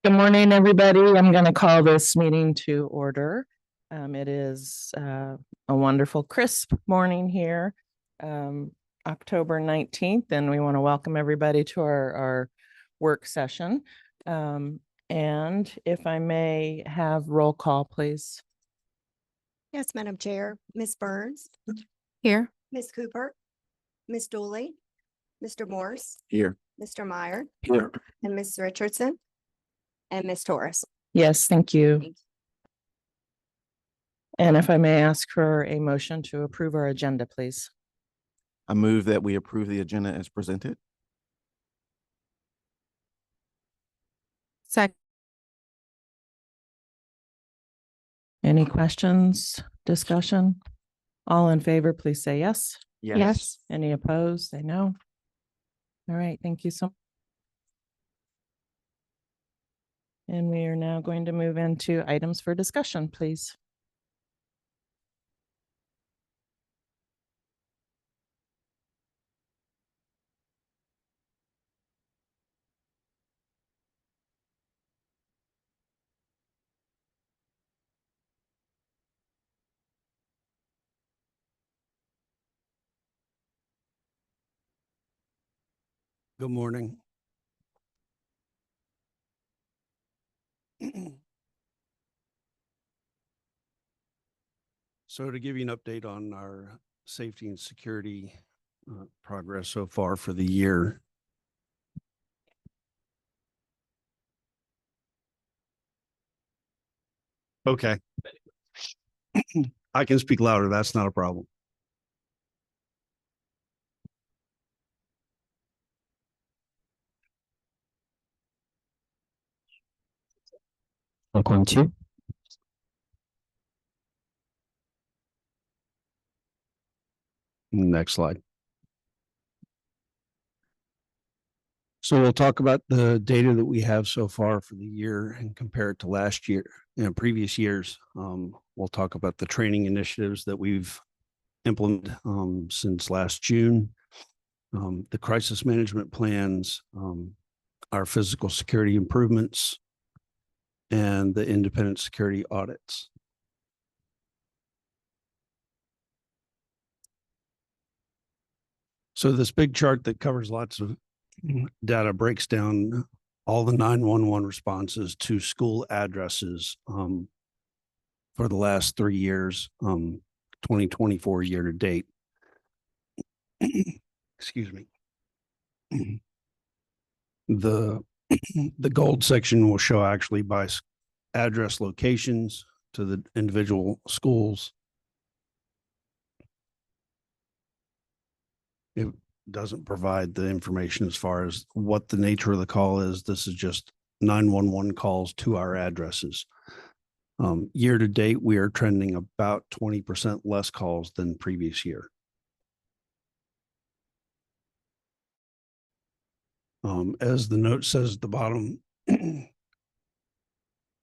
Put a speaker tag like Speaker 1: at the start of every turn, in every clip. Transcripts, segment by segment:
Speaker 1: Good morning, everybody. I'm going to call this meeting to order. It is a wonderful, crisp morning here, October 19th, and we want to welcome everybody to our work session. And if I may have roll call, please.
Speaker 2: Yes, Madam Chair. Ms. Burns,
Speaker 1: Here.
Speaker 2: Ms. Cooper, Ms. Dooley, Mr. Morse,
Speaker 3: Here.
Speaker 2: Mr. Meyer,
Speaker 3: Here.
Speaker 2: and Ms. Richardson, and Ms. Torres.
Speaker 1: Yes, thank you.
Speaker 2: Thank you.
Speaker 1: And if I may ask for a motion to approve our agenda, please.
Speaker 3: I move that we approve the agenda as presented.
Speaker 1: Second. Any questions, discussion? All in favor, please say yes.
Speaker 3: Yes.
Speaker 1: Any opposed, say no. All right, thank you so much. And we are now going to move into items for discussion, please.
Speaker 4: Good morning. So to give you an update on our safety and security progress so far for the year. Okay. I can speak louder. That's not a problem.
Speaker 5: One, two.
Speaker 4: Next slide. So we'll talk about the data that we have so far for the year and compare it to last year and previous years. We'll talk about the training initiatives that we've implemented since last June, the crisis management plans, our physical security improvements, and the independent security audits. So this big chart that covers lots of data breaks down all the 911 responses to school addresses for the last 3 years, 2024 year to date. Excuse me. The gold section will show actually by address locations to the individual schools. It doesn't provide the information as far as what the nature of the call is. This is just 911 calls to our addresses. Year to date, we are trending about 20% less calls than previous year. As the note says at the bottom,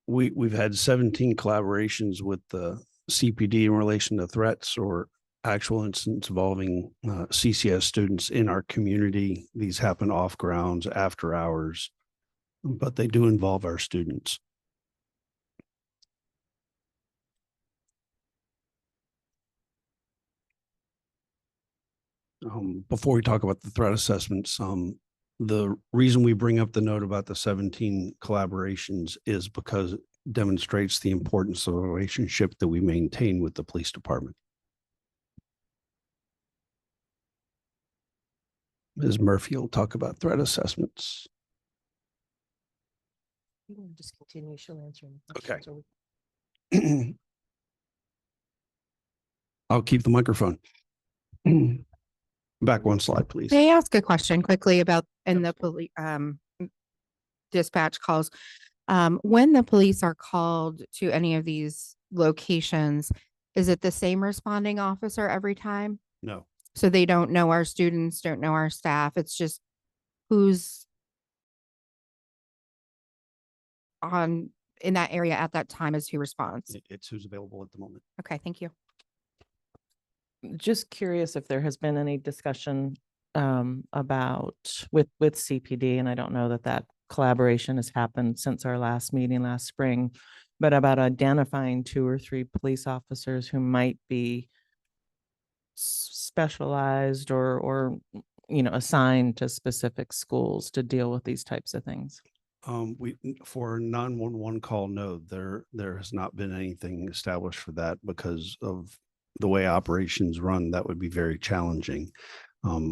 Speaker 4: we've had 17 collaborations with the CPD in relation to threats or actual incidents involving CCS students in our community. These happen off grounds, after hours, but they do involve our students. Before we talk about the threat assessments, the reason we bring up the note about the 17 collaborations is because it demonstrates the importance of the relationship that we maintain with the police department. Ms. Murphy will talk about threat assessments.
Speaker 1: You want to just continue, she'll answer any
Speaker 4: Okay.
Speaker 1: questions.
Speaker 4: I'll keep the microphone. Back one slide, please.
Speaker 6: May I ask a question quickly about in the police dispatch calls? When the police are called to any of these locations, is it the same responding officer every time?
Speaker 4: No.
Speaker 6: So they don't know our students, don't know our staff. It's just who's on in that area at that time is who responds.
Speaker 4: It's who's available at the moment.
Speaker 6: Okay, thank you.
Speaker 1: Just curious if there has been any discussion about with CPD, and I don't know that collaboration has happened since our last meeting last spring, but about identifying 2 or 3 police officers who might be specialized or assigned to specific schools to deal with these types of things.
Speaker 4: For 911 call, no, there has not been anything established for that because of the way operations run. That would be very challenging.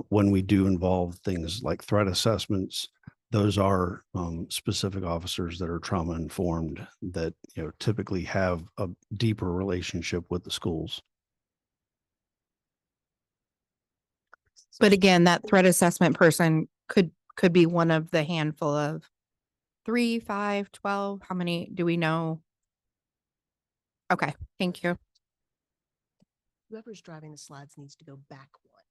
Speaker 4: When we do involve things like threat assessments, those are specific officers that are trauma informed that, typically have a deeper relationship with the schools.
Speaker 6: But again, that threat assessment person could be one of the handful of 3, 5, 12. How many do we know? Okay, thank you.
Speaker 2: Whoever's driving the slides needs to go back one.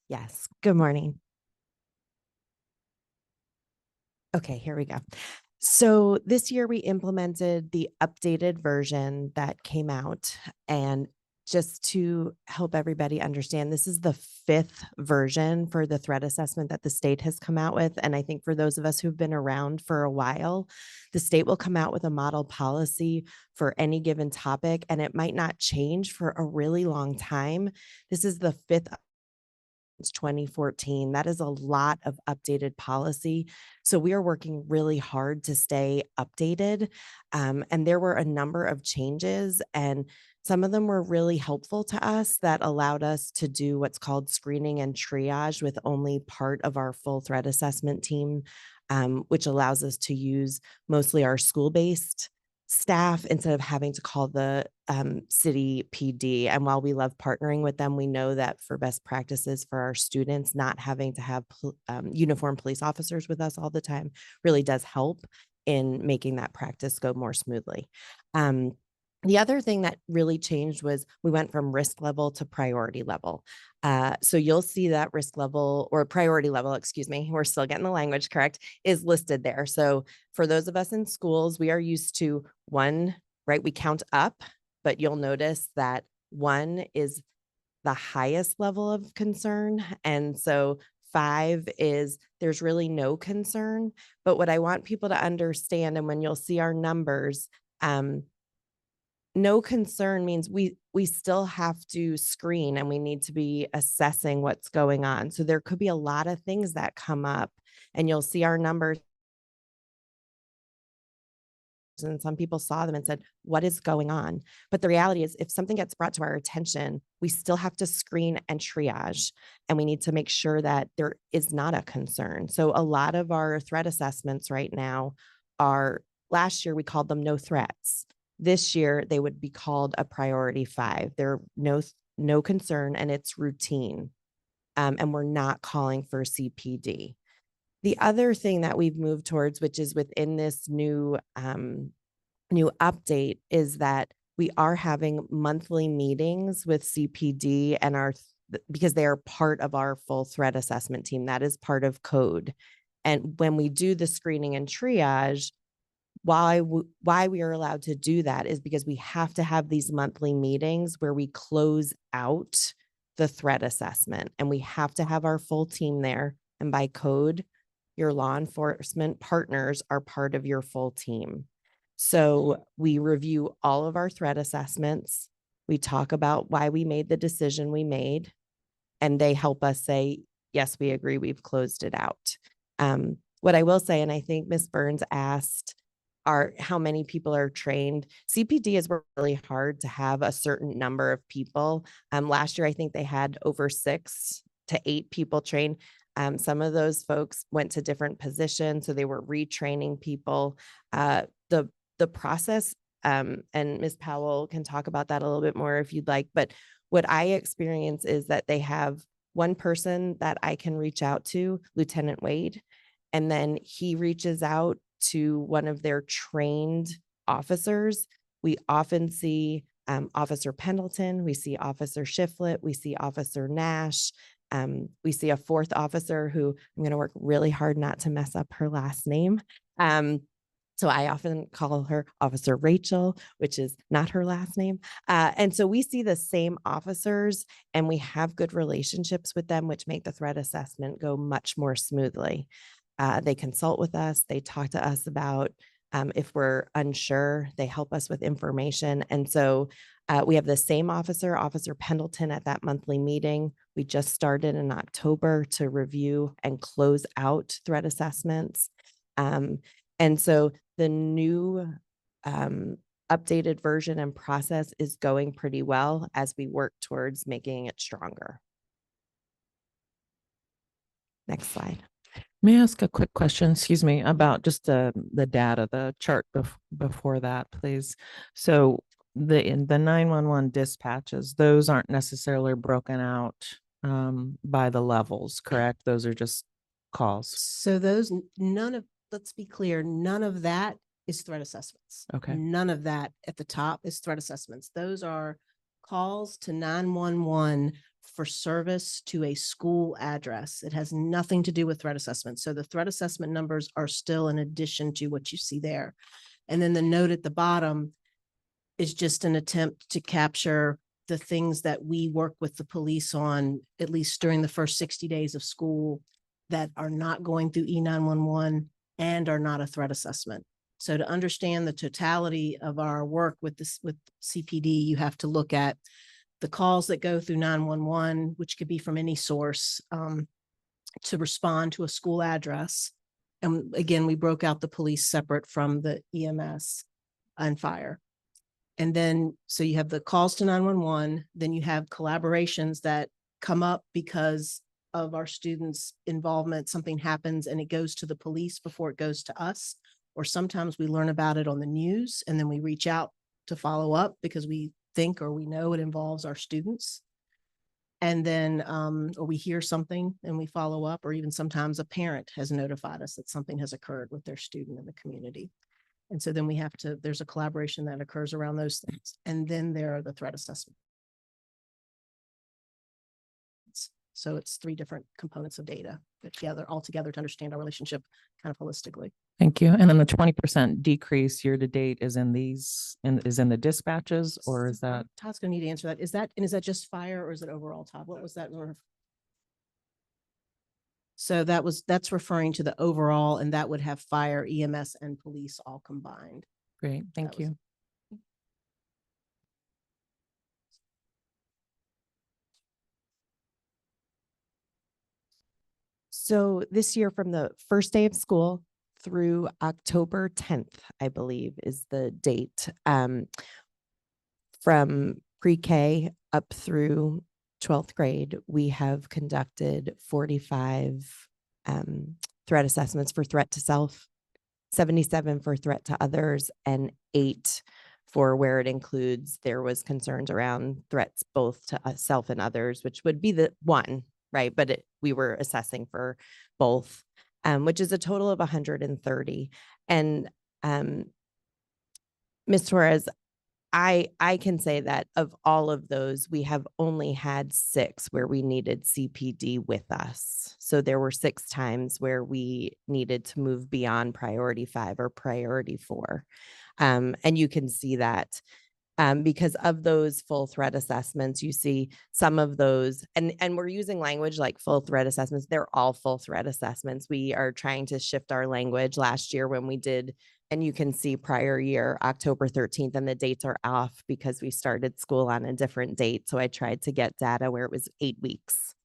Speaker 5: Yes, good morning. Okay, here we go. So this year we implemented the updated version that came out, and just to help everybody understand, this is the 5th version for the threat assessment that the state has come out with. And I think for those of us who've been around for a while, the state will come out with a model policy for any given topic, and it might not change for a really long time. This is the 5th since 2014. That is a lot of updated policy. So we are working really hard to stay updated. And there were a number of changes, and some of them were really helpful to us that allowed us to do what's called screening and triage with only part of our full threat assessment team, which allows us to use mostly our school-based staff instead of having to call the city PD. And while we love partnering with them, we know that for best practices for our students, not having to have uniformed police officers with us all the time really does help in making that practice go more smoothly. The other thing that really changed was we went from risk level to priority level. So you'll see that risk level or priority level, excuse me, we're still getting the language correct, is listed there. So for those of us in schools, we are used to 1, right? We count up, but you'll notice that 1 is the highest level of concern. And so 5 is there's really no concern. But what I want people to understand, and when you'll see our numbers, no concern means we still have to screen and we need to be assessing what's going on. So there could be a lot of things that come up, and you'll see our numbers. And some people saw them and said, what is going on? But the reality is, if something gets brought to our attention, we still have to screen and triage, and we need to make sure that there is not a concern. So a lot of our threat assessments right now are, last year we called them no threats. This year, they would be called a priority 5. They're no concern, and it's routine. And we're not calling for CPD. The other thing that we've moved towards, which is within this new update, is that we are having monthly meetings with CPD and because they are part of our full threat assessment team. That is part of code. And when we do the screening and triage, why we are allowed to do that is because we have to have these monthly meetings where we close out the threat assessment, and we have to have our full team there. And by code, your law enforcement partners are part of your full team. So we review all of our threat assessments. We talk about why we made the decision we made, and they help us say, yes, we agree, we've closed it out. What I will say, and I think Ms. Burns asked, how many people are trained. CPD has worked really hard to have a certain number of people. Last year, I think they had over 6 to 8 people trained. Some of those folks went to different positions, so they were retraining people. The process, and Ms. Powell can talk about that a little bit more if you'd like, but what I experience is that they have one person that I can reach out to, Lieutenant Wade, and then he reaches out to one of their trained officers. We often see Officer Pendleton, we see Officer Shiflett, we see Officer Nash. We see a 4th officer who I'm going to work really hard not to mess up her last name. So I often call her Officer Rachel, which is not her last name. And so we see the same officers and we have good relationships with them, which make the threat assessment go much more smoothly. They consult with us. They talk to us about if we're unsure, they help us with information. And so we have the same officer, Officer Pendleton, at that monthly meeting. We just started in October to review and close out threat assessments. And so the new updated version and process is going pretty well as we work towards making it stronger. Next slide.
Speaker 1: May I ask a quick question, excuse me, about just the data, the chart before that, please? So in the 911 dispatches, those aren't necessarily broken out by the levels, correct? Those are just calls.
Speaker 7: So those, none of, let's be clear, none of that is threat assessments.
Speaker 1: Okay.
Speaker 7: None of that at the top is threat assessments. Those are calls to 911 for service to a school address. It has nothing to do with threat assessment. So the threat assessment numbers are still in addition to what you see there. And then the note at the bottom is just an attempt to capture the things that we work with the police on, at least during the first 60 days of school, that are not going through E911 and are not a threat assessment. So to understand the totality of our work with this, with CPD, you have to look at the calls that go through 911, which could be from any source, to respond to a school address. And again, we broke out the police separate from the EMS and fire. And then, so you have the calls to 911, then you have collaborations that come up because of our students' involvement. Something happens and it goes to the police before it goes to us. Or sometimes we learn about it on the news and then we reach out to follow up because we think or we know it involves our students. And then, or we hear something and we follow up, or even sometimes a parent has notified us that something has occurred with their student in the community. And so then we have to, there's a collaboration that occurs around those things. And then there are the threat assessments. So it's 3 different components of data put together, all together to understand our relationship kind of holistically.
Speaker 1: Thank you. And then the 20% decrease year to date is in these, is in the dispatches, or is that?
Speaker 7: Todd's gonna need to answer that. Is that just fire or is it overall, Todd? What was that? So that's referring to the overall, and that would have fire, EMS, and police all combined.
Speaker 1: Great, thank
Speaker 7: That was-
Speaker 1: you.
Speaker 5: So this year, from the first day of school through October 10th, I believe is the date, from pre-K up through 12th grade, we have conducted 45 threat assessments for threat to self, 77 for threat to others, and 8 for where it includes, there was concerns around threats both to self and others, which would be the one, right? But we were assessing for both, which is a total of 130. And Ms. Torres, I can say that of all of those, we have only had 6 where we needed CPD with us. So there were 6 times where we needed to move beyond priority 5 or priority 4. And you can see that because of those full threat assessments, you see some of those, and we're using language like full threat assessments. They're all full threat assessments. We are trying to shift our language. Last year when we did, and you can see prior year, October 13th, and the dates are off because we started school on a different date. So I tried to get data where it was 8 weeks.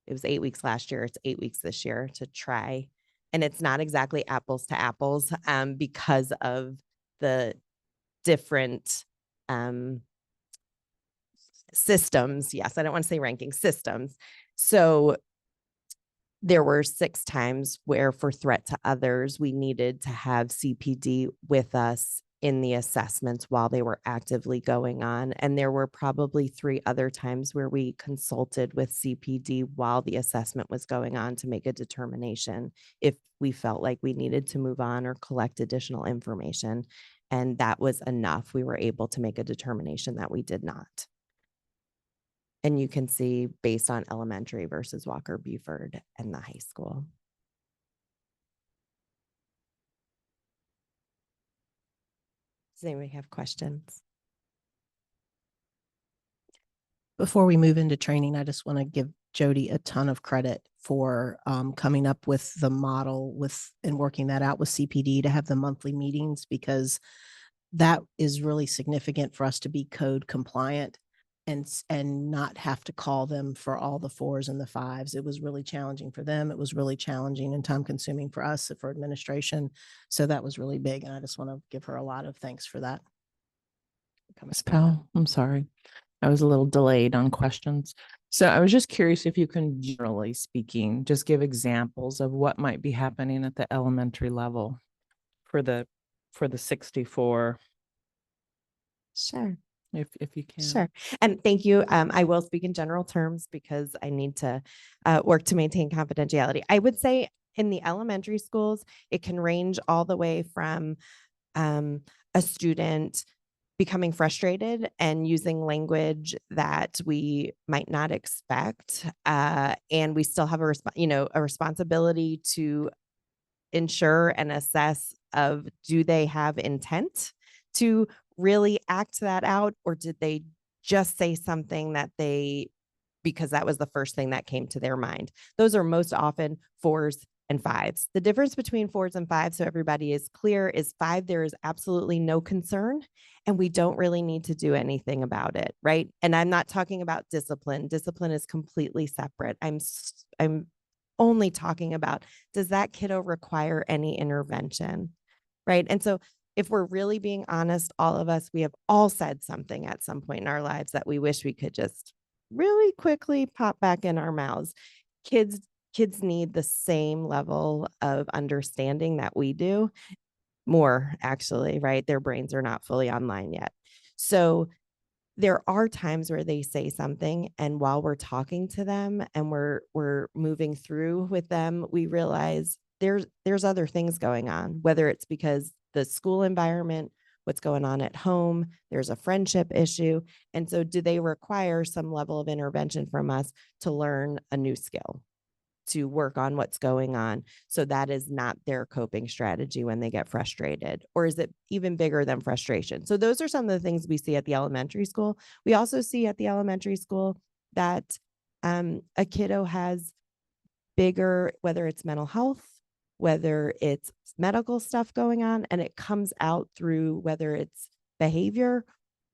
Speaker 5: It was 8 weeks last year. It's 8 weeks this year to try. And it's not exactly apples to apples because of the different systems. Yes, I don't want to say ranking, systems. So there were 6 times where for threat to others, we needed to have CPD with us in the assessments while they were actively going on. And there were probably 3 other times where we consulted with CPD while the assessment was going on to make a determination if we felt like we needed to move on or collect additional information. And that was enough. We were able to make a determination that we did not. And you can see based on elementary versus Walker Buford and the high school. Does anybody have questions?
Speaker 7: Before we move into training, I just want to give Jody a ton of credit for coming up with the model and working that out with CPD to have the monthly meetings, because that is really significant for us to be code compliant and not have to call them for all the 4s and the 5s. It was really challenging for them. It was really challenging and time consuming for us, for administration. So that was really big. And I just want to give her a lot of thanks for that.
Speaker 1: Ms. Powell, I'm sorry. I was a little delayed on questions. So I was just curious if you can, generally speaking, just give examples of what might be happening at the elementary level for the 64,
Speaker 5: Sure.
Speaker 1: if you can.
Speaker 5: Sure. And thank you. I will speak in general terms because I need to work to maintain confidentiality. I would say in the elementary schools, it can range all the way from a student becoming frustrated and using language that we might not expect. And we still have a responsibility to ensure and assess of, do they have intent to really act that out, or did they just say something because that was the first thing that came to their mind? Those are most often 4s and 5s. The difference between 4s and 5s, so everybody is clear, is 5, there is absolutely no concern and we don't really need to do anything about it, right? And I'm not talking about discipline. Discipline is completely separate. I'm only talking about, does that kiddo require any intervention, right? And so if we're really being honest, all of us, we have all said something at some point in our lives that we wish we could just really quickly pop back in our mouths. Kids need the same level of understanding that we do, more actually, right? Their brains are not fully online yet. So there are times where they say something, and while we're talking to them and we're moving through with them, we realize there's other things going on, whether it's because the school environment, what's going on at home, there's a friendship issue. And so do they require some level of intervention from us to learn a new skill, to work on what's going on? So that is not their coping strategy when they get frustrated, or is it even bigger than frustration? So those are some of the things we see at the elementary school. We also see at the elementary school that a kiddo has bigger, whether it's mental health, whether it's medical stuff going on, and it comes out through whether it's behavior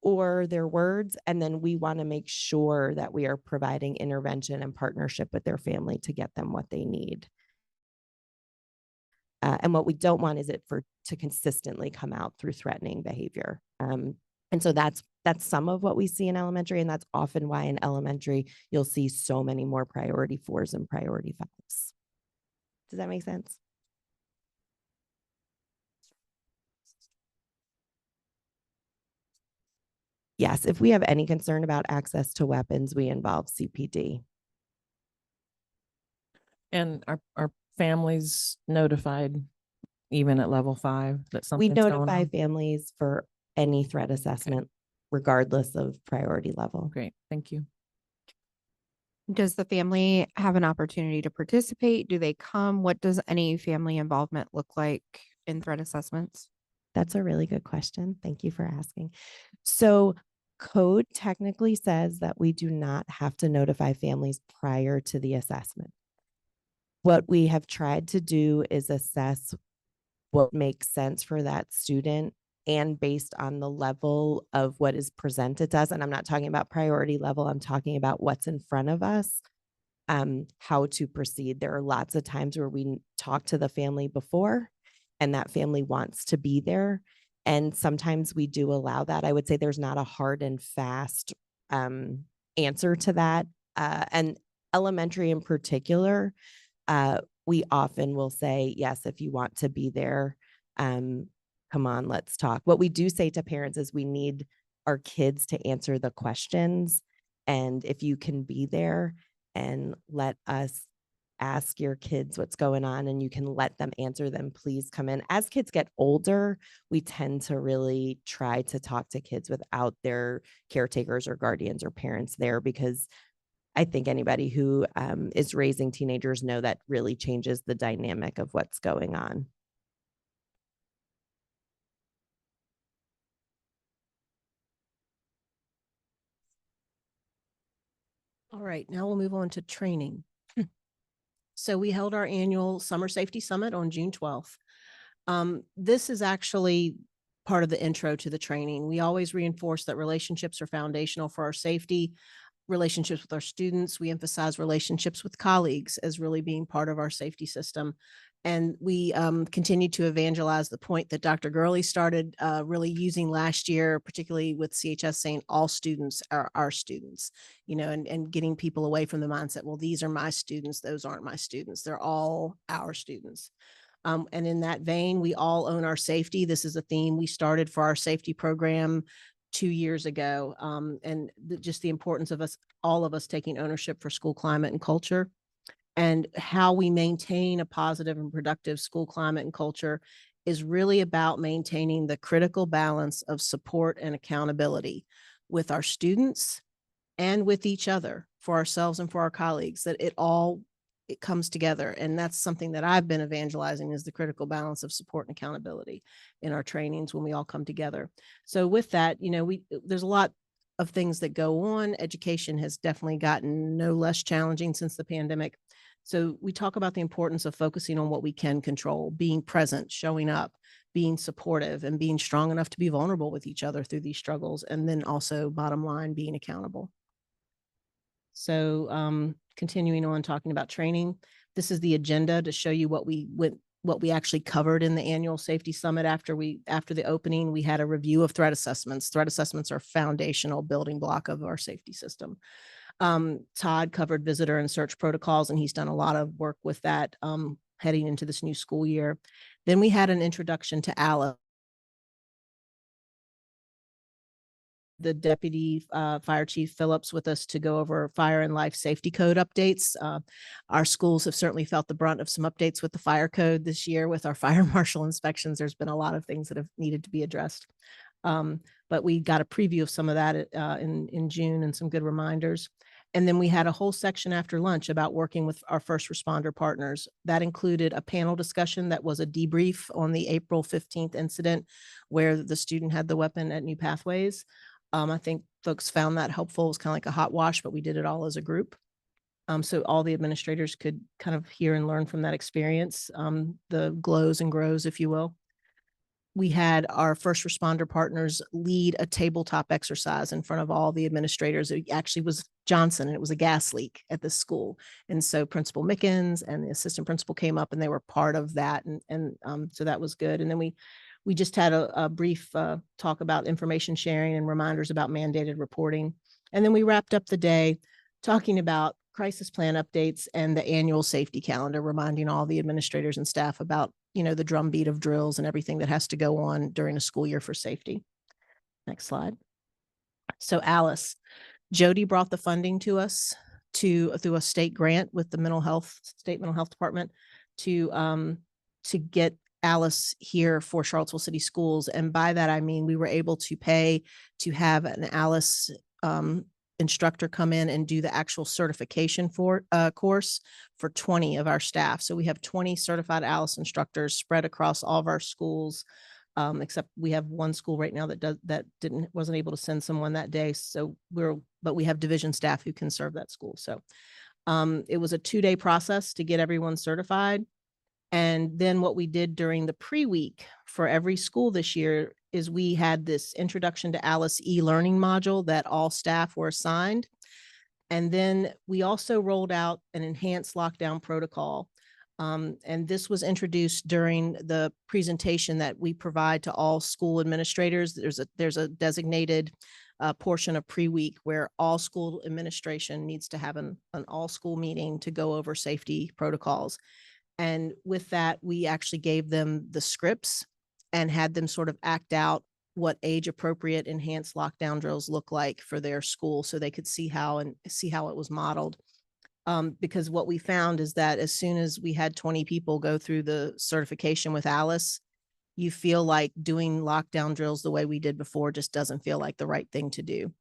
Speaker 5: or their words. And then we want to make sure that we are providing intervention and partnership with their family to get them what they need. And what we don't want is it to consistently come out through threatening behavior. And so that's some of what we see in elementary. And that's often why in elementary, you'll see so many more priority 4s and priority 5s. Does that make sense? Yes, if we have any concern about access to weapons, we involve CPD.
Speaker 1: And are families notified even at level 5 that
Speaker 5: We
Speaker 1: something's going
Speaker 5: notify
Speaker 1: on?
Speaker 5: families for any threat assessment, regardless of priority level.
Speaker 1: Great, thank you.
Speaker 6: Does the family have an opportunity to participate? Do they come? What does any family involvement look like in threat assessments?
Speaker 5: That's a really good question. Thank you for asking. So code technically says that we do not have to notify families prior to the assessment. What we have tried to do is assess what makes sense for that student, and based on the level of what is presented to us. And I'm not talking about priority level. I'm talking about what's in front of us, how to proceed. There are lots of times where we talk to the family before and that family wants to be there. And sometimes we do allow that. I would say there's not a hard and fast answer to that. And elementary in particular, we often will say, yes, if you want to be there, come on, let's talk. What we do say to parents is we need our kids to answer the questions. And if you can be there and let us ask your kids what's going on and you can let them answer them, please come in. As kids get older, we tend to really try to talk to kids without their caretakers or guardians or parents there, because I think anybody who is raising teenagers know that really changes the dynamic of what's going on.
Speaker 7: All right, now we'll move on to training. So we held our annual Summer Safety Summit on June 12th. This is actually part of the intro to the training. We always reinforce that relationships are foundational for our safety, relationships with our students. We emphasize relationships with colleagues as really being part of our safety system. And we continue to evangelize the point that Dr. Gurley started really using last year, particularly with CHS, saying all students are our students, you know, and getting people away from the mindset, well, these are my students, those aren't my students. They're all our students. And in that vein, we all own our safety. This is a theme we started for our safety program 2 years ago. And just the importance of all of us taking ownership for school climate and culture, and how we maintain a positive and productive school climate and culture is really about maintaining the critical balance of support and accountability with our students and with each other, for ourselves and for our colleagues, that it comes together. And that's something that I've been evangelizing, is the critical balance of support and accountability in our trainings when we all come together. So with that, you know, there's a lot of things that go on. Education has definitely gotten no less challenging since the pandemic. So we talk about the importance of focusing on what we can control, being present, showing up, being supportive, and being strong enough to be vulnerable with each other through these struggles. And then also, bottom line, being accountable. So continuing on talking about training, this is the agenda to show you what we actually covered in the annual safety summit. After the opening, we had a review of threat assessments. Threat assessments are foundational building block of our safety system. Todd covered visitor and search protocols, and he's done a lot of work with that heading into this new school year. Then we had an introduction to Alice, the Deputy Fire Chief Phillips, with us to go over fire and life safety code updates. Our schools have certainly felt the brunt of some updates with the fire code this year with our fire marshal inspections. There's been a lot of things that have needed to be addressed. But we got a preview of some of that in June, and some good reminders. And then we had a whole section after lunch about working with our first responder partners. That included a panel discussion that was a debrief on the April 15th incident where the student had the weapon at New Pathways. I think folks found that helpful. It was kind of like a hot wash, but we did it all as a group. So all the administrators could kind of hear and learn from that experience, the glows and grows, if you will. We had our first responder partners lead a tabletop exercise in front of all the administrators. It actually was Johnson, and it was a gas leak at the school. And so Principal Mickens and the assistant principal came up, and they were part of that. And so that was good. And then we just had a brief talk about information sharing and reminders about mandated reporting. And then we wrapped up the day talking about crisis plan updates and the annual safety calendar, reminding all the administrators and staff about, you know, the drumbeat of drills and everything that has to go on during a school year for safety. Next slide. So Alice, Jody brought the funding to us through a state grant with the state mental health department to get Alice here for Charlottesville City Schools. And by that, I mean, we were able to pay to have an Alice instructor come in and do the actual certification course for 20 of our staff. So we have 20 certified Alice instructors spread across all of our schools, except we have one school right now that wasn't able to send someone that day. So but we have division staff who can serve that school. So it was a 2-day process to get everyone certified. And then what we did during the pre-week for every school this year is we had this introduction to Alice e-learning module that all staff were assigned. And then we also rolled out an enhanced lockdown protocol. And this was introduced during the presentation that we provide to all school administrators. There's a designated portion of pre-week where all school administration needs to have an all-school meeting to go over safety protocols. And with that, we actually gave them the scripts and had them sort of act out what age appropriate enhanced lockdown drills look like for their school, so they could see how it was modeled. Because what we found is that as soon as we had 20 people go through the certification with Alice, you feel like doing lockdown drills the way we did before just doesn't feel like the right thing to do.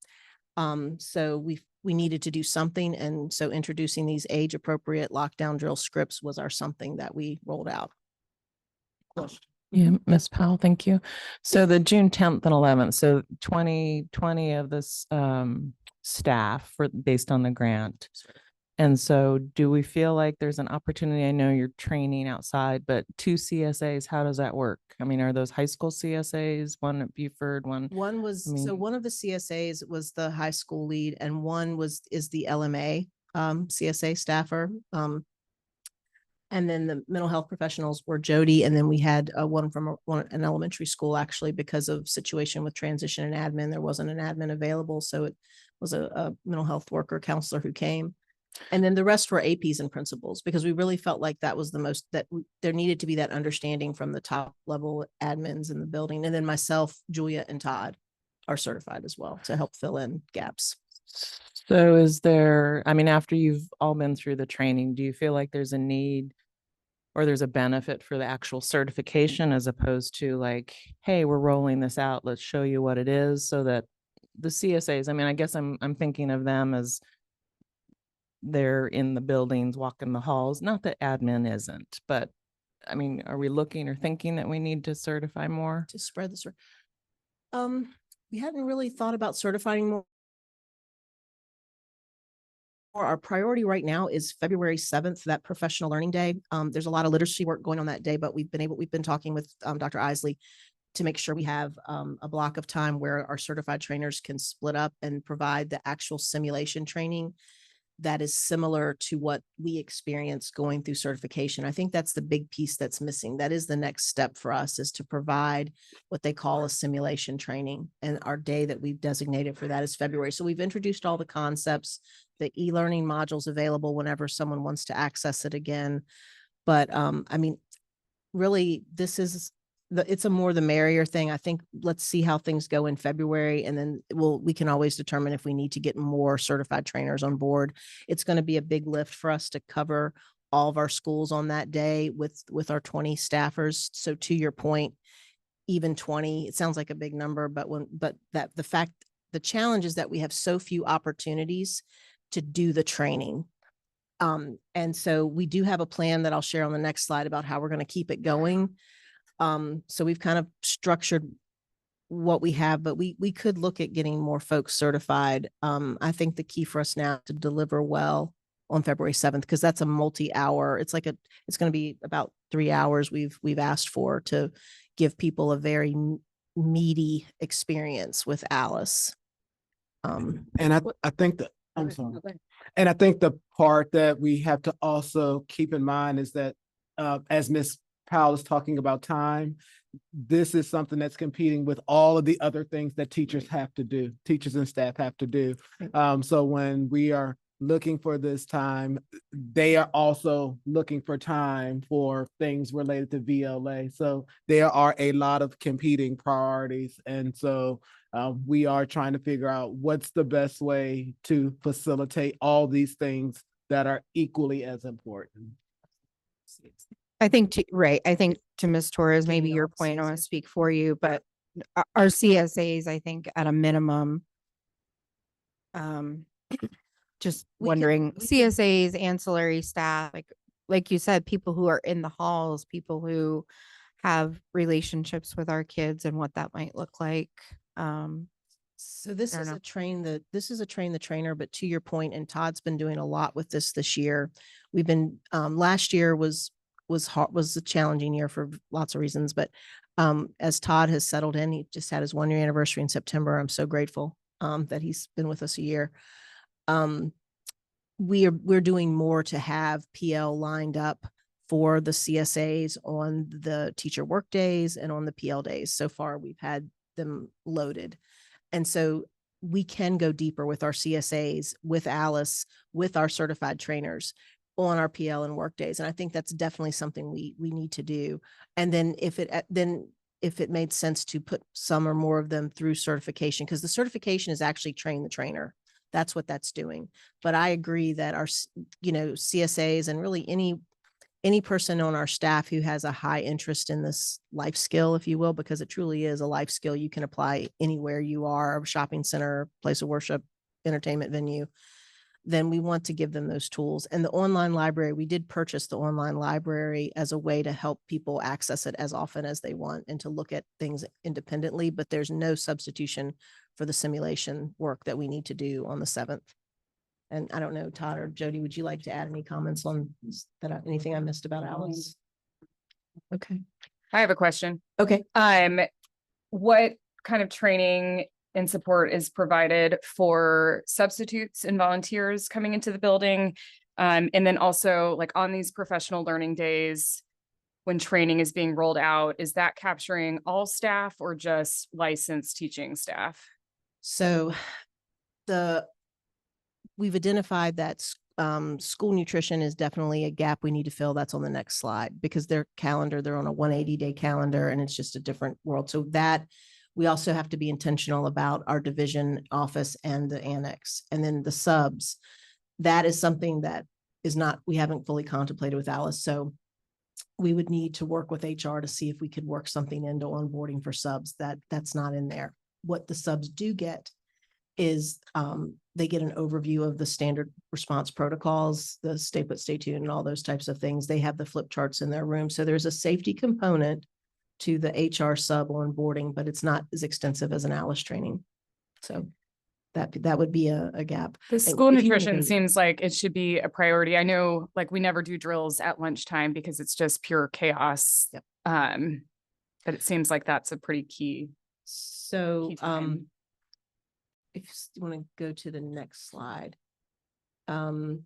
Speaker 7: So we needed to do something. And so introducing these age appropriate lockdown drill scripts was our something that we rolled out.
Speaker 1: Yeah, Ms. Powell, thank you. So the June 10th and 11th, so 20 of this staff for based on the grant. And so do we feel like there's an opportunity? I know you're training outside, but 2 CSAs, how does that work? I mean, are those high school CSAs, one at Buford, one?
Speaker 7: One was,
Speaker 1: I
Speaker 7: so
Speaker 1: mean-
Speaker 7: one of the CSAs was the high school lead and one is the LMA CSA staffer. And then the mental health professionals were Jody. And then we had one from an elementary school, actually, because of situation with transition and admin. There wasn't an admin available. So it was a mental health worker counselor who came. And then the rest were APs and principals, because we really felt like that was the most, there needed to be that understanding from the top level admins in the building. And then myself, Julia, and Todd are certified as well to help fill in gaps.
Speaker 1: So is there, I mean, after you've all been through the training, do you feel like there's a need or there's a benefit for the actual certification as opposed to like, hey, we're rolling this out, let's show you what it is, so that the CSAs, I mean, I guess I'm thinking of them as they're in the buildings, walking the halls, not that admin isn't, but I mean, are we looking or thinking that we need to certify more?
Speaker 7: To spread the, we hadn't really thought about certifying more. Our priority right now is February 7th, that professional learning day. There's a lot of literacy work going on that day, but we've been talking with Dr. Isley to make sure we have a block of time where our certified trainers can split up and provide the actual simulation training that is similar to what we experience going through certification. I think that's the big piece that's missing. That is the next step for us, is to provide what they call a simulation training. And our day that we've designated for that is February. So we've introduced all the concepts, the e-learning modules available whenever someone wants to access it again. But I mean, really, this is it's a more the merrier thing. I think let's see how things go in February, and then we can always determine if we need to get more certified trainers on board. It's going to be a big lift for us to cover all of our schools on that day with our 20 staffers. So to your point, even 20, it sounds like a big number, but the challenge is that we have so few opportunities to do the training. And so we do have a plan that I'll share on the next slide about how we're going to keep it going. So we've kind of structured what we have, but we could look at getting more folks certified. I think the key for us now is to deliver well on February 7th, because that's a multi-hour. It's going to be about 3 hours we've asked for to give people a very meaty experience with Alice.
Speaker 8: And I think that, I'm sorry. And I think the part that we have to also keep in mind is that as Ms. Powell is talking about time, this is something that's competing with all of the other things that teachers and staff have to do. So when we are looking for this time, they are also looking for time for things related to VLA. So there are a lot of competing priorities. And so we are trying to figure out what's the best way to facilitate all these things that are equally as important.
Speaker 6: I think, right. I think to Ms. Torres, maybe your point, I want to speak for you, but our CSAs, I think at a minimum, just wondering, CSAs, ancillary staff, like you said, people who are in the halls, people who have relationships with our kids and what that might look like.
Speaker 7: So this is a train the trainer, but to your point, and Todd's been doing a lot with this year. We've been, last year was a challenging year for lots of reasons, but as Todd has settled in, he just had his 1-year anniversary in September. I'm so grateful that he's been with us a year. We're doing more to have PL lined up for the CSAs on the teacher work days and on the PL days. So far, we've had them loaded. And so we can go deeper with our CSAs, with Alice, with our certified trainers on our PL and work days. And I think that's definitely something we need to do. And then if it made sense to put some or more of them through certification, because the certification is actually train the trainer. That's what that's doing. But I agree that our, CSAs and really any person on our staff who has a high interest in this life skill, if you will, because it truly is a life skill you can apply anywhere you are, a shopping center, place of worship, entertainment venue, then we want to give them those tools. And the online library, we did purchase the online library as a way to help people access it as often as they want and to look at things independently, but there's no substitution for the simulation work that we need to do on the 7th. And I don't know, Todd or Jody, would you like to add any comments on that? Anything I missed about Alice? Okay.
Speaker 9: I have a question.
Speaker 7: Okay.
Speaker 9: What kind of training and support is provided for substitutes and volunteers coming into the building? And then also like on these professional learning days, when training is being rolled out, is that capturing all staff or just licensed teaching staff?
Speaker 7: So we've identified that school nutrition is definitely a gap we need to fill. That's on the next slide because their calendar, they're on a 180-day calendar and it's just a different world. So that we also have to be intentional about our division office and the annex. And then the subs, that is something that is not, we haven't fully contemplated with Alice. So we would need to work with HR to see if we could work something into onboarding for subs that's not in there. What the subs do get is they get an overview of the standard response protocols, the stay put, stay tuned, and all those types of things. They have the flip charts in their room. So there's a safety component to the HR sub onboarding, but it's not as extensive as an Alice training. So that would be a gap.
Speaker 9: The
Speaker 7: And
Speaker 9: school
Speaker 7: if you wanna
Speaker 9: nutrition
Speaker 7: go-
Speaker 9: seems like it should be a priority. I know like we never do drills at lunchtime because it's just pure chaos.
Speaker 7: Yep.
Speaker 9: But it seems like that's a pretty key.
Speaker 7: So
Speaker 9: key time.
Speaker 7: if you want to go to the next slide.
Speaker 6: In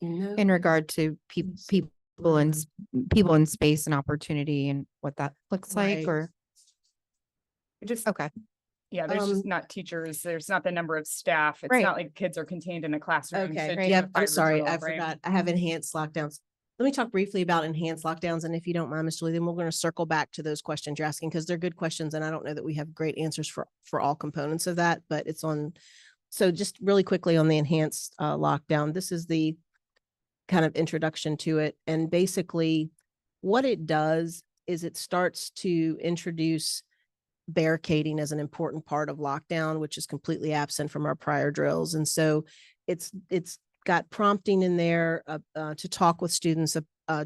Speaker 6: regard to people in space and opportunity and what that looks like,
Speaker 7: Right.
Speaker 6: or,
Speaker 9: It just,
Speaker 6: okay.
Speaker 9: yeah, there's just not teachers. There's not the number of staff. It's
Speaker 6: Right.
Speaker 9: not like kids are contained in a classroom.
Speaker 7: Okay,
Speaker 9: sitting in a
Speaker 7: yep, I'm
Speaker 9: fiber
Speaker 7: sorry,
Speaker 9: drill,
Speaker 7: I
Speaker 9: right?
Speaker 7: forgot. I have enhanced lockdowns. Let me talk briefly about enhanced lockdowns, and if you don't mind, Mr. Lee, then we're going to circle back to those questions you're asking, because they're good questions, and I don't know that we have great answers for all components of that, but it's on. So just really quickly on the enhanced lockdown, this is the kind of introduction to it. And basically what it does is it starts to introduce barricading as an important part of lockdown, which is completely absent from our prior drills. And so it's got prompting in there to talk with students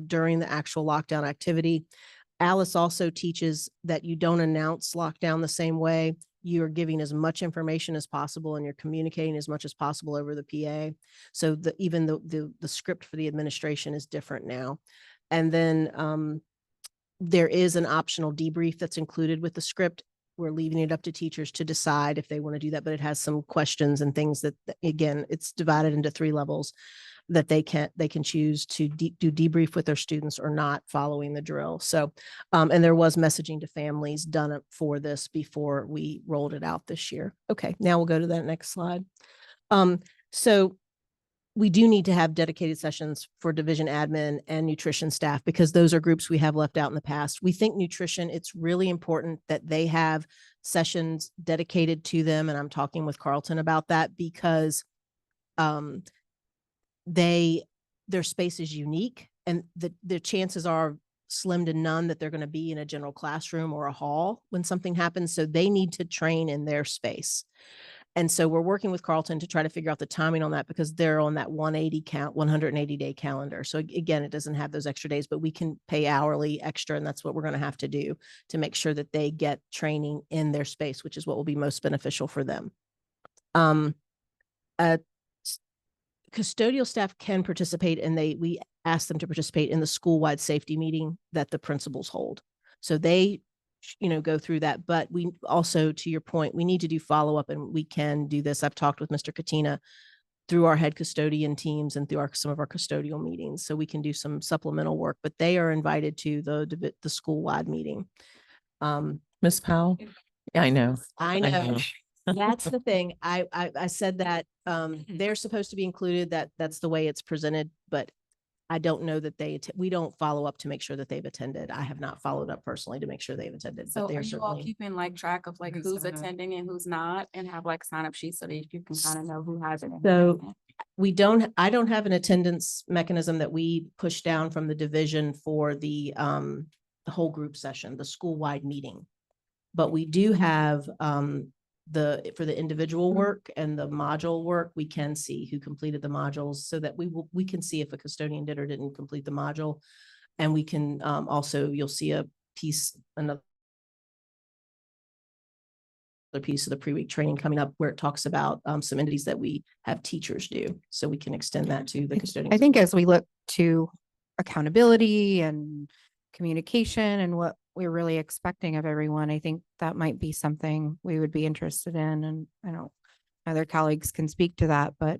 Speaker 7: during the actual lockdown activity. Alice also teaches that you don't announce lockdown the same way. You're giving as much information as possible and you're communicating as much as possible over the PA. So even the script for the administration is different now. And then there is an optional debrief that's included with the script. We're leaving it up to teachers to decide if they want to do that, but it has some questions and things that, again, it's divided into 3 levels that they can choose to do debrief with their students or not following the drill. So, and there was messaging to families done for this before we rolled it out this year. Okay, now we'll go to that next slide. So we do need to have dedicated sessions for division admin and nutrition staff because those are groups we have left out in the past. We think nutrition, it's really important that they have sessions dedicated to them. And I'm talking with Carlton about that because their space is unique and the chances are slim to none that they're going to be in a general classroom or a hall when something happens. So they need to train in their space. And so we're working with Carlton to try to figure out the timing on that because they're on that 180-day calendar. So again, it doesn't have those extra days, but we can pay hourly extra. And that's what we're going to have to do to make sure that they get training in their space, which is what will be most beneficial for them. Custodial staff can participate and we ask them to participate in the school-wide safety meeting that the principals hold. So they go through that, but we also, to your point, we need to do follow-up and we can do this. I've talked with Mr. Katina through our head custodian teams and through some of our custodial meetings. So we can do some supplemental work, but they are invited to the school-wide meeting.
Speaker 1: Ms. Powell? Yeah, I know.
Speaker 7: I know. That's the thing. I said that they're supposed to be included, that's the way it's presented, but I don't know that we don't follow up to make sure that they've attended. I have not followed up personally to make sure they've attended.
Speaker 10: So
Speaker 7: but
Speaker 10: are
Speaker 7: they're
Speaker 10: you all
Speaker 7: certainly
Speaker 10: keeping like track of like
Speaker 9: Who's
Speaker 10: who's
Speaker 9: gonna-
Speaker 10: attending and who's not and have like sign up sheets so that you can kind of know who hasn't? and who
Speaker 7: So
Speaker 10: hasn't?
Speaker 7: I don't have an attendance mechanism that we push down from the division for the whole group session, the school-wide meeting. But we do have for the individual work and the module work, we can see who completed the modules so that we can see if a custodian did or didn't complete the module. And we can also, you'll see another piece of the pre-week training coming up where it talks about some entities that we have teachers do. So we can extend that to the custodians.
Speaker 6: I think as we look to accountability and communication and what we're really expecting of everyone, I think that might be something we would be interested in. And I don't, other colleagues can speak to that, but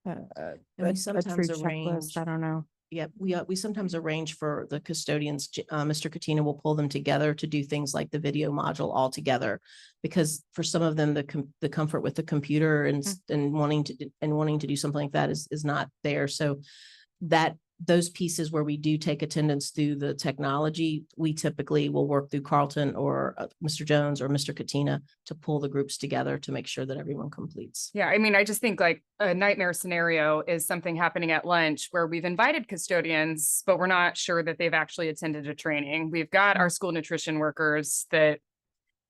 Speaker 7: we sometimes
Speaker 6: true
Speaker 7: arrange-
Speaker 6: checklist, I don't know.
Speaker 7: Yeah, we sometimes arrange for the custodians, Mr. Katina will pull them together to do things like the video module all together. Because for some of them, the comfort with the computer and wanting to do something like that is not there. So those pieces where we do take attendance through the technology, we typically will work through Carlton or Mr. Jones or Mr. Katina to pull the groups together to make sure that everyone completes.
Speaker 9: Yeah, I mean, I just think like a nightmare scenario is something happening at lunch where we've invited custodians, but we're not sure that they've actually attended a training. We've got our school nutrition workers that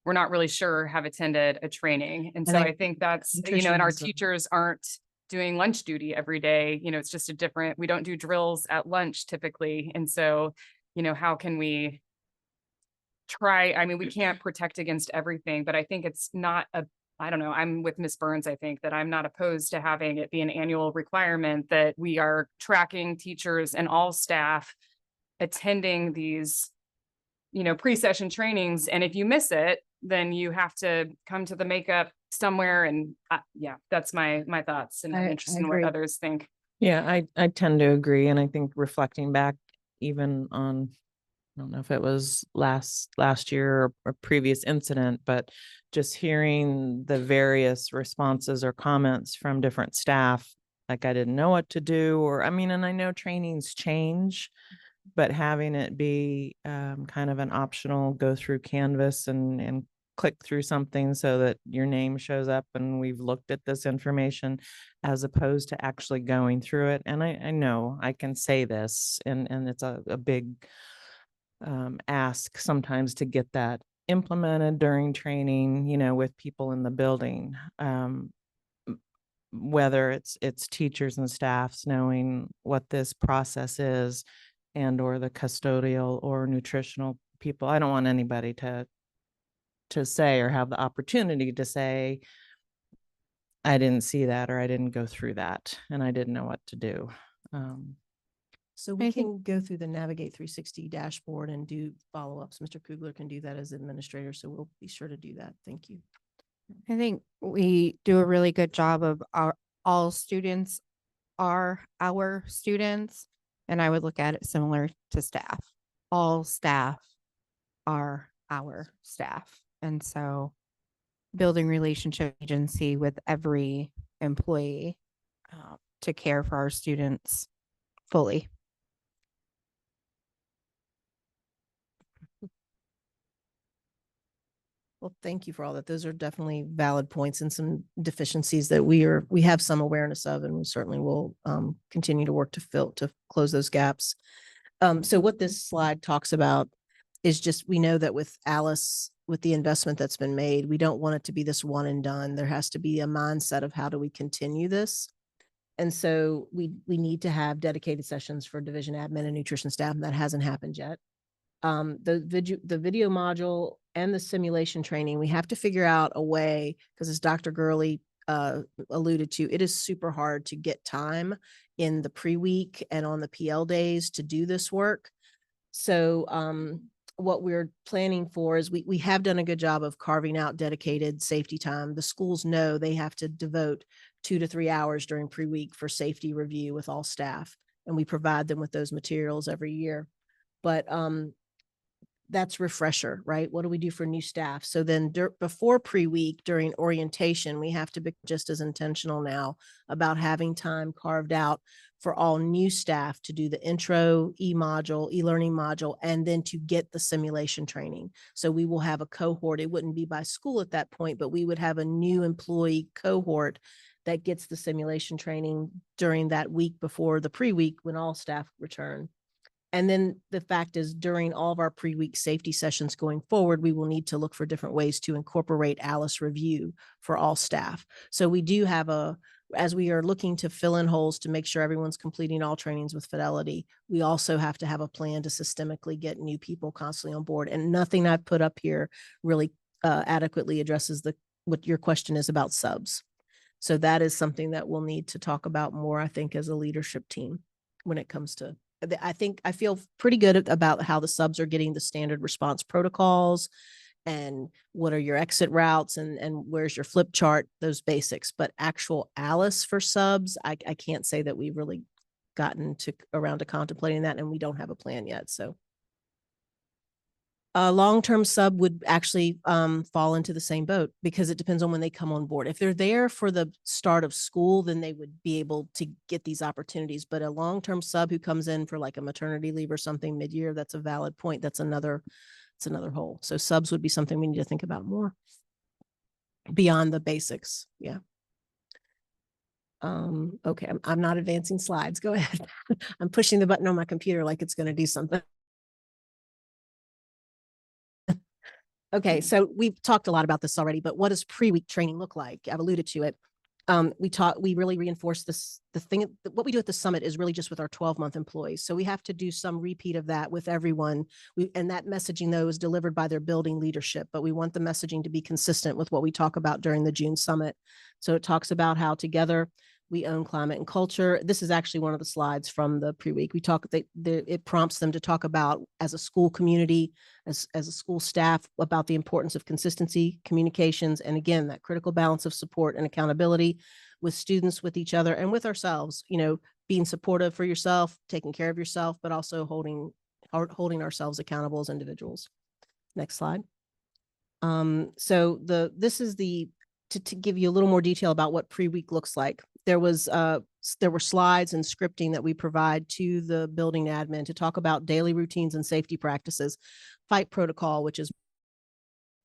Speaker 9: we're not really sure have attended a training. And so I think that's, and our
Speaker 7: nutrition is
Speaker 9: teachers aren't doing lunch duty every day. It's just we don't do drills at lunch typically. And so, how can we try? I mean, we can't protect against everything, but I think it's not I don't know, I'm with Ms. Burns. I think that I'm not opposed to having it be an annual requirement that we are tracking teachers and all staff attending these, pre-session trainings. And if you miss it, then you have to come to the makeup somewhere. And yeah, that's my thoughts, and I'm interested in what others think.
Speaker 1: Yeah, I tend to agree. And I think reflecting back even on, I don't know if it was last year or a previous incident, but just hearing the various responses or comments from different staff, like I didn't know what to do, or and I know trainings change, but having it be kind of an optional go through Canvas and click through something so that your name shows up and we've looked at this information, as opposed to actually going through it. And I know I can say this, and it's a big ask sometimes to get that implemented during training, with people in the building. Whether it's teachers and staffs knowing what this process is, and or the custodial or nutritional people. I don't want anybody to say or have the opportunity to say, I didn't see that, or I didn't go through that, and I didn't know what to do.
Speaker 7: So we can go through the Navigate 360 dashboard and do follow-ups. Mr. Kugler can do that as administrator, so we'll be sure to do that. Thank you.
Speaker 6: I think we do a really good job of all students are our students. And I would look at it similar to staff. All staff are our staff. And so building relationship agency with every employee to care for our students fully.
Speaker 7: Well, thank you for all that. Those are definitely valid points and some deficiencies that we have some awareness of, and we certainly will continue to work to close those gaps. So what this slide talks about is just, we know that with Alice, with the investment that's been made, we don't want it to be this one and done. There has to be a mindset of how do we continue this. And so we need to have dedicated sessions for division admin and nutrition staff, and that hasn't happened yet. The video module and the simulation training, we have to figure out a way, because as Dr. Gurley alluded to, it is super hard to get time in the pre-week and on the PL days to do this work. So what we're planning for is we have done a good job of carving out dedicated safety time. The schools know they have to devote 2 to 3 hours during pre-week for safety review with all staff, and we provide them with those materials every year. But that's refresher, right? What do we do for new staff? So then before pre-week, during orientation, we have to be just as intentional now about having time carved out for all new staff to do the intro e-learning module, and then to get the simulation training. So we will have a cohort. It wouldn't be by school at that point, but we would have a new employee cohort that gets the simulation training during that week before the pre-week when all staff return. And then the fact is, during all of our pre-week safety sessions going forward, we will need to look for different ways to incorporate ALICE review for all staff. So we do have as we are looking to fill in holes to make sure everyone's completing all trainings with fidelity, we also have to have a plan to systemically get new people constantly on board. And nothing I've put up here really adequately addresses what your question is about subs. So that is something that we'll need to talk about more, I think, as a leadership team when it comes to, I feel pretty good about how the subs are getting the standard response protocols and what are your exit routes and where's your flip chart, those basics. But actual ALICE for subs, I can't say that we've really gotten around to contemplating that, and we don't have a plan yet. So a long-term sub would actually fall into the same boat because it depends on when they come on board. If they're there for the start of school, then they would be able to get these opportunities. But a long-term sub who comes in for like a maternity leave or something mid-year, that's a valid point. It's another hole. So subs would be something we need to think about more beyond the basics. Yeah. Okay, I'm not advancing slides. Go ahead. I'm pushing the button on my computer like it's going to do something. Okay, so we've talked a lot about this already, but what does pre-week training look like? I've alluded to it. We really reinforce this. What we do at the summit is really just with our 12-month employees. So we have to do some repeat of that with everyone. And that messaging, though, is delivered by their building leadership, but we want the messaging to be consistent with what we talk about during the June summit. So it talks about how together we own climate and culture. This is actually one of the slides from the pre-week. We talk, it prompts them to talk about, as a school community, as a school staff, about the importance of consistency, communications, and again, that critical balance of support and accountability with students, with each other, and with ourselves, being supportive for yourself, taking care of yourself, but also holding ourselves accountable as individuals. Next slide. So this is to give you a little more detail about what pre-week looks like. There were slides and scripting that we provide to the building admin to talk about daily routines and safety practices, fight protocol, which is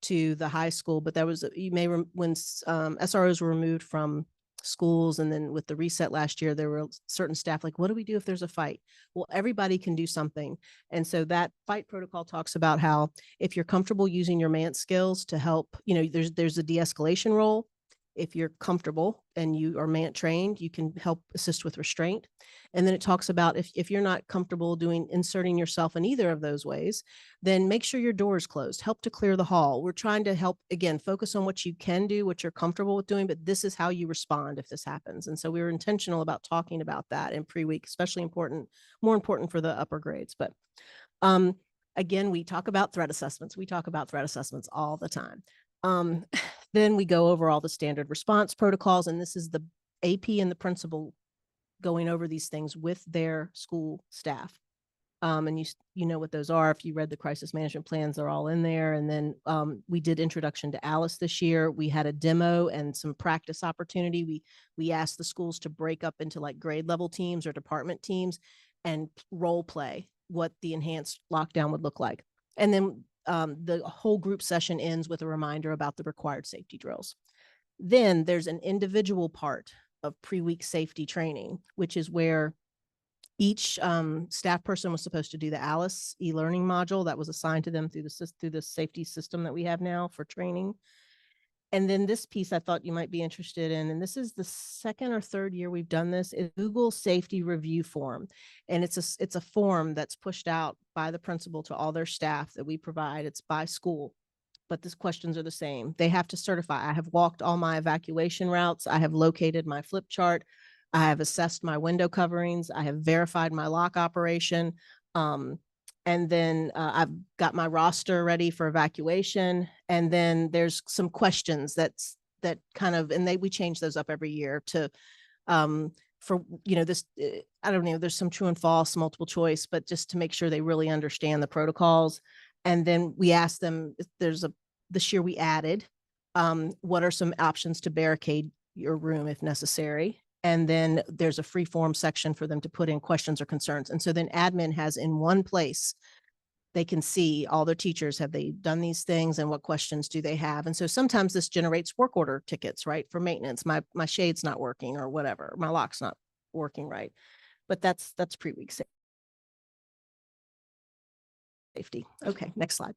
Speaker 7: to the high school, but when SROs were removed from schools, and then with the reset last year, there were certain staff like, what do we do if there's a fight? Well, everybody can do something. And so that fight protocol talks about how if you're comfortable using your MANT skills to help, there's a de-escalation role. If you're comfortable and you are MANT trained, you can help assist with restraint. And then it talks about if you're not comfortable inserting yourself in either of those ways, then make sure your door is closed, help to clear the hall. We're trying to help, again, focus on what you can do, what you're comfortable with doing, but this is how you respond if this happens. And so we were intentional about talking about that in pre-week, especially more important for the upper grades. But again, we talk about threat assessments. We talk about threat assessments all the time. Then we go over all the standard response protocols, and this is the AP and the principal going over these things with their school staff. And you know what those are. If you read the crisis management plans, they're all in there. And then we did introduction to ALICE this year. We had a demo and some practice opportunity. We asked the schools to break up into like grade level teams or department teams and role play what the enhanced lockdown would look like. And then the whole group session ends with a reminder about the required safety drills. Then there's an individual part of pre-week safety training, which is where each staff person was supposed to do the ALICE e-learning module that was assigned to them through the safety system that we have now for training. And then this piece I thought you might be interested in, and this is the second or third year we've done this, is Google Safety Review Form. And it's a form that's pushed out by the principal to all their staff that we provide. It's by school, but the questions are the same. They have to certify. I have walked all my evacuation routes. I have located my flip chart. I have assessed my window coverings. I have verified my lock operation. And then I've got my roster ready for evacuation. And then there's some questions that we change those up every year to, this, I don't know, there's some true and false, multiple choice, but just to make sure they really understand the protocols. And then we ask them, this year we added, what are some options to barricade your room if necessary? And then there's a free form section for them to put in questions or concerns. And so then admin has in one place, they can see all their teachers, have they done these things and what questions do they have? And so sometimes this generates work order tickets, right? For maintenance, my shade's not working or whatever, my lock's not working right. But that's pre-week safety. Safety. Okay, next slide.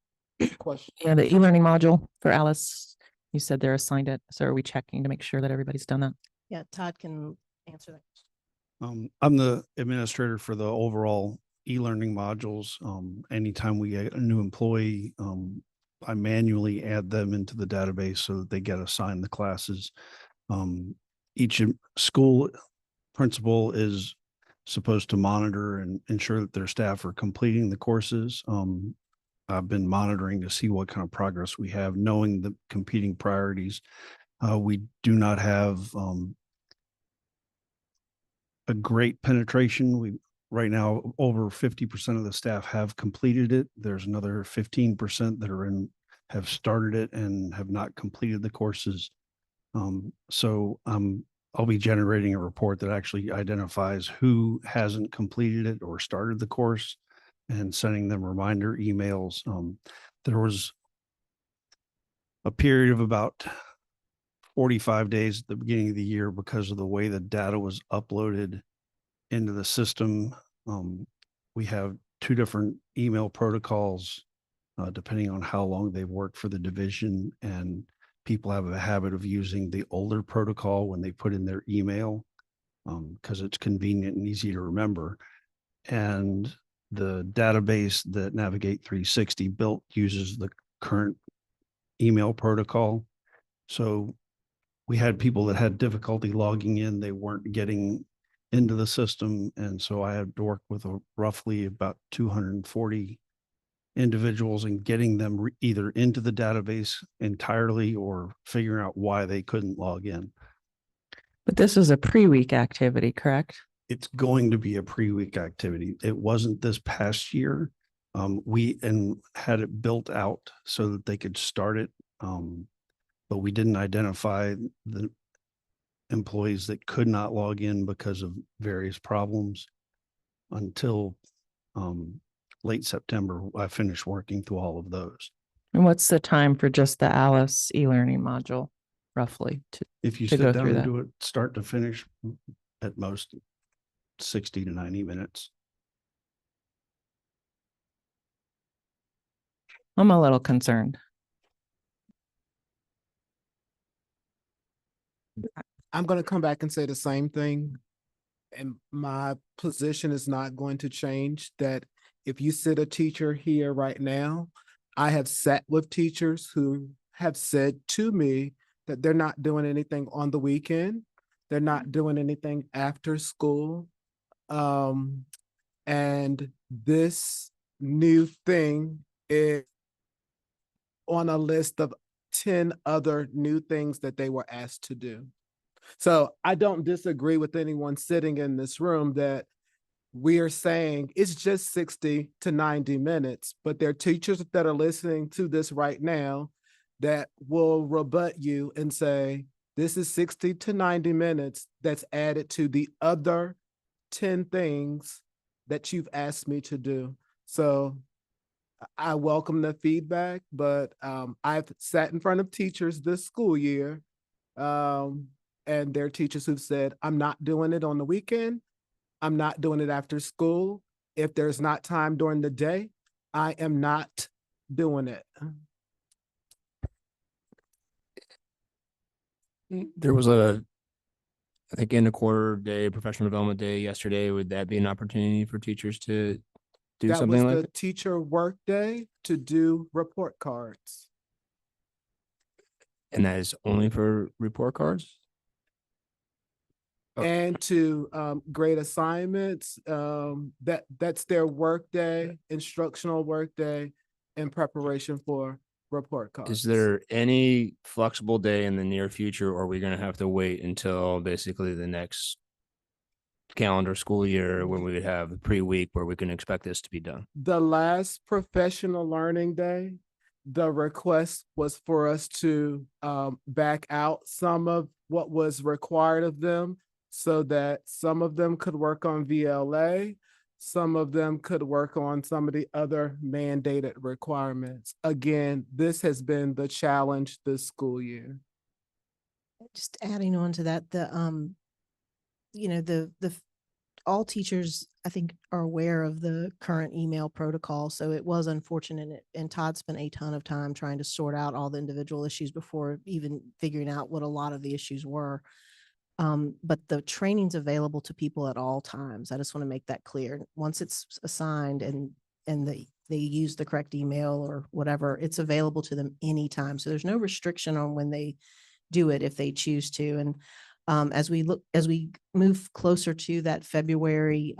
Speaker 8: Question.
Speaker 1: Yeah, the e-learning module for Alice, you said they're assigned it. So are we checking to make sure that everybody's done that?
Speaker 7: Yeah, Todd can answer that.
Speaker 4: I'm the administrator for the overall e-learning modules. Anytime we get a new employee, I manually add them into the database so that they get assigned the classes. Each school principal is supposed to monitor and ensure that their staff are completing the courses. I've been monitoring to see what kind of progress we have, knowing the competing priorities. We do not have a great penetration. We right now over 50% of the staff have completed it. There's another 15% that have started it and have not completed the courses. So I'll be generating a report that actually identifies who hasn't completed it or started the course and sending them reminder emails. There was a period of about 45 days at the beginning of the year because of the way the data was uploaded into the system. We have two different email protocols, depending on how long they've worked for the division, and people have a habit of using the older protocol when they put in their email because it's convenient and easy to remember. And the database that Navigate 360 built uses the current email protocol. So we had people that had difficulty logging in. They weren't getting into the system. And so I had to work with roughly about 240 individuals and getting them either into the database entirely or figuring out why they couldn't log in.
Speaker 1: But this is a pre-week activity, correct?
Speaker 4: It's going to be a pre-week activity. It wasn't this past year. We had it built out so that they could start it. But we didn't identify the employees that could not log in because of various problems until late September. I finished working through all of those.
Speaker 1: And what's the time for just the Alice e-learning module, roughly?
Speaker 4: If you
Speaker 1: to
Speaker 4: sit
Speaker 1: go
Speaker 4: down
Speaker 1: through
Speaker 4: and
Speaker 1: that?
Speaker 4: do it start to finish, at most 60 to 90 minutes.
Speaker 1: I'm a little concerned.
Speaker 8: I'm going to come back and say the same thing. And my position is not going to change, that if you sit a teacher here right now, I have sat with teachers who have said to me that they're not doing anything on the weekend. They're not doing anything after school. And this new thing is on a list of 10 other new things that they were asked to do. So I don't disagree with anyone sitting in this room that we are saying it's just 60 to 90 minutes, but there are teachers that are listening to this right now that will rebut you and say, this is 60 to 90 minutes that's added to the other 10 things that you've asked me to do. So I welcome the feedback, but I've sat in front of teachers this school year, and there are teachers who've said, I'm not doing it on the weekend. I'm not doing it after school. If there's not time during the day, I am not doing it.
Speaker 11: There was I think in a quarter day, professional development day yesterday. Would that be an opportunity for teachers to do
Speaker 8: That
Speaker 11: something
Speaker 8: was
Speaker 11: like
Speaker 8: the
Speaker 11: that?
Speaker 8: teacher work day to do report cards.
Speaker 11: And that is only for report cards? Oh.
Speaker 8: And to grade assignments. That's their work day, instructional work day, in preparation for report cards.
Speaker 11: Is there any flexible day in the near future, or are we going to have to wait until basically the next calendar school year when we would have a pre-week where we can expect this to be done?
Speaker 8: The last professional learning day, the request was for us to back out some of what was required of them so that some of them could work on VLA, some of them could work on some of the other mandated requirements. Again, this has been the challenge this school year.
Speaker 7: Just adding on to that, the all teachers, I think, are aware of the current email protocol. So it was unfortunate. And Todd spent a ton of time trying to sort out all the individual issues before even figuring out what a lot of the issues were. But the training's available to people at all times. I just want to make that clear. Once it's assigned and they use the correct email or whatever, it's available to them anytime. So there's no restriction on when they do it if they choose to. And as we move closer to that February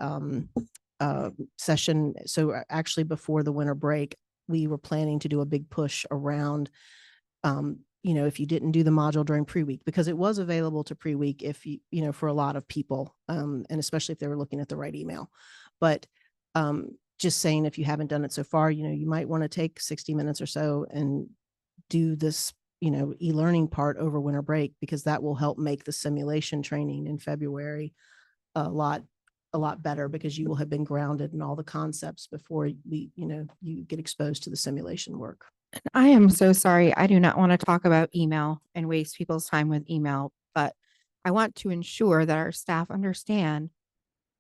Speaker 7: session, so actually before the winter break, we were planning to do a big push around, if you didn't do the module during pre-week, because it was available to pre-week if for a lot of people, and especially if they were looking at the right email. But just saying, if you haven't done it so far, you might want to take 60 minutes or so and do this, e-learning part over winter break, because that will help make the simulation training in February a lot better, because you will have been grounded in all the concepts before you get exposed to the simulation work.
Speaker 6: I am so sorry. I do not want to talk about email and waste people's time with email, but I want to ensure that our staff understand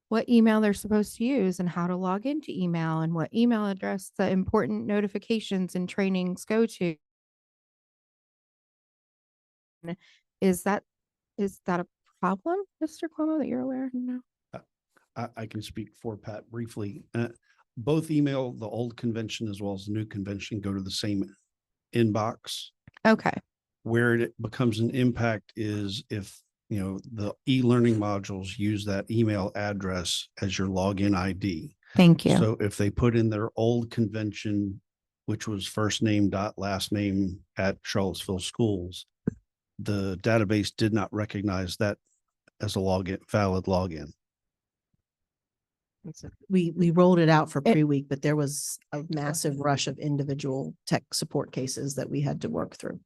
Speaker 6: what email they're supposed to use and how to log into email and what email address the important notifications and trainings go to. Is that a problem, Mr. Cuomo, that you're aware of now?
Speaker 4: I can speak for Pat briefly. Both email, the old convention as well as the new convention, go to the same inbox.
Speaker 6: Okay.
Speaker 4: Where it becomes an impact is if, the e-learning modules use that email address as your login ID.
Speaker 6: Thank you.
Speaker 4: So if they put in their old convention, which was first name dot last name at Charlottesville schools, the database did not recognize that as a valid login.
Speaker 7: We rolled it out for pre-week, but there was a massive rush of individual tech support cases that we had to work through.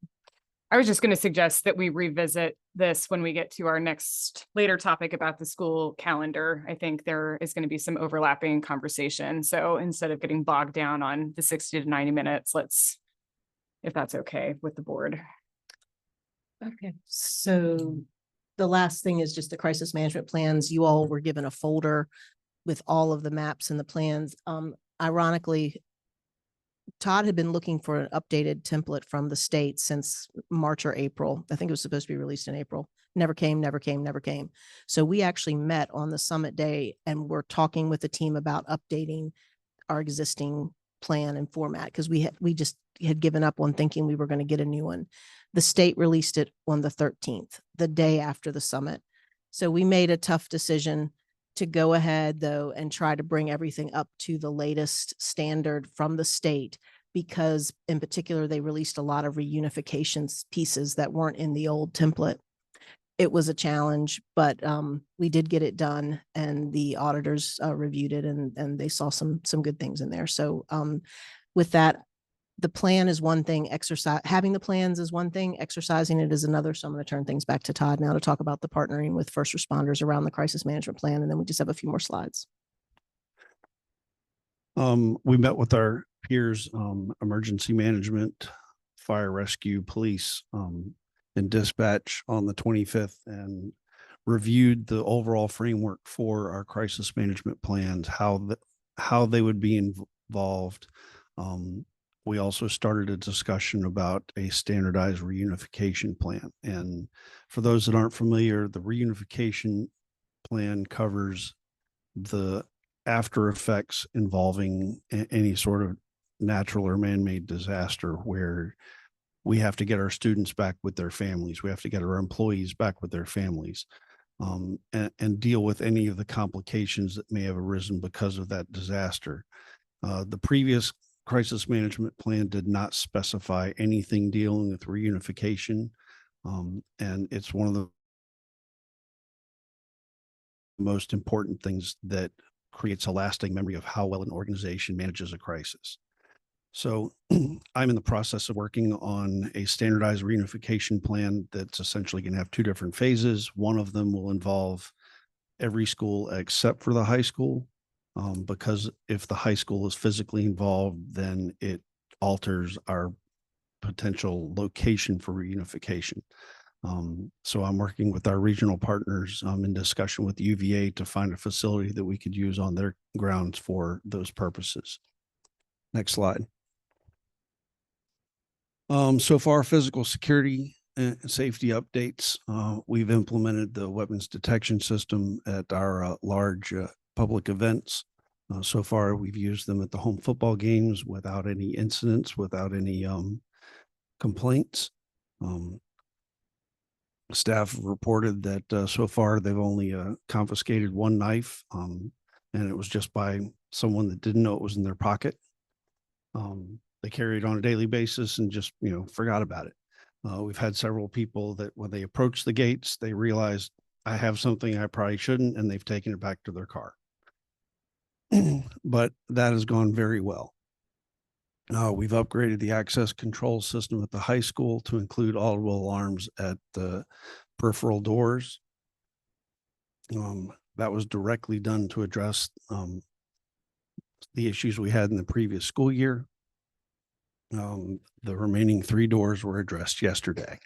Speaker 9: I was just going to suggest that we revisit this when we get to our next later topic about the school calendar. I think there is going to be some overlapping conversation. So instead of getting bogged down on the 60 to 90 minutes, if that's okay with the board.
Speaker 7: Okay. So the last thing is just the crisis management plans. You all were given a folder with all of the maps and the plans. Ironically, Todd had been looking for an updated template from the state since March or April. I think it was supposed to be released in April. Never came. So we actually met on the summit day and we're talking with the team about updating our existing plan and format, because we just had given up on thinking we were going to get a new one. The state released it on the 13th, the day after the summit. So we made a tough decision to go ahead though and try to bring everything up to the latest standard from the state, because in particular, they released a lot of reunification pieces that weren't in the old template. It was a challenge, but we did get it done, and the auditors reviewed it and they saw some good things in there. So with that, the plan is one thing, having the plans is one thing, exercising it is another. So I'm going to turn things back to Todd now to talk about the partnering with first responders around the crisis management plan. And then we just have a few more slides.
Speaker 4: We met with our peers, emergency management, fire rescue, police, and dispatch on the 25th, and reviewed the overall framework for our crisis management plans, how they would be involved. We also started a discussion about a standardized reunification plan. And for those that aren't familiar, the reunification plan covers the after effects involving any sort of natural or man-made disaster, where we have to get our students back with their families. We have to get our employees back with their families, and deal with any of the complications that may have arisen because of that disaster. The previous crisis management plan did not specify anything dealing with reunification. And it's one of the most important things that creates a lasting memory of how well an organization manages a crisis. So I'm in the process of working on a standardized reunification plan that's essentially going to have two different phases. One of them will involve every school except for the high school, because if the high school is physically involved, then it alters our potential location for reunification. So I'm working with our regional partners in discussion with UVA to find a facility that we could use on their grounds for those purposes. Next slide. So far, physical security and safety updates. We've implemented the weapons detection system at our large public events. So far, we've used them at the home football games without any incidents, without any complaints. Staff reported that so far they've only confiscated one knife, and it was just by someone that didn't know it was in their pocket. They carry it on a daily basis and just, forgot about it. We've had several people that when they approach the gates, they realize I have something I probably shouldn't, and they've taken it back to their car. But that has gone very well. We've upgraded the access control system at the high school to include audible alarms at the peripheral doors. That was directly done to address the issues we had in the previous school year. The remaining 3 doors were addressed yesterday.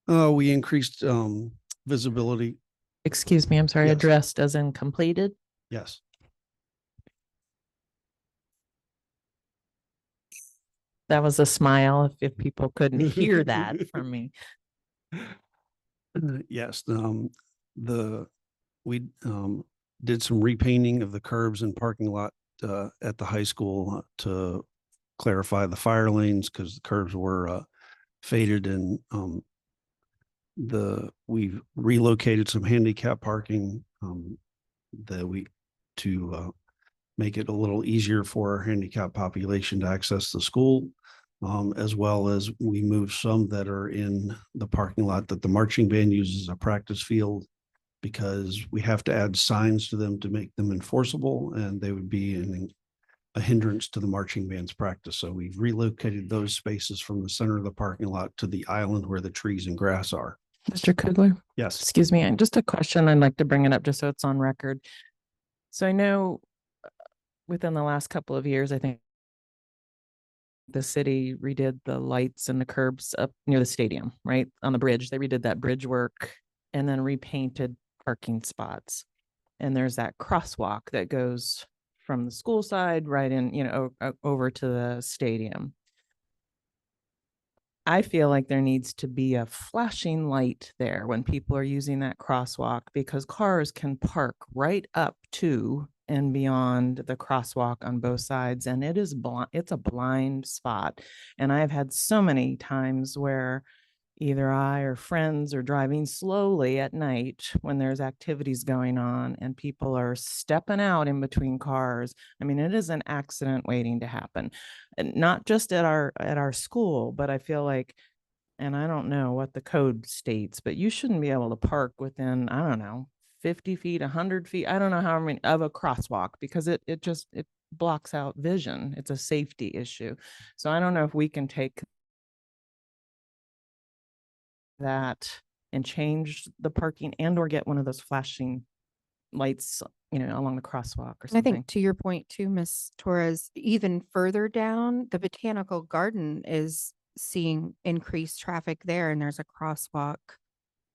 Speaker 4: We increased visibility.
Speaker 1: Excuse me, I'm sorry,
Speaker 4: Yes.
Speaker 1: addressed as in completed?
Speaker 4: Yes.
Speaker 1: That was a smile if people couldn't hear that from me.
Speaker 4: Yes. We did some repainting of the curbs and parking lot at the high school to clarify the fire lanes because the curbs were faded, and we've relocated some handicap parking to make it a little easier for our handicap population to access the school, as well as we moved some that are in the parking lot that the marching band uses as a practice field, because we have to add signs to them to make them enforceable, and they would be a hindrance to the marching band's practice. So we've relocated those spaces from the center of the parking lot to the island where the trees and grass are.
Speaker 1: Mr. Kugler?
Speaker 4: Yes.
Speaker 1: Excuse me, and just a question, I'd like to bring it up just so it's on record. So I know within the last couple of years, I think the city redid the lights and the curbs up near the stadium, right? On the bridge, they redid that bridge work and then repainted parking spots. And there's that crosswalk that goes from the school side right in, over to the stadium. I feel like there needs to be a flashing light there when people are using that crosswalk, because cars can park right up to and beyond the crosswalk on both sides. And it's a blind spot. And I've had so many times where either I or friends are driving slowly at night when there's activities going on and people are stepping out in between cars. I mean, it is an accident waiting to happen, and not just at our school, but I feel like, and I don't know what the code states, but you shouldn't be able to park within, I don't know, 50 feet, 100 feet. I don't know how many of a crosswalk, because it blocks out vision. It's a safety issue. So I don't know if we can take that and change the parking and or get one of those flashing lights, along the crosswalk or
Speaker 6: I
Speaker 1: something.
Speaker 6: think to your point too, Ms. Torres, even further down, the Botanical Garden is seeing increased traffic there, and there's a crosswalk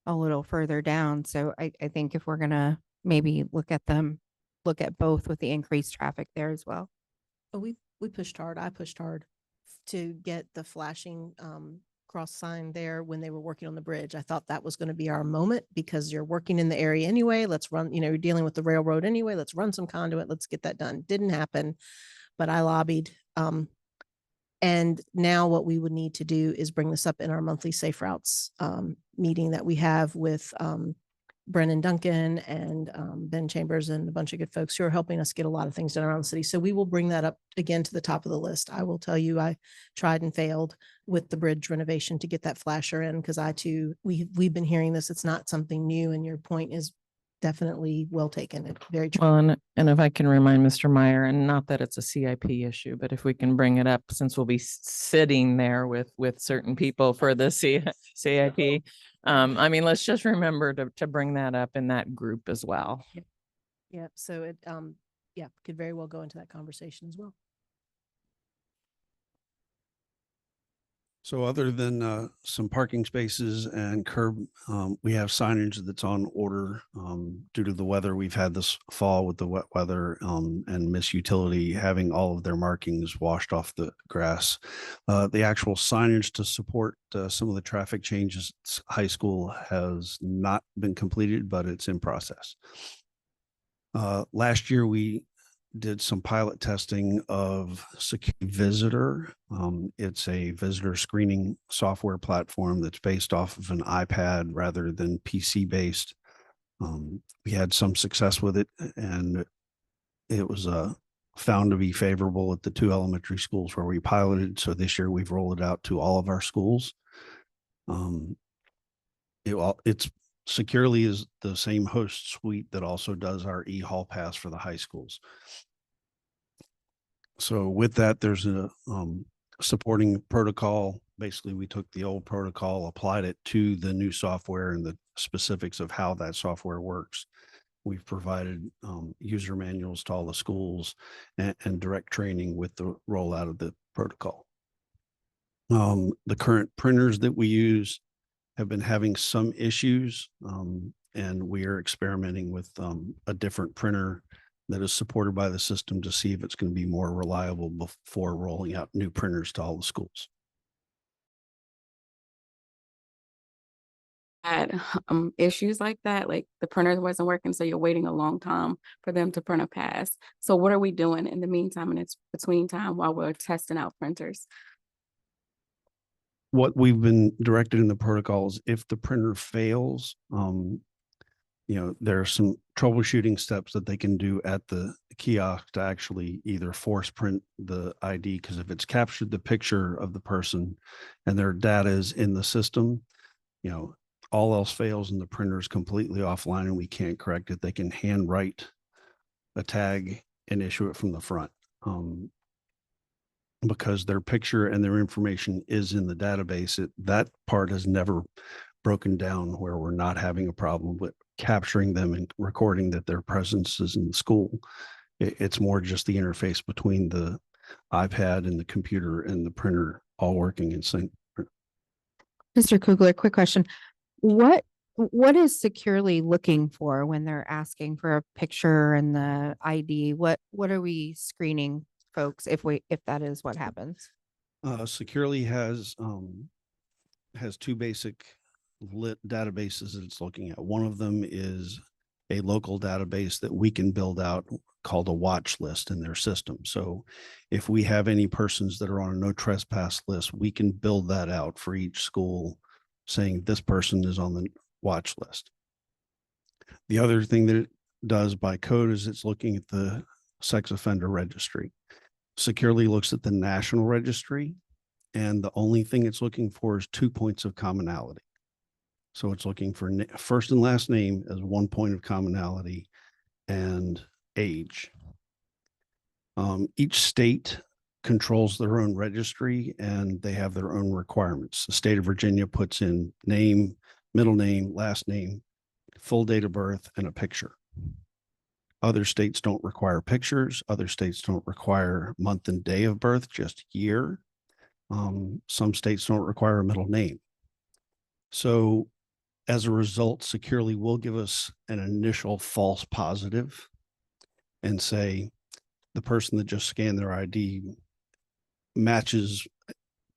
Speaker 6: a little further down. So I think if we're gonna maybe look at both with the increased traffic there as well.
Speaker 7: But we pushed hard. I pushed hard to get the flashing cross sign there when they were working on the bridge. I thought that was going to be our moment, because you're working in the area anyway. Let's run, you're dealing with the railroad anyway. Let's run some conduit. Let's get that done. Didn't happen, but I lobbied. And now what we would need to do is bring this up in our monthly Safe Routes meeting that we have with Brennan Duncan and Ben Chambers and a bunch of good folks who are helping us get a lot of things done around the city. So we will bring that up again to the top of the list. I will tell you, I tried and failed with the bridge renovation to get that flasher in, because we've been hearing this. It's not something new, and your point is definitely well taken. It's very true.
Speaker 1: Well, and if I can remind Mr. Meyer, and not that it's a CIP issue, but if we can bring it up, since we'll be sitting there with certain people for the CIP. I mean, let's just remember to bring that up in that group as well.
Speaker 7: Yeah. So it, could very well go into that conversation as well.
Speaker 4: So other than some parking spaces and curb, we have signage that's on order due to the weather we've had this fall with the wet weather and Miss Utility having all of their markings washed off the grass. The actual signage to support some of the traffic changes at high school has not been completed, but it's in process. Last year, we did some pilot testing of Secure Visitor. It's a visitor screening software platform that's based off of an iPad rather than PC based. We had some success with it, and it was found to be favorable at the 2 elementary schools where we piloted. So this year we've rolled it out to all of our schools. It's Securely is the same host suite that also does our e-hall pass for the high schools. So with that, there's a supporting protocol. Basically, we took the old protocol, applied it to the new software and the specifics of how that software works. We've provided user manuals to all the schools and direct training with the rollout of the protocol. The current printers that we use have been having some issues, and we are experimenting with a different printer that is supported by the system to see if it's going to be more reliable before rolling out new printers to all the schools.
Speaker 10: Had issues like that, like the printer wasn't working, so you're waiting a long time for them to print a pass. So what are we doing in the meantime, and it's between time while we're testing out printers?
Speaker 4: What we've been directed in the protocols, if the printer fails, there are some troubleshooting steps that they can do at the kiosk to actually either force print the ID, because if it's captured the picture of the person and their data is in the system, all else fails and the printer is completely offline and we can't correct it, they can handwrite a tag and issue it from the front. Because their picture and their information is in the database, that part has never broken down where we're not having a problem with capturing them and recording that their presence is in the school. It's more just the interface between the iPad and the computer and the printer all working in sync.
Speaker 6: Mr. Kugler, quick question. What is Securely looking for when they're asking for a picture and the ID? What are we screening folks if that is what happens?
Speaker 4: Securely has 2 basic databases that it's looking at. One of them is a local database that we can build out called a watch list in their system. So if we have any persons that are on a no trespass list, we can build that out for each school saying this person is on the watch list. The other thing that it does by code is it's looking at the sex offender registry. Securely looks at the national registry, and the only thing it's looking for is 2 points of commonality. So it's looking for first and last name as 1 point of commonality and age. Each state controls their own registry and they have their own requirements. The state of Virginia puts in name, middle name, last name, full date of birth, and a picture. Other states don't require pictures. Other states don't require month and day of birth, just year. Some states don't require a middle name. So as a result, Securely will give us an initial false positive and say the person that just scanned their ID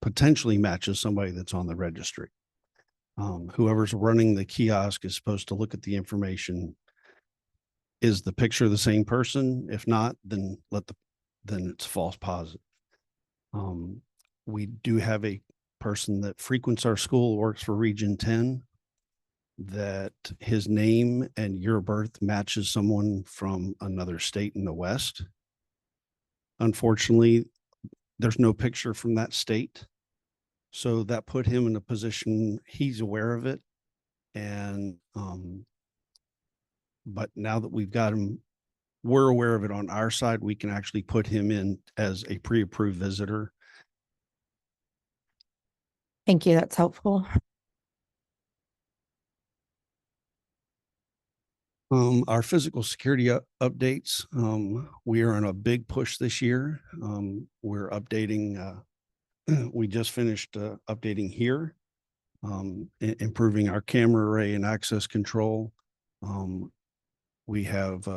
Speaker 4: potentially matches somebody that's on the registry. Whoever's running the kiosk is supposed to look at the information. Is the picture the same person? If not, then it's false positive. We do have a person that frequents our school, works for Region 10, that his name and year of birth matches someone from another state in the West. Unfortunately, there's no picture from that state. So that put him in a position, he's aware of it. And, but now that we've got him, we're aware of it on our side, we can actually put him in as a pre-approved visitor.
Speaker 6: Thank you. That's helpful.
Speaker 4: Our physical security updates, we are on a big push this year. We're updating we just finished updating here, improving our camera array and access control. We have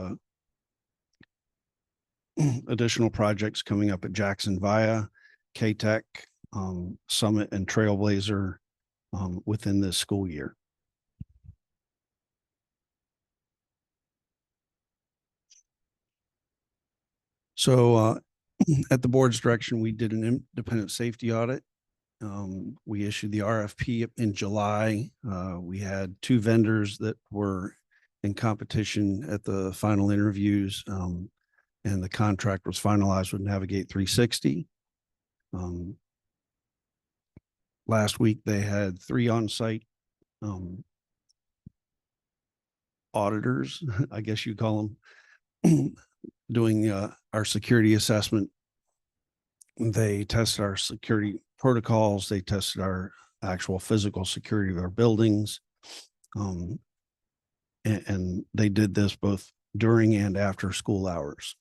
Speaker 4: additional projects coming up at Jackson Via, K-Tech, Summit, and Trailblazer within this school year. So at the board's direction, we did an independent safety audit. We issued the RFP in July. We had 2 vendors that were in competition at the final interviews, and the contract was finalized with Navigate 360. Last week, they had 3 on-site auditors, I guess you call them, doing our security assessment. They tested our security protocols. They tested our actual physical security of our buildings. And they did this both during and after school hours.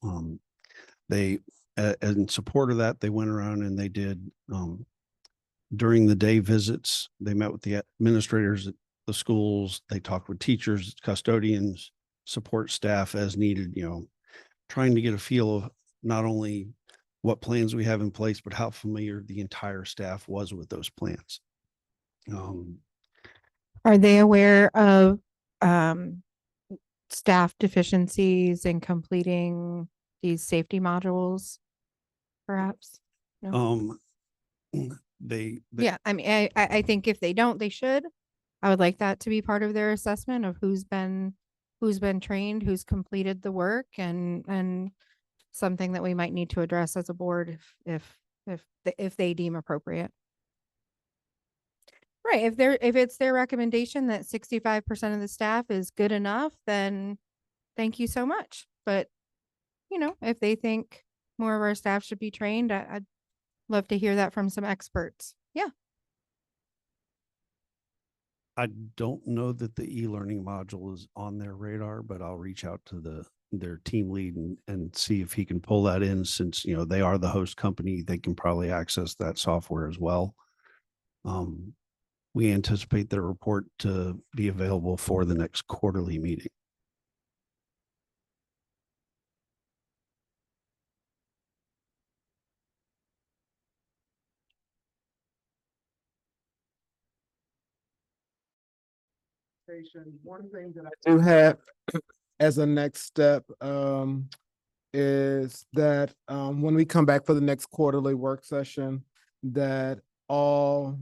Speaker 4: They, in support of that, they went around and they did during the day visits. They met with the administrators at the schools. They talked with teachers, custodians, support staff as needed, trying to get a feel of not only what plans we have in place, but how familiar the entire staff was with those plans.
Speaker 6: Are they aware of staff deficiencies in completing these safety modules? Perhaps? No?
Speaker 4: Yeah,
Speaker 6: I mean, I think if they don't, they should. I would like that to be part of their assessment of who's been trained, who's completed the work, and something that we might need to address as a board if they deem appropriate. Right. If it's their recommendation that 65% of the staff is good enough, then thank you so much. But if they think more of our staff should be trained, I'd love to hear that from some experts. Yeah.
Speaker 4: I don't know that the e-learning module is on their radar, but I'll reach out to their team lead and see if he can pull that in, since, they are the host company. They can probably access that software as well. We anticipate their report to be available for the next quarterly meeting.
Speaker 8: One thing that I do have as a next step is that when we come back for the next quarterly work session, that all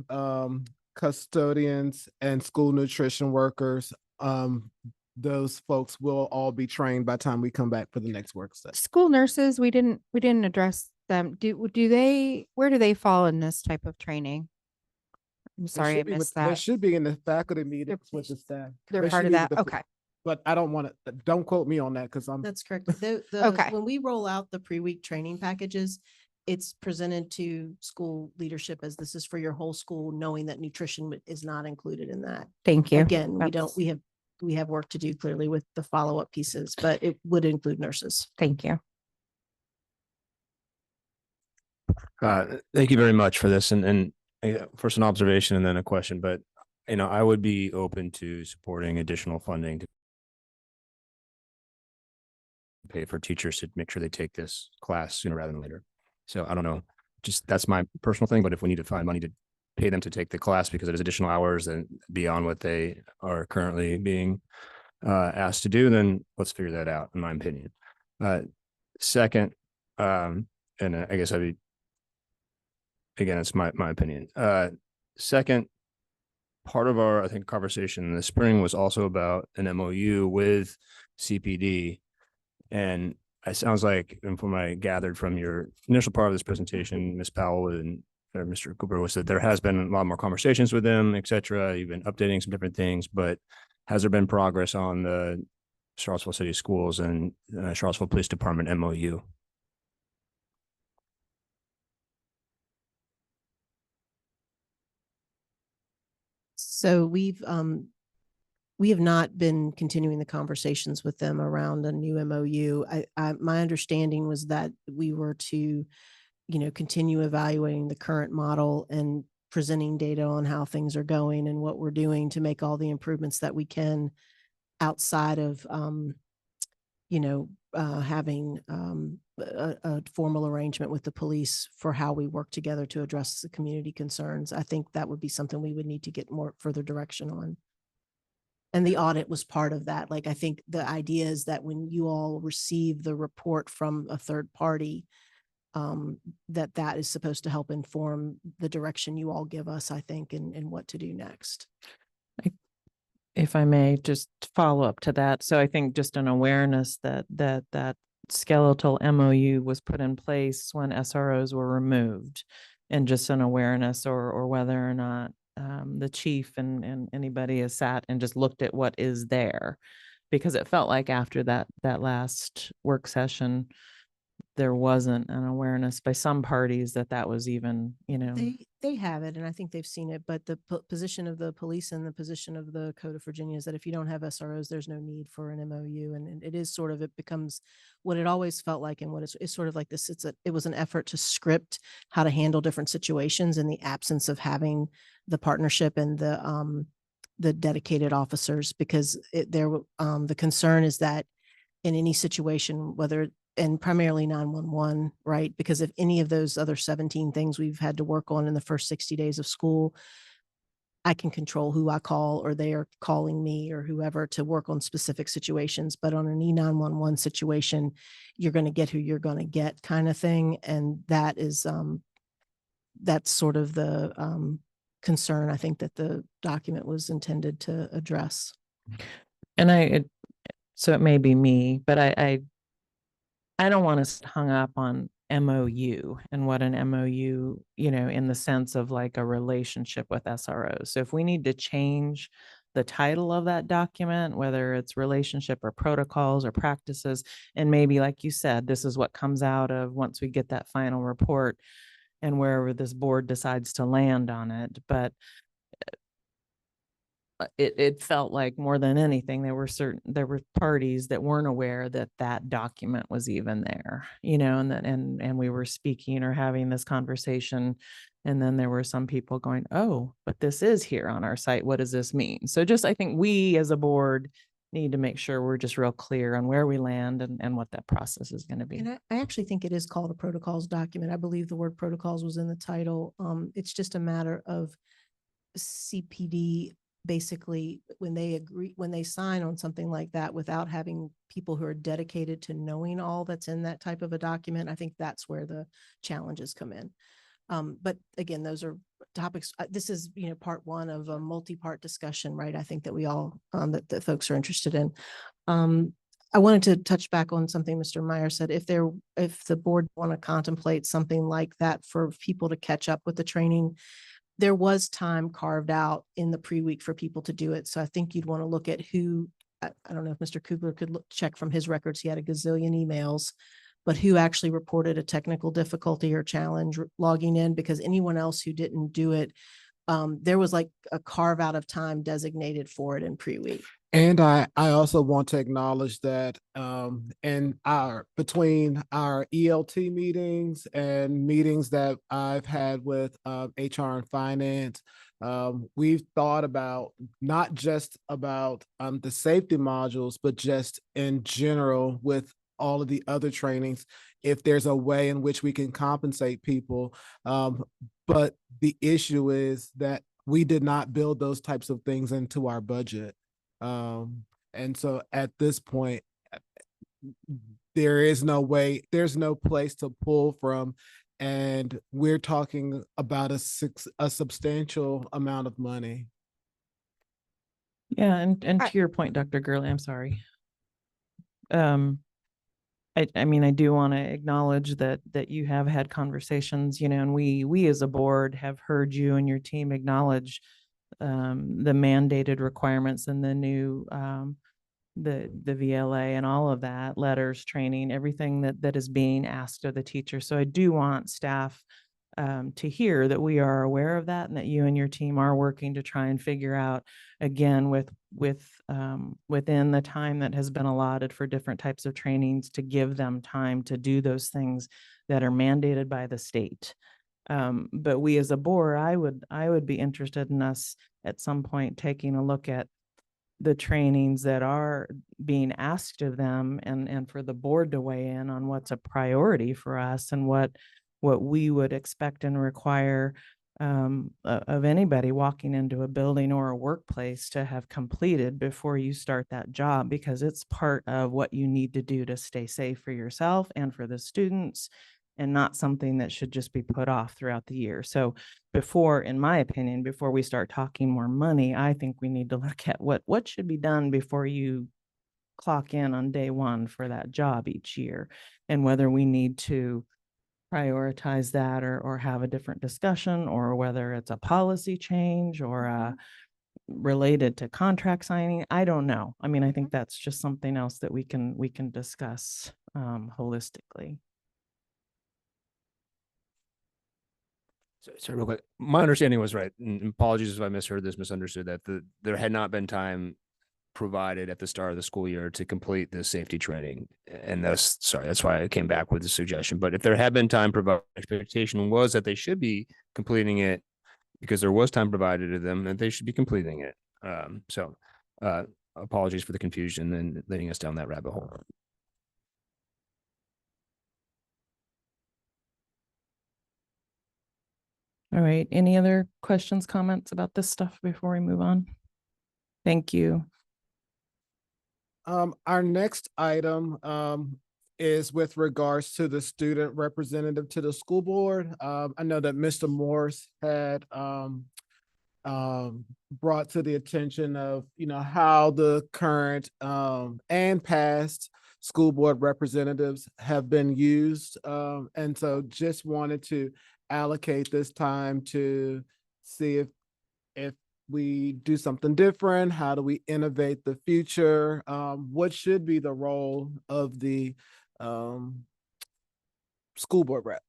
Speaker 8: custodians and school nutrition workers, those folks will all be trained by the time we come back for the next work session.
Speaker 6: School nurses, we didn't address them. Where do they fall in this type of training? I'm sorry, I missed
Speaker 8: They
Speaker 6: that.
Speaker 8: should be in the faculty meetings with the staff.
Speaker 6: They're
Speaker 8: They
Speaker 6: part
Speaker 8: should
Speaker 6: of
Speaker 8: be
Speaker 6: that.
Speaker 8: with the-
Speaker 6: Okay.
Speaker 8: But I don't quote me on that because I'm.
Speaker 7: That's correct.
Speaker 6: Okay.
Speaker 7: When we roll out the pre-week training packages, it's presented to school leadership as this is for your whole school, knowing that nutrition is not included in that.
Speaker 6: Thank you.
Speaker 7: Again,
Speaker 6: That's-
Speaker 7: we have work to do clearly with the follow-up pieces, but it would include nurses.
Speaker 6: Thank you.
Speaker 11: Thank you very much for this. And first an observation and then a question, but I would be open to supporting additional funding to pay for teachers to make sure they take this class sooner rather than later. So I don't know, just that's my personal thing, but if we need to find money to pay them to take the class because it is additional hours and beyond what they are currently being asked to do, then let's figure that out, in my opinion. Second, and I guess again, it's my opinion. Second, part of our, I think, conversation in the spring was also about an MOU with CPD. And it sounds like, and from what I gathered from your initial part of this presentation, Ms. Powell and Mr. Cooper, was that there has been a lot more conversations with them, et cetera. You've been updating some different things, but has there been progress on the Charlottesville City Schools and Charlottesville Police Department MOU?
Speaker 7: So we have not been continuing the conversations with them around a new MOU. My understanding was that we were to continue evaluating the current model and presenting data on how things are going and what we're doing to make all the improvements that we can outside of, having a formal arrangement with the police for how we work together to address the community concerns. I think that would be something we would need to get more further direction on. And the audit was part of that. Like, I think the idea is that when you all receive the report from a third party, that is supposed to help inform the direction you all give us, I think, and what to do next.
Speaker 1: If I may just follow up to that. So I think just an awareness that skeletal MOU was put in place when SROs were removed, and just an awareness or whether or not the chief and anybody has sat and just looked at what is there, because it felt like after that last work session, there wasn't an awareness by some parties that was even,
Speaker 7: They have it, and I think they've seen it, but the position of the police and the position of the Code of Virginia is that if you don't have SROs, there's no need for an MOU. And it is sort of, it becomes what it always felt like, and what it's sort of like this. It was an effort to script how to handle different situations in the absence of having the partnership and the dedicated officers, because the concern is that in any situation, whether and primarily 911, right? Because if any of those other 17 things we've had to work on in the first 60 days of school, I can control who I call, or they are calling me or whoever to work on specific situations. But on an E911 situation, you're going to get who you're going to get, kind of thing. And that is, that's sort of the concern I think that the document was intended to address.
Speaker 1: and so it may be me, but I don't want us hung up on MOU and what an MOU, in the sense of like a relationship with SROs. So if we need to change the title of that document, whether it's relationship or protocols or practices, and maybe, like you said, this is what comes out of once we get that final report and wherever this board decides to land on it. But it felt like more than anything, there were parties that weren't aware that document was even there, and we were speaking or having this conversation. And then there were some people going, oh, but this is here on our site. What does this mean? So I think we as a board need to make sure we're just real clear on where we land and what that process is going to be.
Speaker 7: And I actually think it is called a protocols document. I believe the word protocols was in the title. It's just a matter of CPD. Basically, when they sign on something like that without having people who are dedicated to knowing all that's in that type of a document, I think that's where the challenges come in. But again, those are topics. This is, part one of a multi-part discussion, right? I think that we all, that folks are interested in. I wanted to touch back on something Mr. Meyer said. If the board want to contemplate something like that for people to catch up with the training, there was time carved out in the pre-week for people to do it. So I think you'd want to look at who, I don't know if Mr. Kugler could check from his records. He had a gazillion emails, but who actually reported a technical difficulty or challenge logging in, because anyone else who didn't do it, there was like a carve out of time designated for it in pre-week.
Speaker 8: And I also want to acknowledge that between our ELT meetings and meetings that I've had with HR and finance, we've thought about not just about the safety modules, but just in general with all of the other trainings, if there's a way in which we can compensate people. But the issue is that we did not build those types of things into our budget. And so at this point, there's no place to pull from. And we're talking about a substantial amount of money.
Speaker 1: Yeah. And to your point, Dr. Gurley, I'm sorry. I mean, I do want to acknowledge that you have had conversations, and we as a board have heard you and your team acknowledge the mandated requirements and the new the VLA and all of that, letters, training, everything that is being asked of the teacher. So I do want staff to hear that we are aware of that and that you and your team are working to try and figure out, again, within the time that has been allotted for different types of trainings, to give them time to do those things that are mandated by the state. But we as a board, I would be interested in us at some point taking a look at the trainings that are being asked of them, and for the board to weigh in on what's a priority for us and what we would expect and require of anybody walking into a building or a workplace to have completed before you start that job, because it's part of what you need to do to stay safe for yourself and for the students, and not something that should just be put off throughout the year. So before, in my opinion, before we start talking more money, I think we need to look at what should be done before you clock in on day one for that job each year, and whether we need to prioritize that or have a different discussion, or whether it's a policy change or related to contract signing. I don't know. I mean, I think that's just something else that we can discuss holistically.
Speaker 11: So real quick, my understanding was right, and apologies if I misheard this, misunderstood that there had not been time provided at the start of the school year to complete the safety training. And that's why I came back with the suggestion. But if there had been time provided, expectation was that they should be completing it because there was time provided to them, that they should be completing it. So apologies for the confusion and leading us down that rabbit hole.
Speaker 1: All right. Any other questions, comments about this stuff before we move on? Thank you.
Speaker 8: Our next item is with regards to the student representative to the school board. I know that Mr. Morse had brought to the attention of, how the current and past school board representatives have been used. And so just wanted to allocate this time to see if we do something different. How do we innovate the future? What should be the role of the school board rep?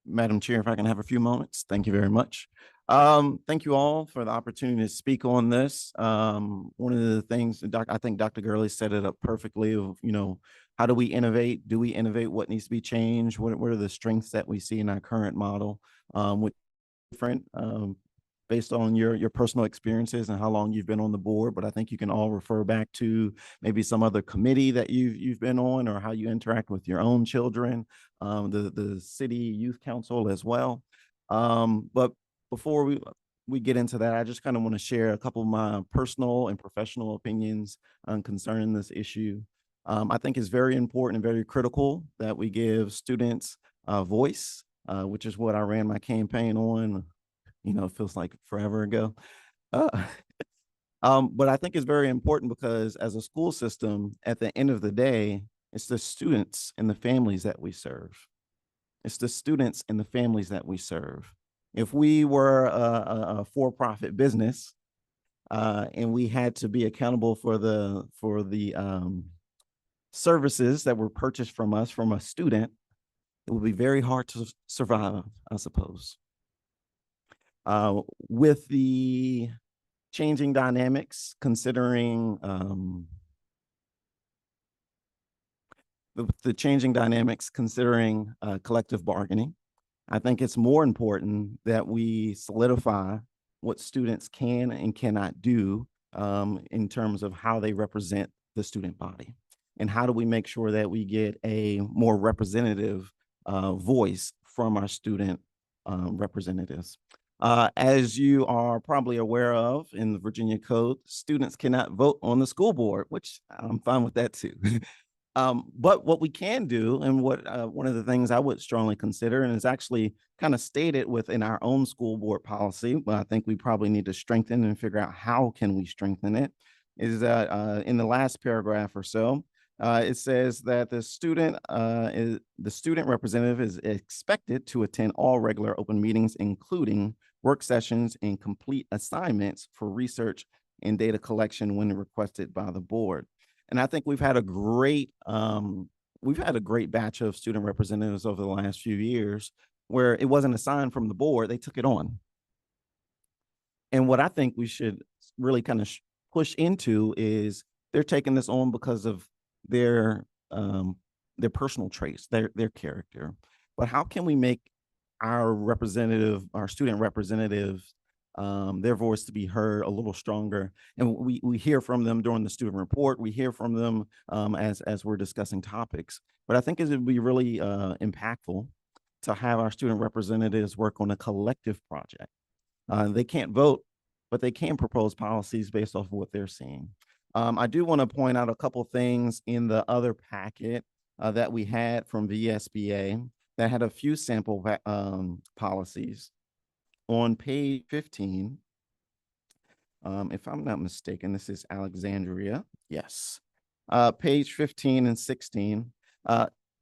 Speaker 3: Madam Chair, if I can have a few moments. Thank you very much. Thank you all for the opportunity to speak on this. One of the things, I think Dr. Gurley set it up perfectly of, how do we innovate? Do we innovate? What needs to be changed? What are the strengths that we see in our current model? With different based on your personal experiences and how long you've been on the board, but I think you can all refer back to maybe some other committee that you've been on, or how you interact with your own children, the city youth council as well. But before we get into that, I just kind of want to share a couple of my personal and professional opinions concerning this issue. I think it's very important and very critical that we give students a voice, which is what I ran my campaign on. It feels like forever ago. But I think it's very important because as a school system, at the end of the day, it's the students and the families that we serve. It's the students and the families that we serve. If we were a for-profit business and we had to be accountable for the services that were purchased from us from a student, it would be very hard to survive, I suppose. With the changing dynamics, considering collective bargaining, I think it's more important that we solidify what students can and cannot do in terms of how they represent the student body. And how do we make sure that we get a more representative voice from our student representatives? As you are probably aware of, in the Virginia Code, students cannot vote on the school board, which I'm fine with that too. But what we can do, and what one of the things I would strongly consider, and is actually kind of stated within our own school board policy, but I think we probably need to strengthen and figure out how can we strengthen it, is that in the last paragraph or so, it says that the student representative is expected to attend all regular open meetings, including work sessions and complete assignments for research and data collection when requested by the board. And I think we've had a great we've had a great batch of student representatives over the last few years where it wasn't assigned from the board, they took it on. And what I think we should really kind of push into is they're taking this on because of their personal traits, their character. But how can we make our student representatives, their voice to be heard a little stronger? And we hear from them during the student report. We hear from them as we're discussing topics. But I think it would be really impactful to have our student representatives work on a collective project. They can't vote, but they can propose policies based off of what they're seeing. I do want to point out a couple things in the other packet that we had from VSBA that had a few sample policies. On page 15, if I'm not mistaken, this is Alexandria. Yes. Page 15 and 16.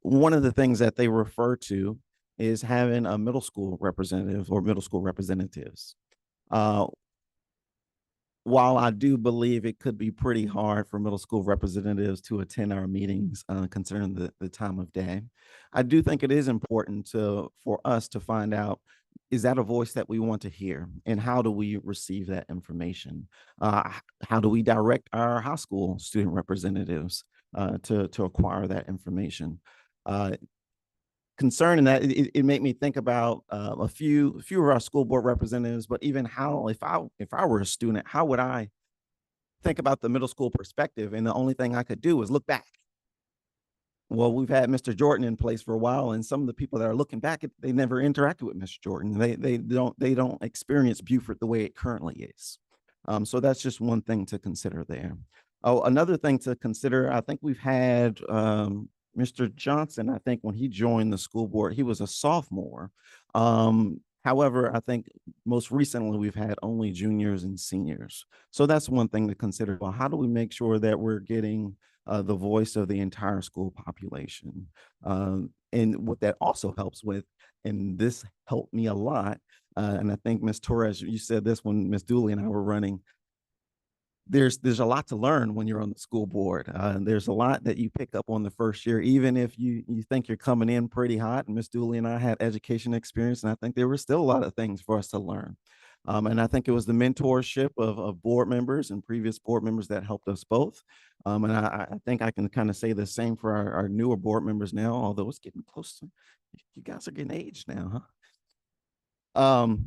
Speaker 3: One of the things that they refer to is having a middle school representative or middle school representatives. While I do believe it could be pretty hard for middle school representatives to attend our meetings concerning the time of day, I do think it is important for us to find out, is that a voice that we want to hear? And how do we receive that information? How do we direct our high school student representatives to acquire that information? Concerning that, it made me think about a few of our school board representatives, but even how, if I were a student, how would I think about the middle school perspective? And the only thing I could do was look back. Well, we've had Mr. Jordan in place for a while, and some of the people that are looking back, they never interacted with Mr. Jordan. They don't experience Beaufort the way it currently is. So that's just one thing to consider there. Oh, another thing to consider, I think we've had Mr. Johnson, I think when he joined the school board, he was a sophomore. However, I think most recently we've had only juniors and seniors. So that's one thing to consider. Well, how do we make sure that we're getting the voice of the entire school population? And what that also helps with, and this helped me a lot, and I think Ms. Torres, you said this when Ms. Dooley and I were running, there's a lot to learn when you're on the school board. There's a lot that you pick up on the first year, even if you think you're coming in pretty hot. And Ms. Dooley and I had education experience, and I think there were still a lot of things for us to learn. And I think it was the mentorship of board members and previous board members that helped us both. And I think I can kind of say the same for our newer board members now, although it's getting close to, you guys are getting aged now, huh?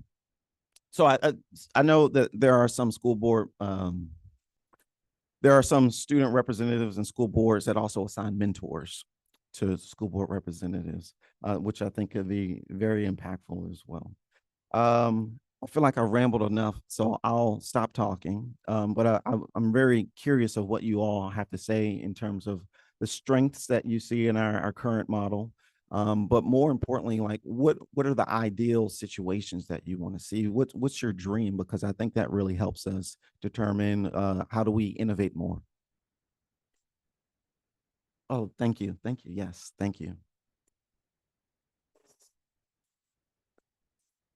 Speaker 3: So I know that there are some school board, there are some student representatives and school boards that also assign mentors to school board representatives, which I think could be very impactful as well. I feel like I rambled enough, so I'll stop talking. But I'm very curious of what you all have to say in terms of the strengths that you see in our current model. But more importantly, like what are the ideal situations that you want to see? What's your dream? Because I think that really helps us determine how do we innovate more. Oh, thank you. Thank you. Yes, thank you.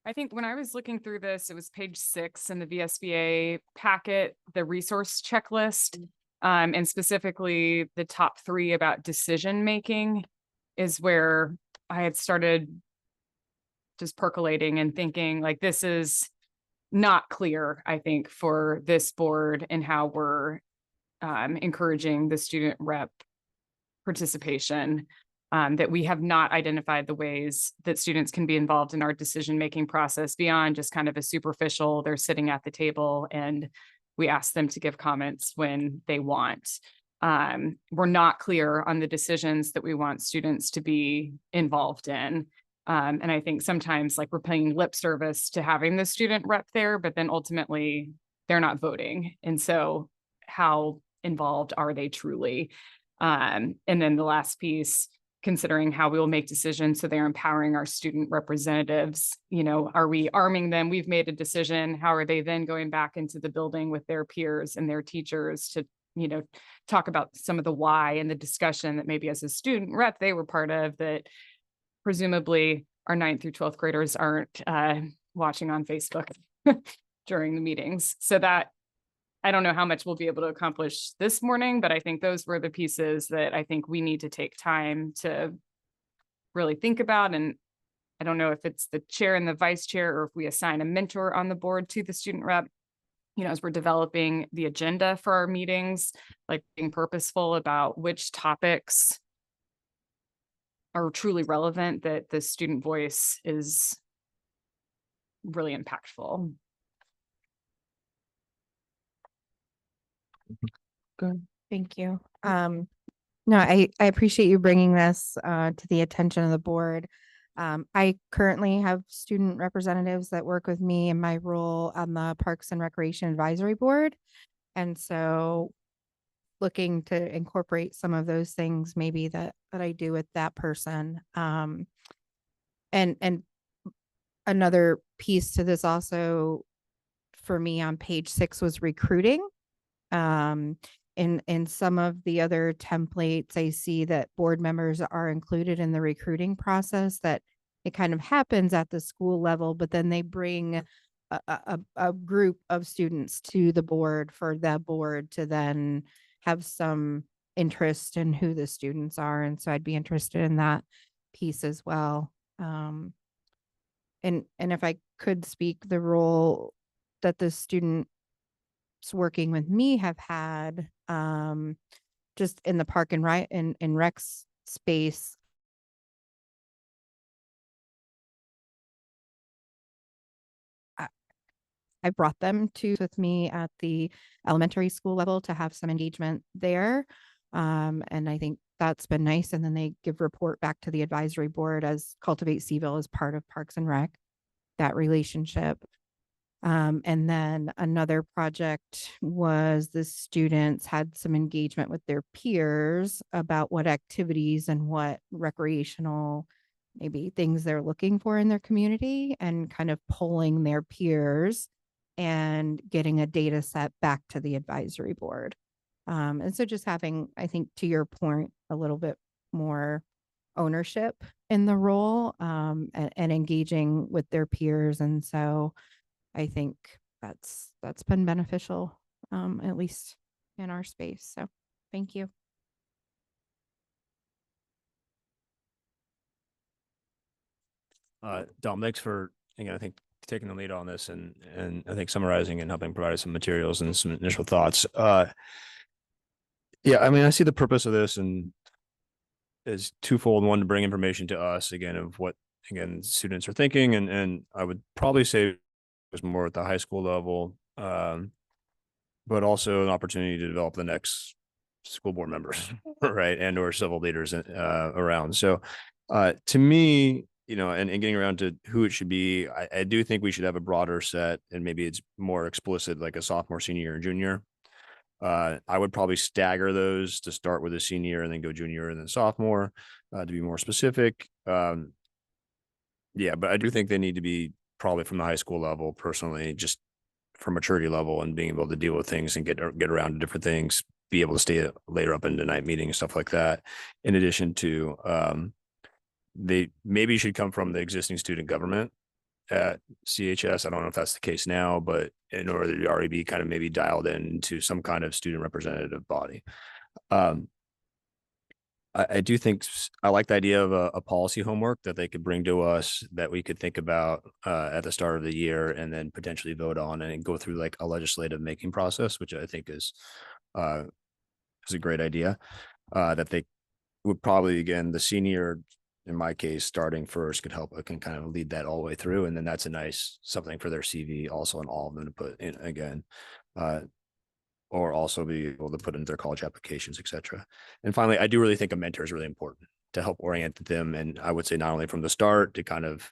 Speaker 9: I think when I was looking through this, it was page 6 in the VSBA packet, the resource checklist, and specifically the top 3 about decision making is where I had started just percolating and thinking like, this is not clear, I think, for this board and how we're encouraging the student rep participation, that we have not identified the ways that students can be involved in our decision-making process beyond just kind of a superficial, they're sitting at the table and we ask them to give comments when they want. We're not clear on the decisions that we want students to be involved in. And I think sometimes like we're paying lip service to having the student rep there, but then ultimately they're not voting. And so how involved are they truly? And then the last piece, considering how we will make decisions so they're empowering our student representatives. You know, are we arming them? We've made a decision. How are they then going back into the building with their peers and their teachers to, you know, talk about some of the why and the discussion that maybe as a student rep they were part of, that presumably our 9th through 12th graders aren't watching on Facebook during the meetings. So that I don't know how much we'll be able to accomplish this morning, but I think those were the pieces that I think we need to take time to really think about. And I don't know if it's the chair and the vice chair, or if we assign a mentor on the board to the student rep, as we're developing the agenda for our meetings, like being purposeful about which topics are truly relevant, that the student voice is really impactful.
Speaker 6: Good. Thank you. No, I appreciate you bringing this to the attention of the board. I currently have student representatives that work with me in my role on the Parks and Recreation Advisory Board. And so looking to incorporate some of those things maybe that I do with that person. And another piece to this also for me on page 6 was recruiting. In some of the other templates, I see that board members are included in the recruiting process, that it kind of happens at the school level, but then they bring a group of students to the board for the board to then have some interest in who the students are. And so I'd be interested in that piece as well. And if I could speak, the role that the students working with me have had, just in the park and rec space. I brought them with me at the elementary school level to have some engagement there. And I think that's been nice. And then they give report back to the advisory board as Cultivate Seville as part of Parks and Rec, that relationship. And then another project was the students had some engagement with their peers about what activities and what recreational maybe things they're looking for in their community, and kind of polling their peers and getting a data set back to the advisory board. And so just having, I think to your point, a little bit more ownership in the role, and engaging with their peers. And so I think that's been beneficial, at least in our space. So thank you.
Speaker 11: Dom, thanks for, again, I think taking the lead on this and I think summarizing and helping provide some materials and some initial thoughts. Yeah, I mean, I see the purpose of this and is twofold. One, to bring information to us again of what, again, students are thinking. And I would probably say it was more at the high school level, but also an opportunity to develop the next school board members, right? And or civil leaders around. So to me, and getting around to who it should be, I do think we should have a broader set, and maybe it's more explicit, like a sophomore, senior, and junior. I would probably stagger those to start with a senior and then go junior and then sophomore, to be more specific. Yeah, but I do think they need to be probably from the high school level, personally, just for maturity level and being able to deal with things and get around to different things, be able to stay later up into night meetings, stuff like that. In addition to, they maybe should come from the existing student government at CHS. I don't know if that's the case now, but in order to already be kind of maybe dialed into some kind of student representative body. I do think I like the idea of a policy homework that they could bring to us that we could think about at the start of the year and then potentially vote on and go through like a legislative making process, which I think is a great idea. That they would probably, again, the senior, in my case, starting first could help. I can kind of lead that all the way through. And then that's a nice something for their CV also, and all of them to put in again, or also be able to put into their college applications, etc. And finally, I do really think a mentor is really important to help orient them. And I would say not only from the start to kind of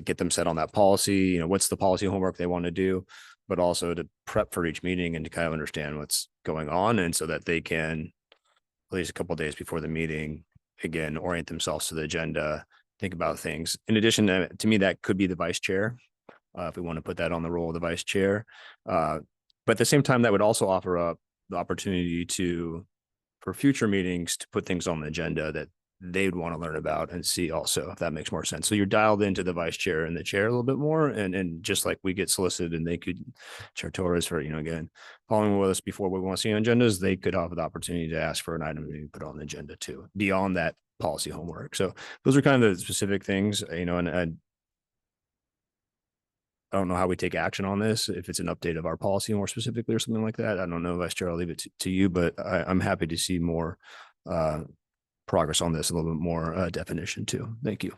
Speaker 11: get them set on that policy, what's the policy homework they want to do, but also to prep for each meeting and to kind of understand what's going on. And so that they can, at least a couple of days before the meeting, again, orient themselves to the agenda, think about things. In addition to me, that could be the vice chair, if we want to put that on the role of the vice chair. But at the same time, that would also offer up the opportunity for future meetings to put things on the agenda that they'd want to learn about and see also, if that makes more sense. So you're dialed into the vice chair and the chair a little bit more. And just like we get solicited and they could, Chair Torres for, again, following with us before we want to see on agendas, they could have the opportunity to ask for an item to be put on the agenda too, beyond that policy homework. So those are kind of the specific things, and I don't know how we take action on this, if it's an update of our policy more specifically or something like that. I don't know, Vice Chair, I'll leave it to you, but I'm happy to see more progress on this, a little bit more definition too. Thank you.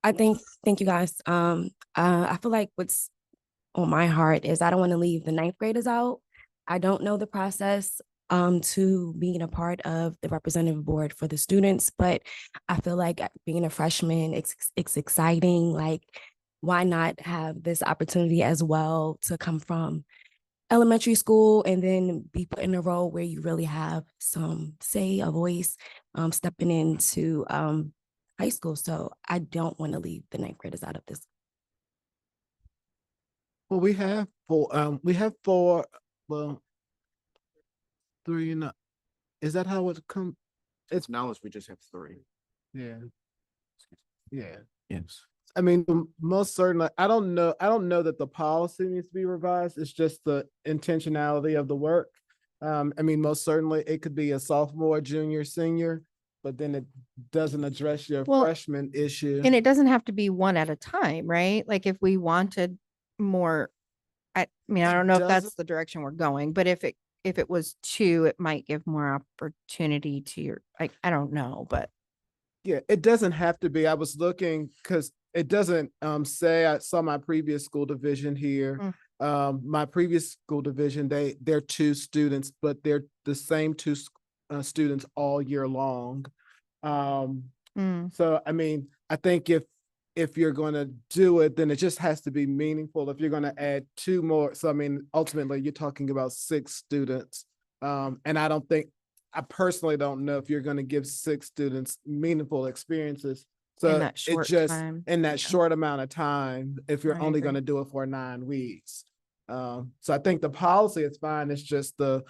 Speaker 12: Thank you guys. I feel like what's on my heart is I don't want to leave the ninth graders out. I don't know the process to being a part of the representative board for the students, but I feel like being a freshman, it's exciting. Like, why not have this opportunity as well to come from elementary school and then be put in a role where you really have some say, a voice, stepping into high school. So I don't want to leave the ninth graders out of this.
Speaker 8: Well, we have four, well, three, is that how it come? It's
Speaker 3: Now we just have 3.
Speaker 8: Yeah. Yeah.
Speaker 3: Yes.
Speaker 8: I mean, most certainly, I don't know that the policy needs to be revised. It's just the intentionality of the work. I mean, most certainly it could be a sophomore, junior, senior, but then it doesn't address your
Speaker 6: Well,
Speaker 8: freshman issue.
Speaker 6: And it doesn't have to be one at a time, right? Like if we wanted more, I mean, I don't know if that's
Speaker 8: doesn't-
Speaker 6: the direction we're going, but if it was 2, it might give more opportunity to your, I don't know, but.
Speaker 8: Yeah, it doesn't have to be. I was looking because it doesn't say. I saw my previous school division here. My previous school division, they're 2 students, but they're the same 2 students all year long. So I mean, I think if you're going to do it, then it just has to be meaningful. If you're going to add 2 more, so I mean, ultimately you're talking about 6 students. And I personally don't know if you're going to give 6 students meaningful experiences. So
Speaker 6: In that short time,
Speaker 8: in that
Speaker 6: yeah.
Speaker 8: short amount of time, if you're
Speaker 6: I
Speaker 8: only
Speaker 6: agree.
Speaker 8: going to do it for 9 weeks. So I think the policy is fine. It's just the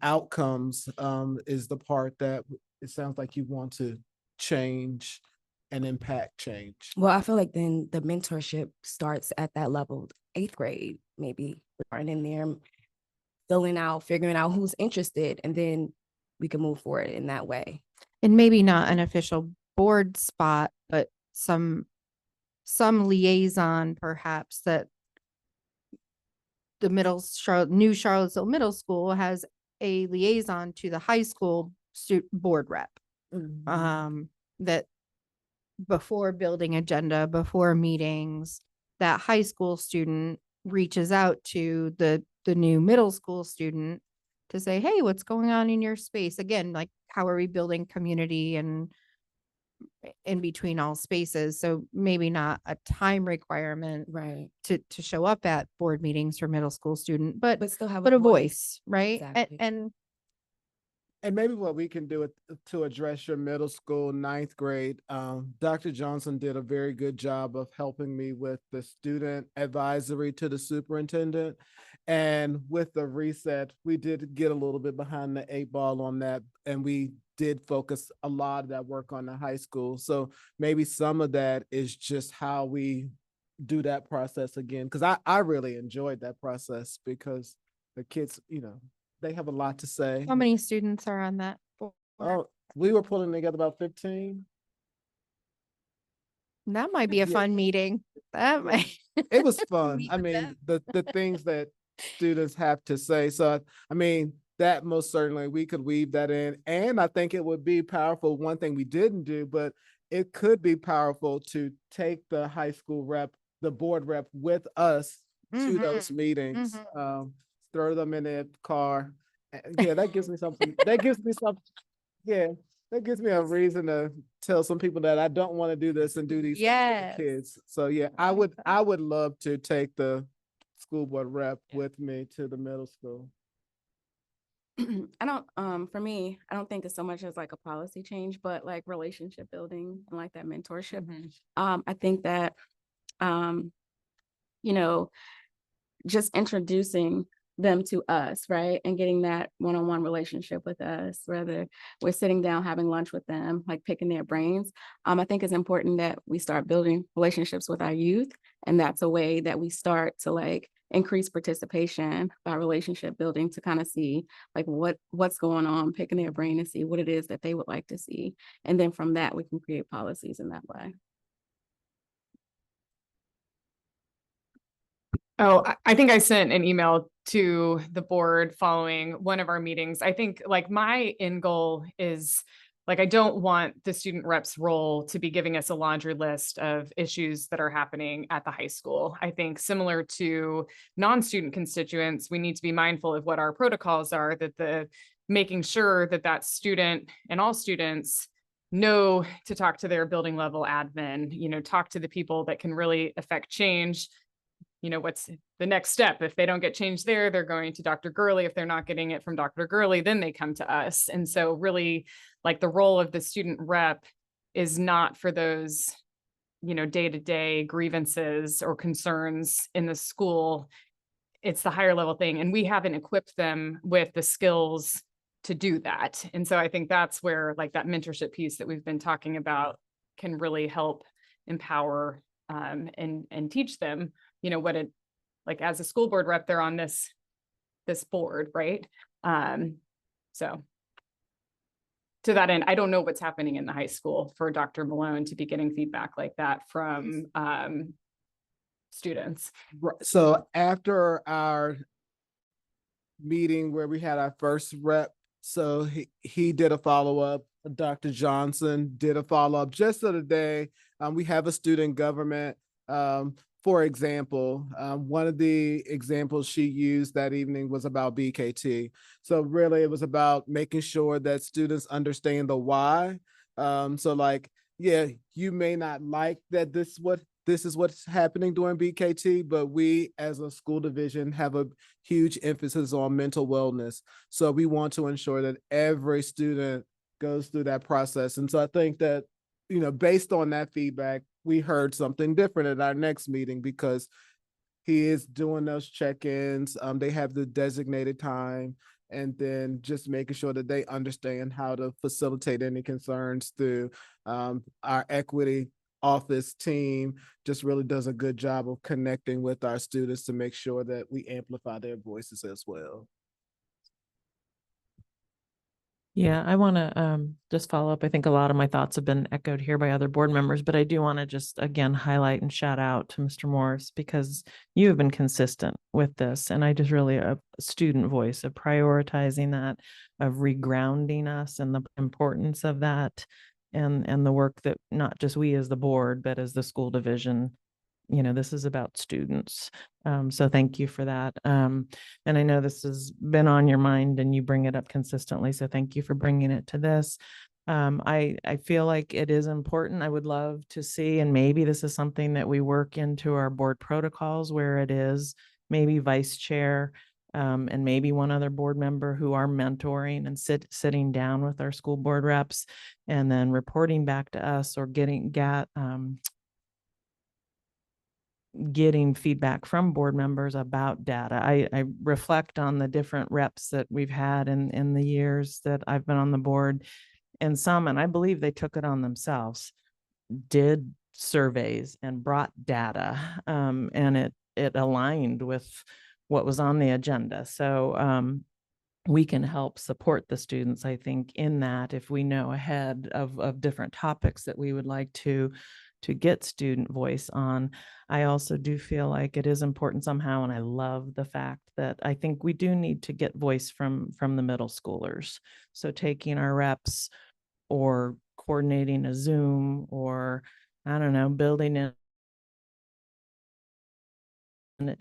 Speaker 8: outcomes is the part that it sounds like you want to change and impact change.
Speaker 12: Well, I feel like then the mentorship starts at that level, 8th grade, maybe starting in there, figuring out who's interested, and then we can move forward in that way.
Speaker 6: And maybe not an official board spot, but some liaison perhaps that the New Charlottesville Middle School has a liaison to the high school board rep. That before building agenda, before meetings, that high school student reaches out to the new middle school student to say, hey, what's going on in your space? Again, like, how are we building community and in between all spaces? So maybe not a time requirement
Speaker 12: Right.
Speaker 6: to show up at board meetings for middle school student, but
Speaker 12: still have
Speaker 6: a voice, right?
Speaker 12: Exactly.
Speaker 8: And maybe what we can do to address your middle school 9th grade, Dr. Johnson did a very good job of helping me with the student advisory to the superintendent. And with the reset, we did get a little bit behind the 8 ball on that. And we did focus a lot of that work on the high school. So maybe some of that is just how we do that process again. Because I really enjoyed that process because the kids, they have a lot to say.
Speaker 6: How many students are on that board?
Speaker 8: Oh, we were pulling together about 15.
Speaker 6: That might be a
Speaker 8: Yeah.
Speaker 6: fun meeting. That might.
Speaker 8: It was fun.
Speaker 6: Meet
Speaker 8: I
Speaker 6: with
Speaker 8: mean,
Speaker 6: them.
Speaker 8: the things that students have to say. So, I mean, that most certainly we could weave that in. And I think it would be powerful. One thing we didn't do, but it could be powerful to take the high school rep, the board rep with us to those meetings. Throw them in their car. Yeah, that gives me something. Yeah, that gives me a reason to tell some people that I don't want to do this and do these things for the kids. So yeah, I would love to take the school board rep with me to the middle school.
Speaker 10: For me, I don't think it's so much as like a policy change, but like relationship building and like that mentorship. I think that, just introducing them to us, right? And getting that one-on-one relationship with us, whether we're sitting down having lunch with them, like picking their brains. I think it's important that we start building relationships with our youth. And that's a way that we start to like increase participation by relationship building, to kind of see like what's going on, picking their brain and see what it is that they would like to see. And then from that, we can create policies in that way.
Speaker 9: Oh, I think I sent an email to the board following one of our meetings. I think like my end goal is like, I don't want the student rep's role to be giving us a laundry list of issues that are happening at the high school. I think similar to non-student constituents, we need to be mindful of what our protocols are, that making sure that that student and all students know to talk to their building level admin, talk to the people that can really affect change. What's the next step? If they don't get change there, they're going to Dr. Gurley. If they're not getting it from Dr. Gurley, then they come to us. And so really like the role of the student rep is not for those, day-to-day grievances or concerns in the school. It's the higher level thing. And we haven't equipped them with the skills to do that. And so I think that's where like that mentorship piece that we've been talking about can really help empower and teach them, what it, like as a school board rep, they're on this board, right? So to that end, I don't know what's happening in the high school for Dr. Malone to be getting feedback like that from students.
Speaker 8: Right. So after our meeting where we had our first rep, so he did a follow-up. Dr. Johnson did a follow-up just the other day. We have a student government. For example, one of the examples she used that evening was about BKT. So really it was about making sure that students understand the why. So like, yeah, you may not like that this is what's happening during BKT, but we as a school division have a huge emphasis on mental wellness. So we want to ensure that every student goes through that process. And so I think that, based on that feedback, we heard something different at our next meeting because he is doing those check-ins. They have the designated time, and then just making sure that they understand how to facilitate any concerns through our equity office team. Just really does a good job of connecting with our students to make sure that we amplify their voices as well.
Speaker 1: Yeah, I want to just follow up. I think a lot of my thoughts have been echoed here by other board members, but I do want to just again highlight and shout out to Mr. Morris because you have been consistent with this. And I just really a student voice of prioritizing that, of regrounding us and the importance of that and the work that not just we as the board, but as the school division. This is about students. So thank you for that. And I know this has been on your mind and you bring it up consistently. So thank you for bringing it to this. I feel like it is important. I would love to see, and maybe this is something that we work into our board protocols where it is maybe vice chair and maybe one other board member who are mentoring and sitting down with our school board reps and then reporting back to us or getting feedback from board members about data. I reflect on the different reps that we've had in the years that I've been on the board, and I believe they took it on themselves, did surveys and brought data, and it aligned with what was on the agenda. So we can help support the students, I think, in that if we know ahead of different topics that we would like to get student voice on. I also do feel like it is important somehow, and I love the fact that I think we do need to get voice from the middle schoolers. So taking our reps or coordinating a Zoom or, I don't know, building it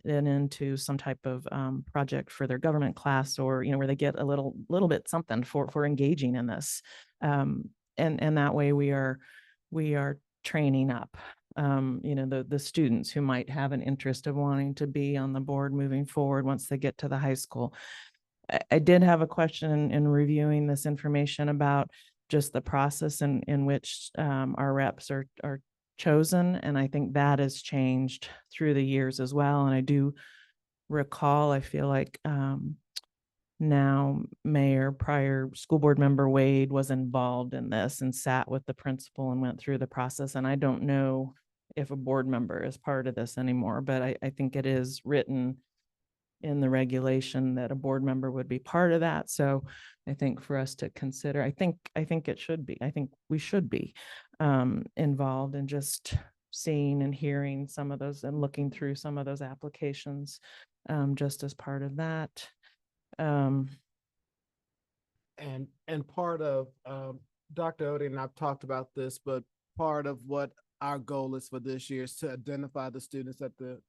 Speaker 1: into some type of project for their government class, or where they get a little bit something for engaging in this, and that way we are training up the students who might have an interest of wanting to be on the board moving forward once they get to the high school. I did have a question in reviewing this information about just the process in which our reps are chosen, and I think that has changed through the years as well. And I do recall, I feel like now Mayor, prior school board member Wade was involved in this and sat with the principal and went through the process. And I don't know if a board member is part of this anymore, but I think it is written in the regulation that a board member would be part of that. So I think for us to consider, I think it should be, I think we should be involved in just seeing and hearing some of those and looking through some of those applications just as part of that.
Speaker 8: And part of, Dr. Odie and I've talked about this, but part of what our goal is for this year is to identify the students at the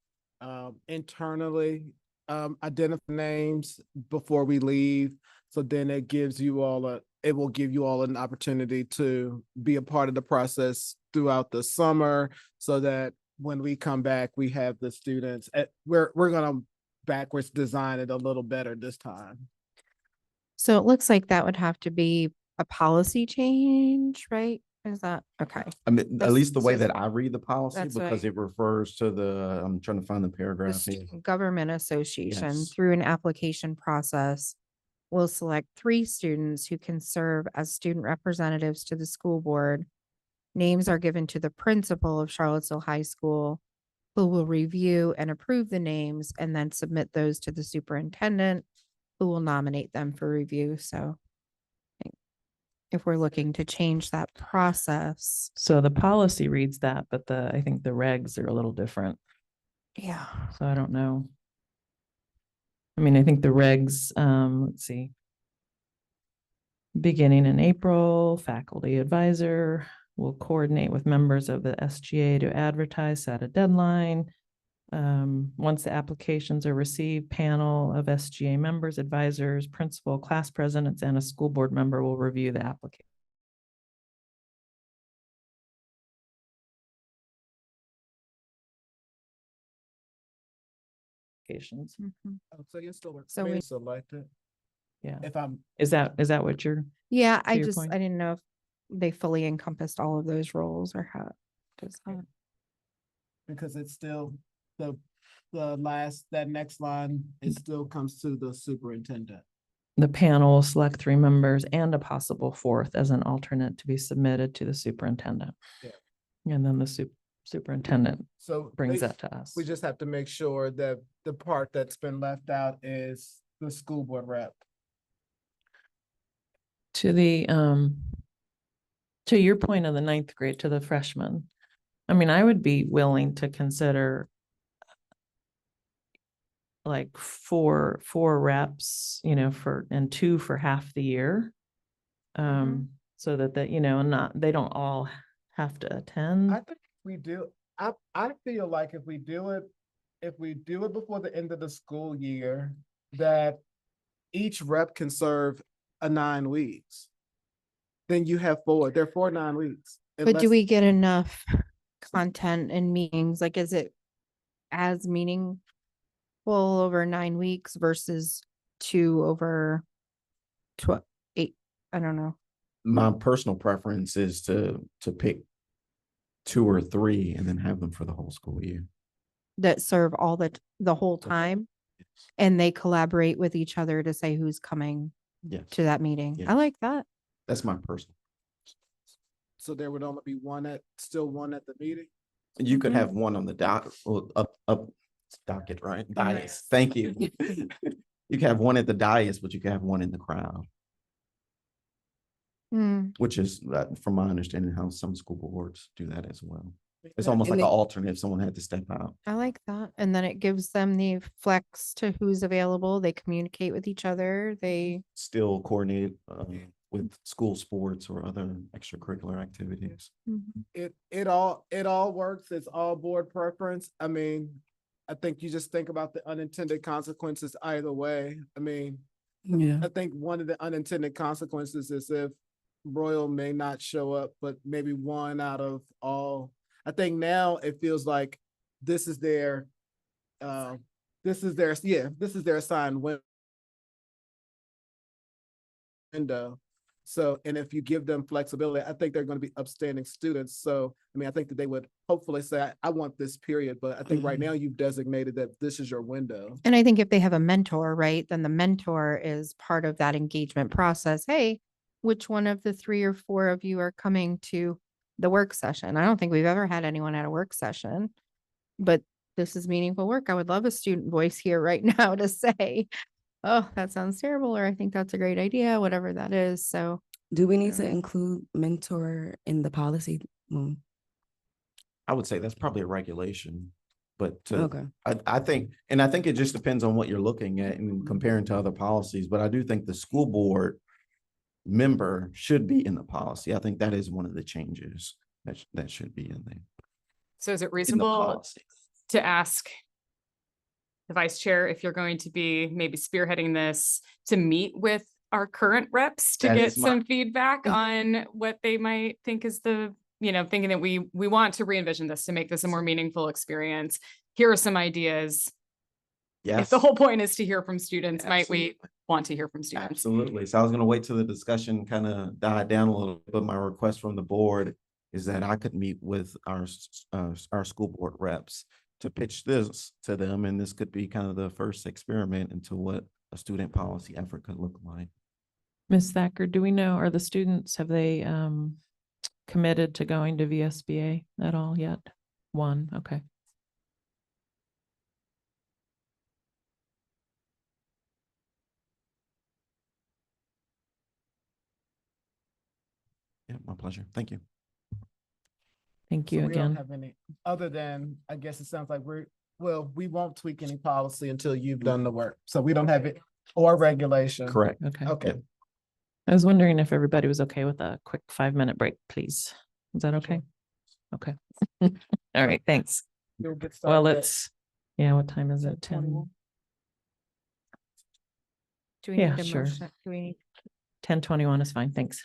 Speaker 8: internally identify names before we leave. So then it gives you all it will give you all an opportunity to be a part of the process throughout the summer, so that when we come back, we have the students we're gonna backwards design it a little better this time.
Speaker 6: So it looks like that would have to be a policy change, right? Is that, okay.
Speaker 3: I mean, at
Speaker 6: That's-
Speaker 3: least the way
Speaker 6: so
Speaker 3: that I read the policy,
Speaker 6: that's
Speaker 3: because
Speaker 6: right.
Speaker 3: it refers to I'm trying to find the
Speaker 6: The
Speaker 3: paragraph here.
Speaker 6: Student Government Association,
Speaker 3: Yes.
Speaker 6: through an application process, will select 3 students who can serve as student representatives to the school board. Names are given to the principal of Charlottesville High School, who will review and approve the names and then submit those to the superintendent, who will nominate them for review. So I think if we're looking to change that process.
Speaker 1: So the policy reads that, but I think the regs are a little different.
Speaker 6: Yeah.
Speaker 1: So I don't know. I mean, I think the regs, let's see. Beginning in April, faculty advisor will coordinate with members of the SGA to advertise, set a deadline. Once the applications are received, panel of SGA members, advisors, principal, class presidents, and a school board member will review the application. Applications.
Speaker 8: So you're still
Speaker 6: So we-
Speaker 8: selected.
Speaker 1: Yeah.
Speaker 8: If I'm
Speaker 1: Is that what you're?
Speaker 6: Yeah,
Speaker 1: To
Speaker 6: I
Speaker 1: your
Speaker 6: just,
Speaker 1: point.
Speaker 6: I didn't know if they fully encompassed all of those roles or how. Does that?
Speaker 8: because it's still the that next line, it still comes to the superintendent.
Speaker 1: The panel will select 3 members and a possible 4th as an alternate to be submitted to the superintendent.
Speaker 8: Yeah.
Speaker 1: And then the superintendent
Speaker 8: So
Speaker 1: brings that to us.
Speaker 8: we just have to make sure that the part that's been left out is the school board rep.
Speaker 1: To your point of the 9th grade, to the freshmen, I mean, I would be willing to consider like four reps, and 2 for half the year. So that they don't all have to attend.
Speaker 8: I think we do. I feel like if we do it before the end of the school year, that each rep can serve 9 weeks. Then you have 4. There are 4 9 weeks.
Speaker 6: But do we get enough content and meetings? Like, is it as meaningful over 9 weeks versus 2 over 8? I don't know.
Speaker 3: My personal preference is to pick 2 or 3 and then have them for the whole school year.
Speaker 6: That serve all the whole time, and they collaborate with each other to say who's coming
Speaker 3: Yes,
Speaker 6: to that meeting.
Speaker 3: Yes.
Speaker 6: I like that.
Speaker 3: that's my personal.
Speaker 8: So there would only be one at the meeting.
Speaker 3: You could have one on the docket, right? Dais. Thank you. You can have one at the dais, but you can have one in the crowd, which is, from my understanding, how some school boards do that as well. It's almost like an alternate if someone had to step out.
Speaker 6: I like that. And then it gives them the flex to who's available. They communicate with each other. They,
Speaker 3: Still coordinate with school sports or other extracurricular activities.
Speaker 8: It all works. It's all board preference. I mean, I think you just think about the unintended consequences either way. I mean,
Speaker 4: Yeah.
Speaker 8: I think one of the unintended consequences is if Royal may not show up, but maybe one out of all. I think now it feels like this is their assigned window. So, and if you give them flexibility, I think they're going to be upstanding students. So, I mean, I think that they would hopefully say, I want this period, but I think right now you've designated that this is your window.
Speaker 6: And I think if they have a mentor, right, then the mentor is part of that engagement process. Hey, which one of the 3 or 4 of you are coming to the work session? I don't think we've ever had anyone at a work session, but this is meaningful work. I would love a student voice here right now to say, oh, that sounds terrible, or I think that's a great idea, whatever that is. So
Speaker 12: Do we need to
Speaker 6: Yeah.
Speaker 12: include mentor in the policy?
Speaker 3: I would say that's probably a regulation, but
Speaker 12: Okay.
Speaker 3: I think it just depends on what you're looking at and comparing to other policies, but I do think the school board member should be in the policy. I think that is one of the changes that should be in there.
Speaker 9: So is it
Speaker 3: in the
Speaker 9: reasonable
Speaker 3: policy.
Speaker 9: to ask the vice chair if you're going to be maybe spearheading this to meet with our current reps to
Speaker 3: That
Speaker 9: get
Speaker 3: is my-
Speaker 9: some feedback on what they might think is the, thinking that we want to re-envision this to make this a more meaningful experience. Here are some ideas. If
Speaker 3: Yes.
Speaker 9: the whole point is to hear from students, might we
Speaker 3: Absolutely.
Speaker 9: want to hear from students?
Speaker 3: Absolutely. So I was gonna wait till the discussion kind of died down a little, but my request from the board is that I could meet with our school board reps to pitch this to them, and this could be kind of the first experiment into what a student policy effort could look like.
Speaker 1: Ms. Thacker, do we know, are the students, have they committed to going to VSBA at all yet? One, okay.
Speaker 3: Yeah, my pleasure. Thank you.
Speaker 1: Thank
Speaker 8: So
Speaker 1: you
Speaker 8: we don't
Speaker 1: again.
Speaker 8: have any, other than, I guess it sounds like we won't tweak any policy until you've done the work. So we don't have it or regulation.
Speaker 3: Correct.
Speaker 1: Okay.
Speaker 8: Okay.
Speaker 1: I was wondering if everybody was okay with a quick 5-minute break, please. Is that okay? Okay. All right, thanks.
Speaker 8: You'll get
Speaker 1: Well,
Speaker 8: started at
Speaker 1: what time is it? 10?
Speaker 8: 10:21.
Speaker 6: do we
Speaker 1: Yeah,
Speaker 6: need a
Speaker 1: sure.
Speaker 6: motion? Do we need
Speaker 1: 10:21 is fine, thanks.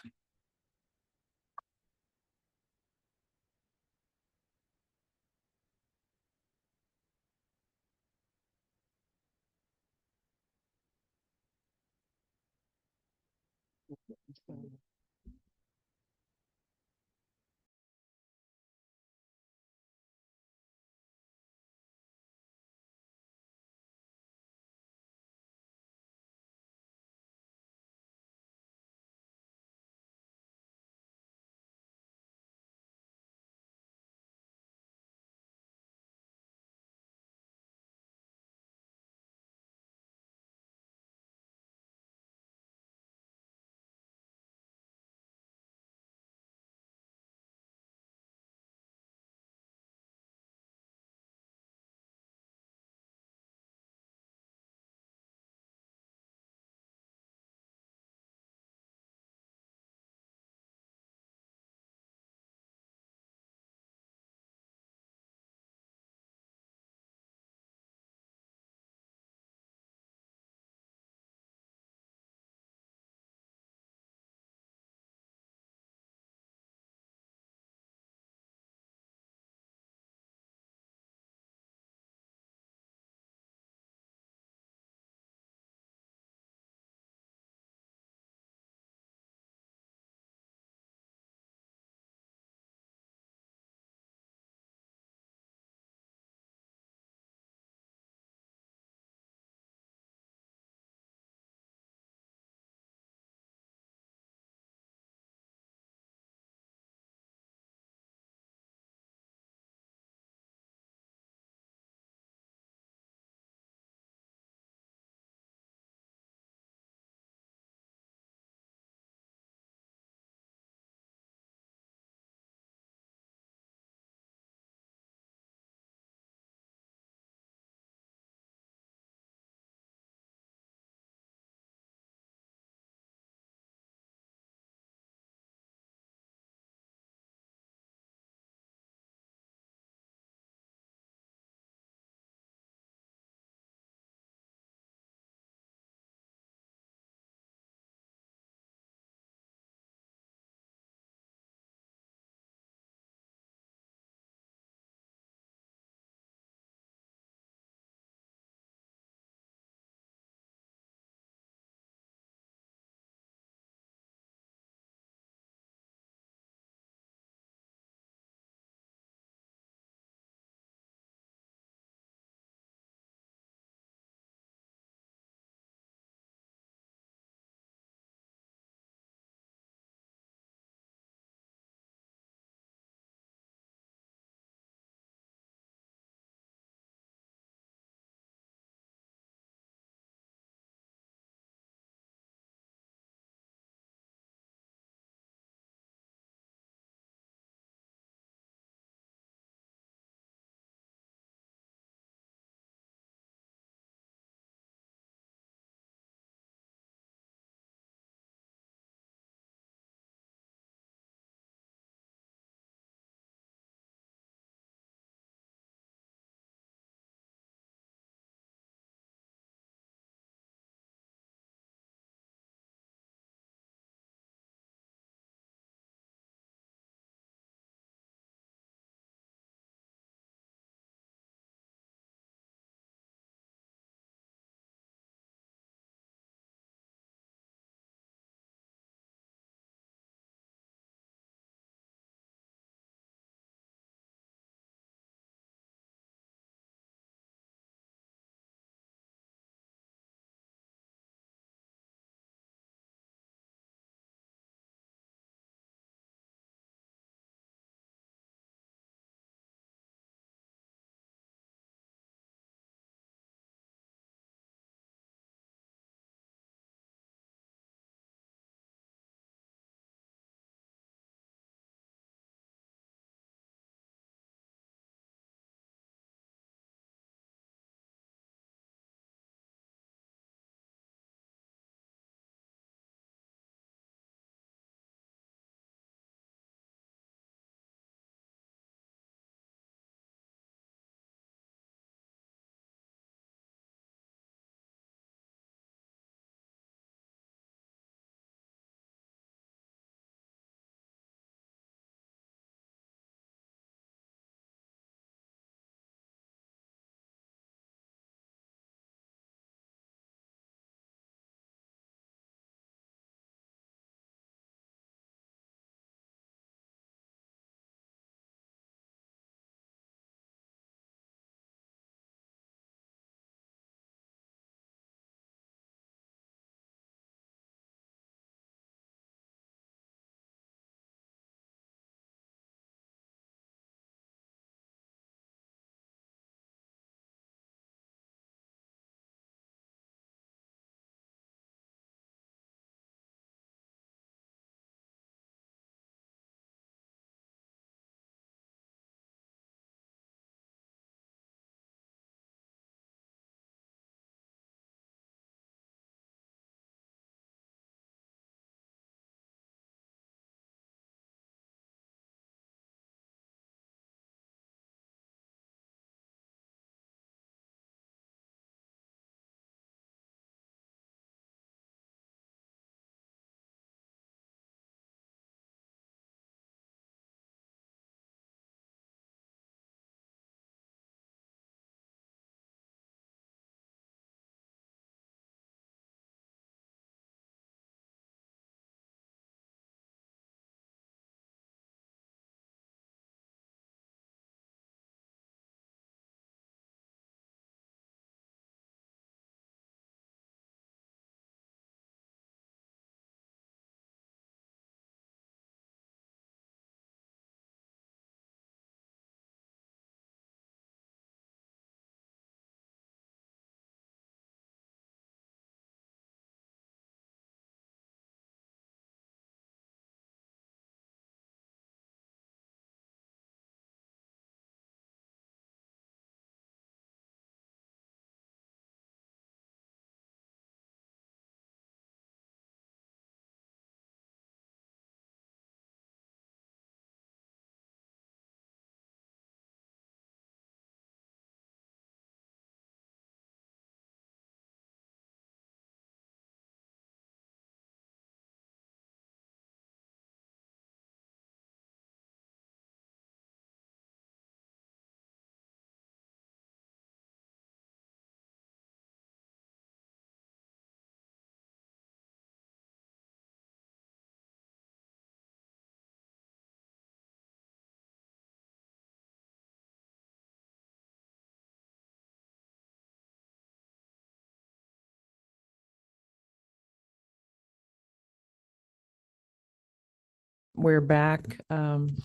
Speaker 1: we're back in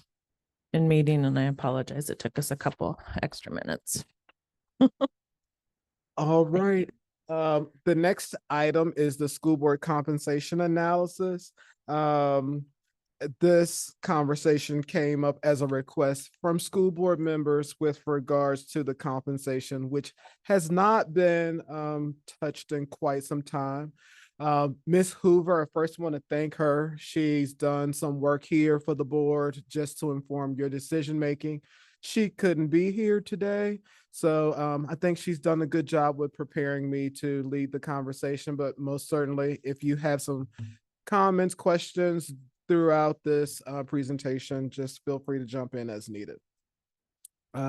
Speaker 1: meeting, and I apologize. It took us a couple extra minutes.
Speaker 8: All right. The next item is the school board compensation analysis. This conversation came up as a request from school board members with regards to the compensation, which has not been touched in quite some time. Ms. Hoover, I first want to thank her. She's done some work here for the board just to inform your decision making. She couldn't be here today, so I think she's done a good job with preparing me to lead the conversation, but most certainly, if you have some comments, questions throughout this presentation, just feel free to jump in as needed.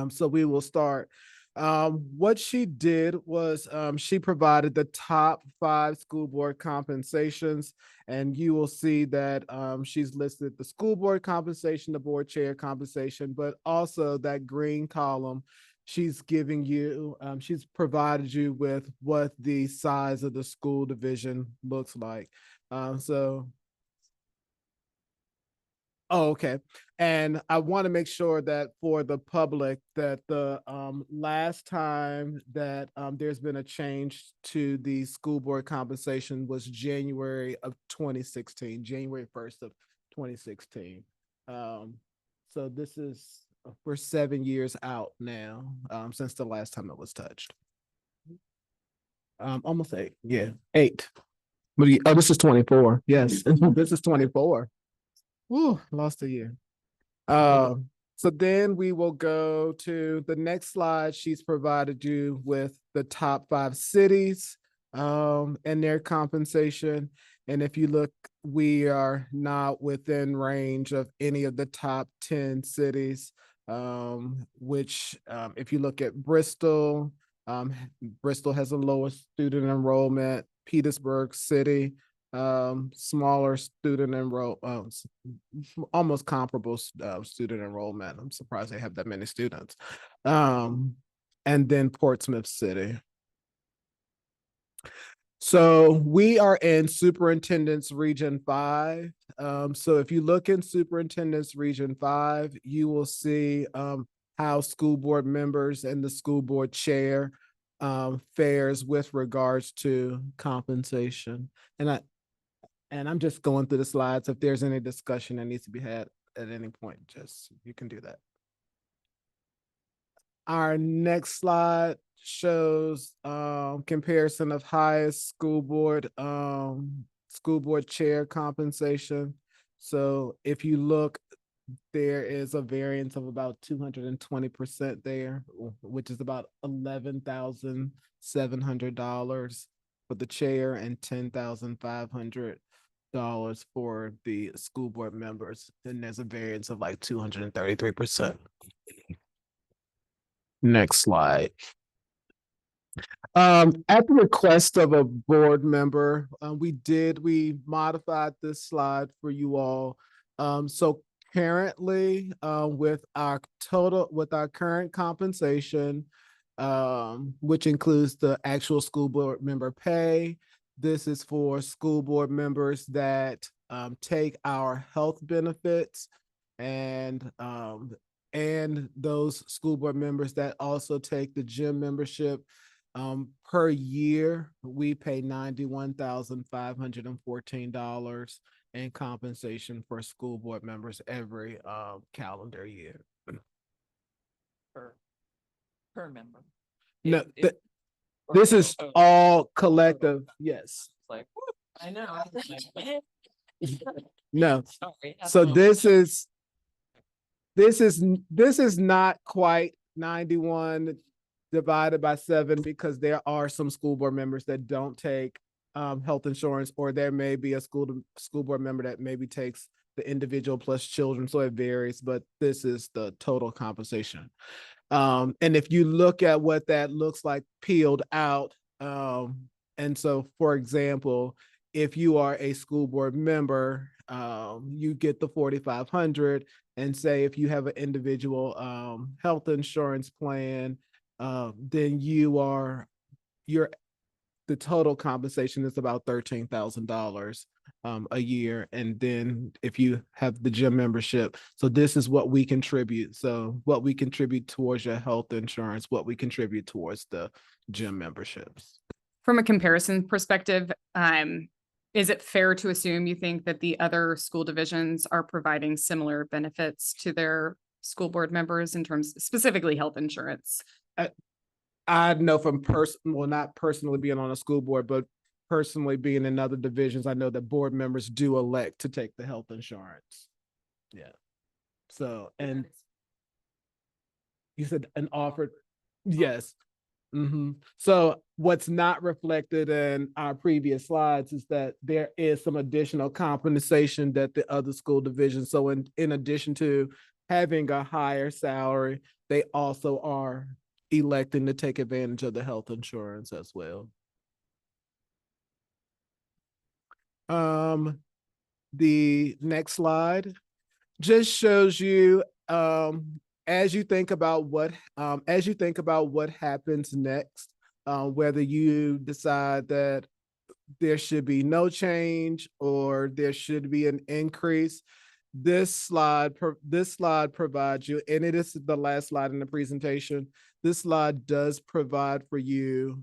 Speaker 8: So we will start. What she did was she provided the top 5 school board compensations, and you will see that she's listed the school board compensation, the board chair compensation, but also that green column, she's giving you, she's provided you with what the size of the school division looks like. Oh, okay. And I want to make sure that for the public that the last time that there's been a change to the school board compensation was January of 2016, January 1st of 2016. So this is, we're 7 years out now since the last time it was touched. Almost 8, yeah, 8. But oh, this is 24. Yes, this is 24. Woo, lost a year. So then we will go to the next slide. She's provided you with the top 5 cities and their compensation. And if you look, we are not within range of any of the top 10 cities, which if you look at Bristol, Bristol has the lowest student enrollment. Petersburg City, smaller student almost comparable student enrollment. I'm surprised they have that many students. And then Portsmouth City. So we are in Superintendent's Region 5. So if you look in Superintendent's Region 5, you will see how school board members and the school board chair fares with regards to compensation. And I'm just going through the slides. If there's any discussion that needs to be had at any point, just you can do that. Our next slide shows comparison of highest school board chair compensation. So if you look, there is a variance of about 220% there, which is about $11,700 for the chair and $10,500 for the school board members. And there's a variance of like 233%. Next slide. At the request of a board member, we modified this slide for you all. So currently, with our current compensation, which includes the actual school board member pay, this is for school board members that take our health benefits, and those school board members that also take the gym membership. Per year, we pay $91,514 in compensation for school board members every calendar year.
Speaker 1: Per member.
Speaker 8: No, this is all collective. Yes.
Speaker 1: Like, I know.
Speaker 8: No.
Speaker 1: Sorry.
Speaker 8: So this is not quite 91 divided by 7, because there are some school board members that don't take health insurance, or there may be a school board member that maybe takes the individual plus children. So it varies, but this is the total compensation. And if you look at what that looks like peeled out, and so for example, if you are a school board member, you get the $4,500, and say if you have an individual health insurance plan, then the total compensation is about $13,000. a year. And then if you have the gym membership, so this is what we contribute. So what we contribute towards your health insurance, what we contribute towards the gym memberships.
Speaker 9: From a comparison perspective, is it fair to assume you think that the other school divisions are providing similar benefits to their school board members in terms specifically health insurance?
Speaker 8: I know from well, not personally being on a school board, but personally being in other divisions, I know that board members do elect to take the health insurance. Yeah. So, and you said an offered, yes. So what's not reflected in our previous slides is that there is some additional compensation that the other school divisions, so in addition to having a higher salary, they also are electing to take advantage of the health insurance as well. The next slide just shows you as you think about what happens next, whether you decide that there should be no change or there should be an increase. This slide provides you, and it is the last slide in the presentation. This slide does provide for you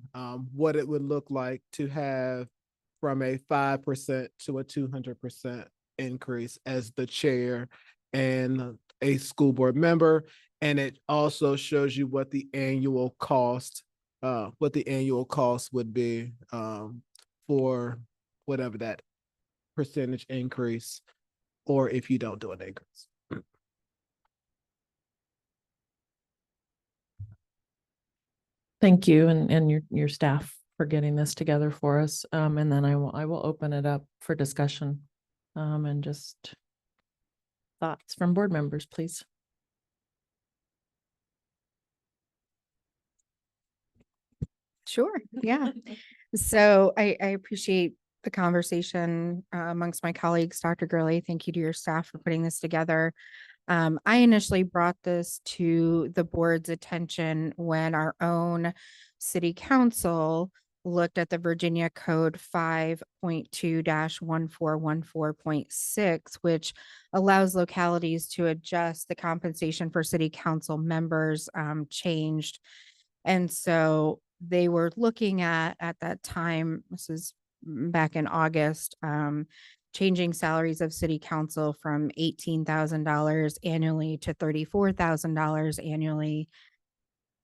Speaker 8: what it would look like to have from a 5% to a 200% increase as the chair and a school board member. And it also shows you what the annual cost would be for whatever that percentage increase, or if you don't do an increase.
Speaker 1: Thank you and your staff for getting this together for us. And then I will open it up for discussion and just thoughts from board members, please.
Speaker 6: Sure, yeah. So I appreciate the conversation amongst my colleagues. Dr. Gurley, thank you to your staff for putting this together. I initially brought this to the board's attention when our own city council looked at the Virginia Code 5.2-1414.6, which allows localities to adjust the compensation for city council members changed. And so they were looking at that time, this is back in August, changing salaries of city council from $18,000 annually to $34,000 annually,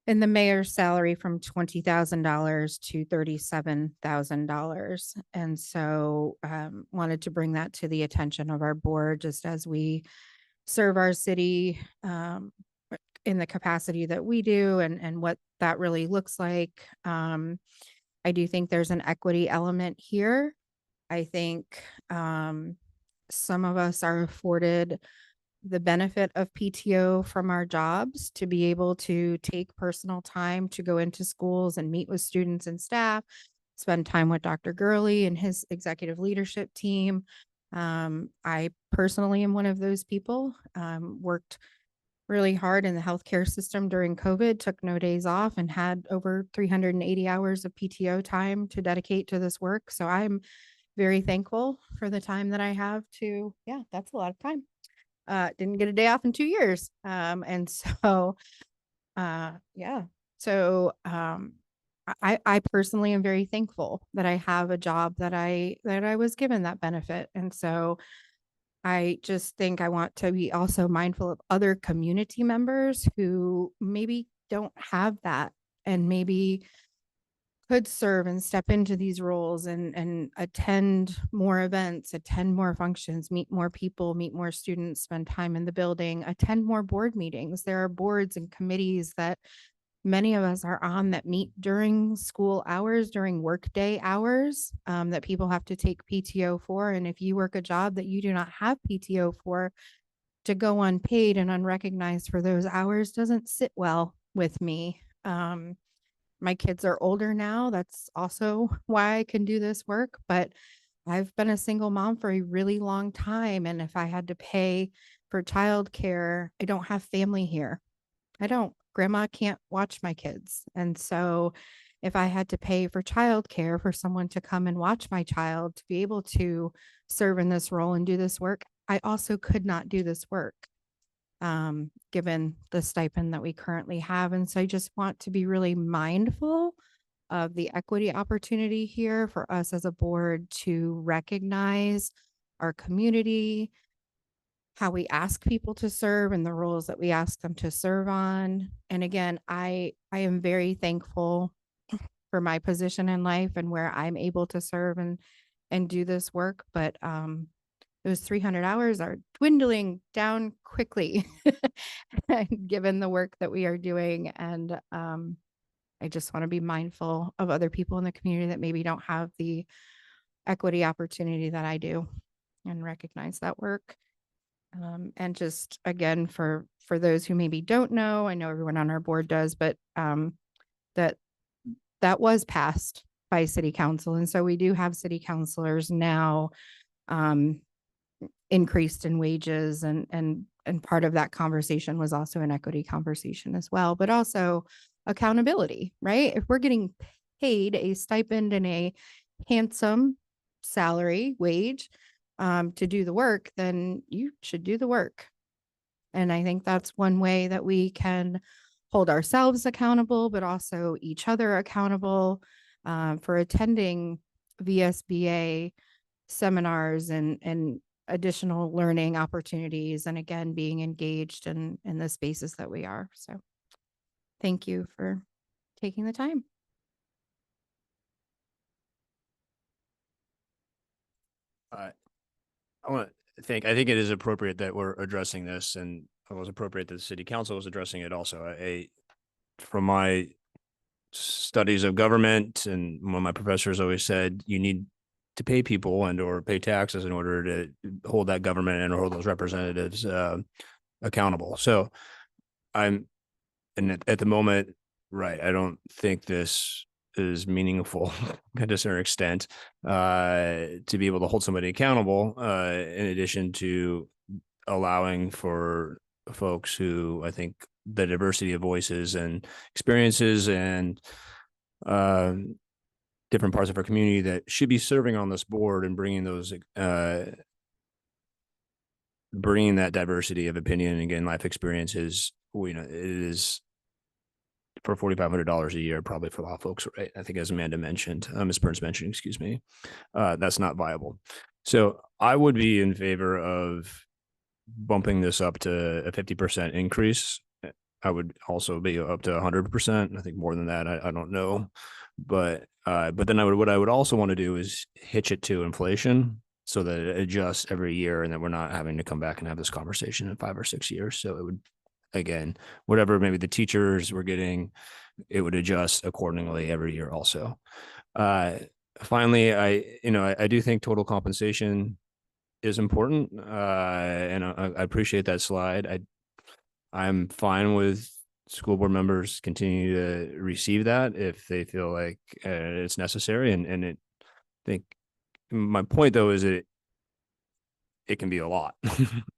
Speaker 6: and the mayor's salary from $20,000 to $37,000. And so wanted to bring that to the attention of our board, just as we serve our city in the capacity that we do and what that really looks like. I do think there's an equity element here. I think some of us are afforded the benefit of PTO from our jobs to be able to take personal time to go into schools and meet with students and staff, spend time with Dr. Gurley and his executive leadership team. I personally am one of those people, worked really hard in the healthcare system during COVID, took no days off, and had over 380 hours of PTO time to dedicate to this work. So I'm very thankful for the time that I have to, yeah, that's a lot of time. Didn't get a day off in 2 years. And so, yeah, so I personally am very thankful that I have a job that I was given that benefit. And so I just think I want to be also mindful of other community members who maybe don't have that and maybe could serve and step into these roles and attend more events, attend more functions, meet more people, meet more students, spend time in the building, attend more board meetings. There are boards and committees that many of us are on that meet during school hours, during workday hours, that people have to take PTO for. And if you work a job that you do not have PTO for, to go unpaid and unrecognized for those hours doesn't sit well with me. My kids are older now. That's also why I can do this work, but I've been a single mom for a really long time. And if I had to pay for childcare, I don't have family here. I don't. Grandma can't watch my kids. And so if I had to pay for childcare for someone to come and watch my child to be able to serve in this role and do this work, I also could not do this work, given the stipend that we currently have. And so I just want to be really mindful of the equity opportunity here for us as a board to recognize our community, how we ask people to serve and the roles that we ask them to serve on. And again, I am very thankful for my position in life and where I'm able to serve and do this work. But those 300 hours are dwindling down quickly given the work that we are doing. And I just want to be mindful of other people in the community that maybe don't have the equity opportunity that I do and recognize that work. And just again, for those who maybe don't know, I know everyone on our board does, but that was passed by city council. And so we do have city councilors now increased in wages, and part of that conversation was also an equity conversation as well, but also accountability, right? If we're getting paid a stipend and a handsome salary wage to do the work, then you should do the work. And I think that's one way that we can hold ourselves accountable, but also each other accountable for attending VSBA seminars and additional learning opportunities. And again, being engaged in the spaces that we are. So thank you for taking the time.
Speaker 11: I think it is appropriate that we're addressing this, and it was appropriate that the city council was addressing it also. From my studies of government, and one of my professors always said, you need to pay people and or pay taxes in order to hold that government and hold those representatives accountable. So and at the moment, right, I don't think this is meaningful to a certain extent to be able to hold somebody accountable in addition to allowing for folks who, I think, the diversity of voices and experiences and different parts of our community that should be serving on this board and bringing those bringing that diversity of opinion and again life experiences. It is for $4,500 a year, probably for a lot of folks, right? I think as Amanda mentioned, Ms. Burns mentioned, excuse me, that's not viable. So I would be in favor of bumping this up to a 50% increase. I would also be up to 100%. I think more than that, I don't know. But then what I would also want to do is hitch it to inflation so that it adjusts every year and that we're not having to come back and have this conversation in 5 or 6 years. So it would, again, whatever maybe the teachers were getting, it would adjust accordingly every year also. Finally, I do think total compensation is important. And I appreciate that slide. I'm fine with school board members continue to receive that if they feel like it's necessary. And I think my point though is it can be a lot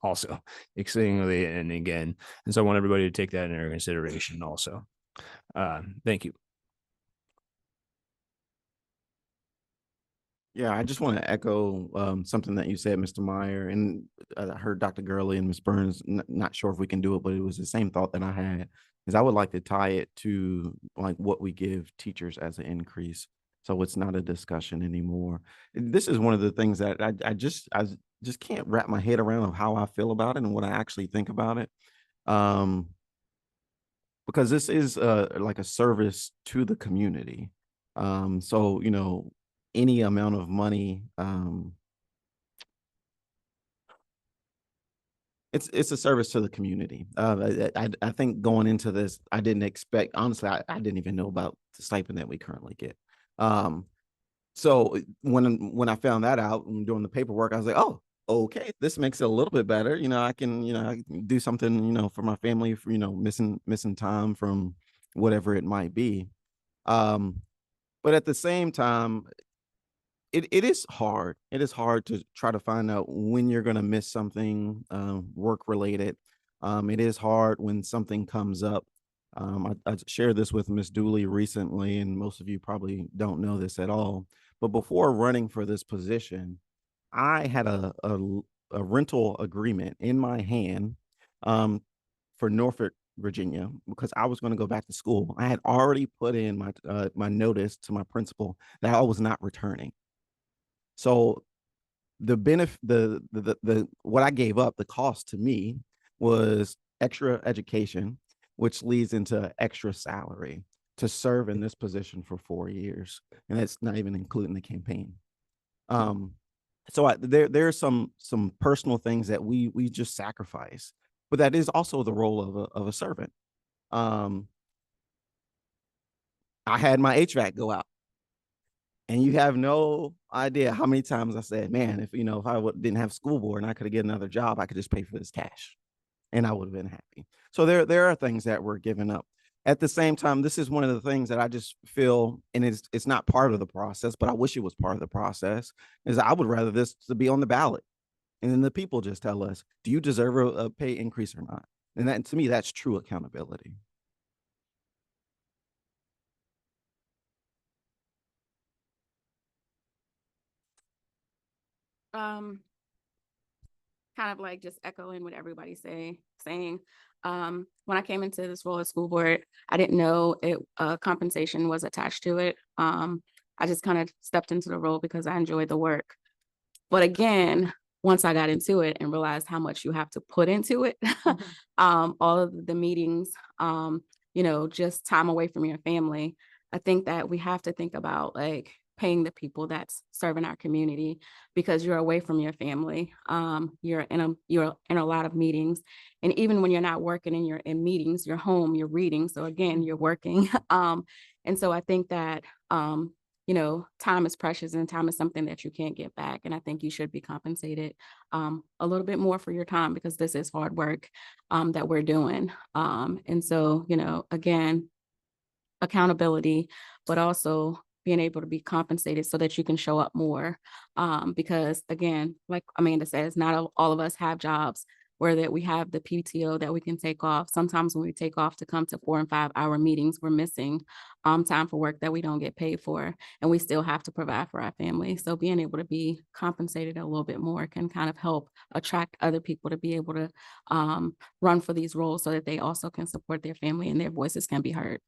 Speaker 11: also exceedingly and again. And so I want everybody to take that into consideration also. Thank you.
Speaker 3: Yeah, I just want to echo something that you said, Mr. Meyer, and I heard Dr. Gurley and Ms. Burns, not sure if we can do it, but it was the same thought that I had, is I would like to tie it to like what we give teachers as an increase. So it's not a discussion anymore. This is one of the things that I just can't wrap my head around of how I feel about it and what I actually think about it. Because this is like a service to the community. So, any amount of money, it's a service to the community. I think going into this, I didn't expect, honestly, I didn't even know about the stipend that we currently get. So when I found that out and doing the paperwork, I was like, oh, okay, this makes it a little bit better. I can do something, for my family, for, missing time from whatever it might be. But at the same time, it is hard. It is hard to try to find out when you're going to miss something work related. It is hard when something comes up I shared this with Ms. Dooley recently, and most of you probably don't know this at all. But before running for this position, I had a rental agreement in my hand for Norfolk, Virginia, because I was going to go back to school. I had already put in my notice to my principal that I was not returning. So the benefit, the what I gave up, the cost to me was extra education, which leads into extra salary to serve in this position for 4 years, and that's not even including the campaign. So there are some personal things that we just sacrifice, but that is also the role of a servant. I had my HVAC go out, and you have no idea how many times I said, "Man, if I didn't have school board and I could get another job, I could just pay for this cash, and I would have been happy." So there are things that we're giving up. At the same time, this is one of the things that I just feel, and it's not part of the process, but I wish it was part of the process, is I would rather this to be on the ballot. And then the people just tell us, do you deserve a pay increase or not? And that, to me, that's true accountability.
Speaker 10: Kind of like just echoing what everybody's saying. When I came into this role at school board, I didn't know compensation was attached to it. I just kind of stepped into the role because I enjoyed the work. But again, once I got into it and realized how much you have to put into it, all of the meetings, just time away from your family, I think that we have to think about like paying the people that's serving our community, because you're away from your family. You're in a lot of meetings, and even when you're not working and you're in meetings, you're home, you're reading. So again, you're working. And so I think that time is precious, and time is something that you can't get back. And I think you should be compensated a little bit more for your time, because this is hard work that we're doing. And so, again, accountability, but also being able to be compensated so that you can show up more. Because again, like Amanda says, not all of us have jobs where that we have the PTO that we can take off. Sometimes when we take off to come to 4 and 5 hour meetings, we're missing time for work that we don't get paid for, and we still have to provide for our family. So being able to be compensated a little bit more can kind of help attract other people to be able to run for these roles so that they also can support their family and their voices can be heard.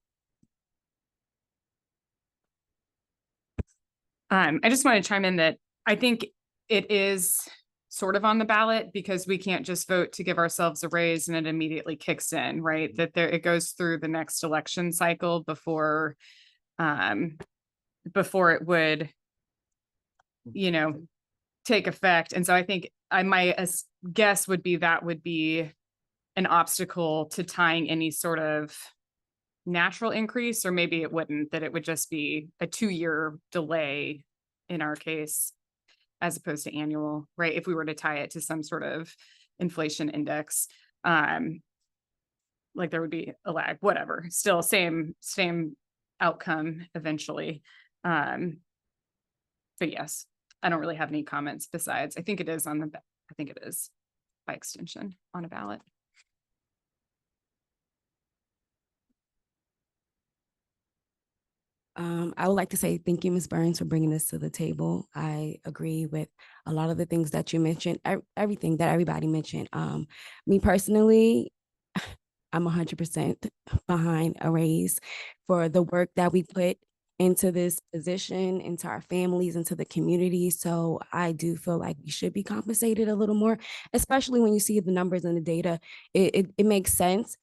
Speaker 9: I just want to chime in that I think it is sort of on the ballot, because we can't just vote to give ourselves a raise and it immediately kicks in, right? That it goes through the next election cycle before it would, take effect. And so I think my guess would be that would be an obstacle to tying any sort of natural increase, or maybe it wouldn't, that it would just be a 2-year delay in our case, as opposed to annual, right? If we were to tie it to some sort of inflation index, like there would be a lag, whatever, still same outcome eventually. But yes, I don't really have any comments besides, I think it is by extension on a ballot.
Speaker 12: I would like to say thank you, Ms. Burns, for bringing this to the table. I agree with a lot of the things that you mentioned, everything that everybody mentioned. Me personally, I'm 100% behind a raise for the work that we put into this position, into our families, into the community. So I do feel like we should be compensated a little more, especially when you see the numbers and the data. It makes sense.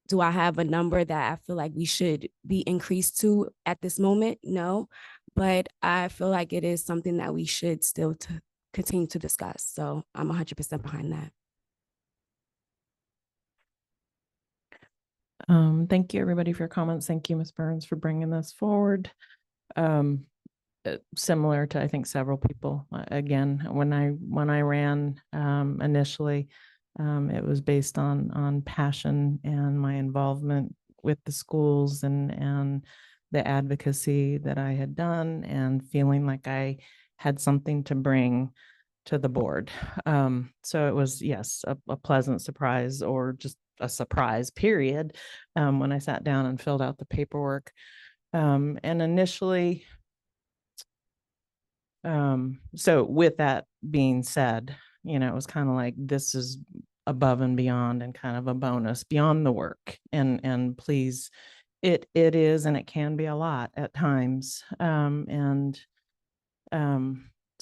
Speaker 12: Do I have a number that I feel like we should be increased to at this moment? No, but I feel like it is something that we should still continue to discuss. So I'm 100% behind that.
Speaker 1: Thank you, everybody, for your comments. Thank you, Ms. Burns, for bringing this forward. Similar to, I think, several people. Again, when I ran initially, it was based on passion and my involvement with the schools and the advocacy that I had done, and feeling like I had something to bring to the board. So it was, yes, a pleasant surprise, or just a surprise, period, when I sat down and filled out the paperwork. And initially, so with that being said, it was kind of like, this is above and beyond and kind of a bonus beyond the work. And please, it is, and it can be a lot at times.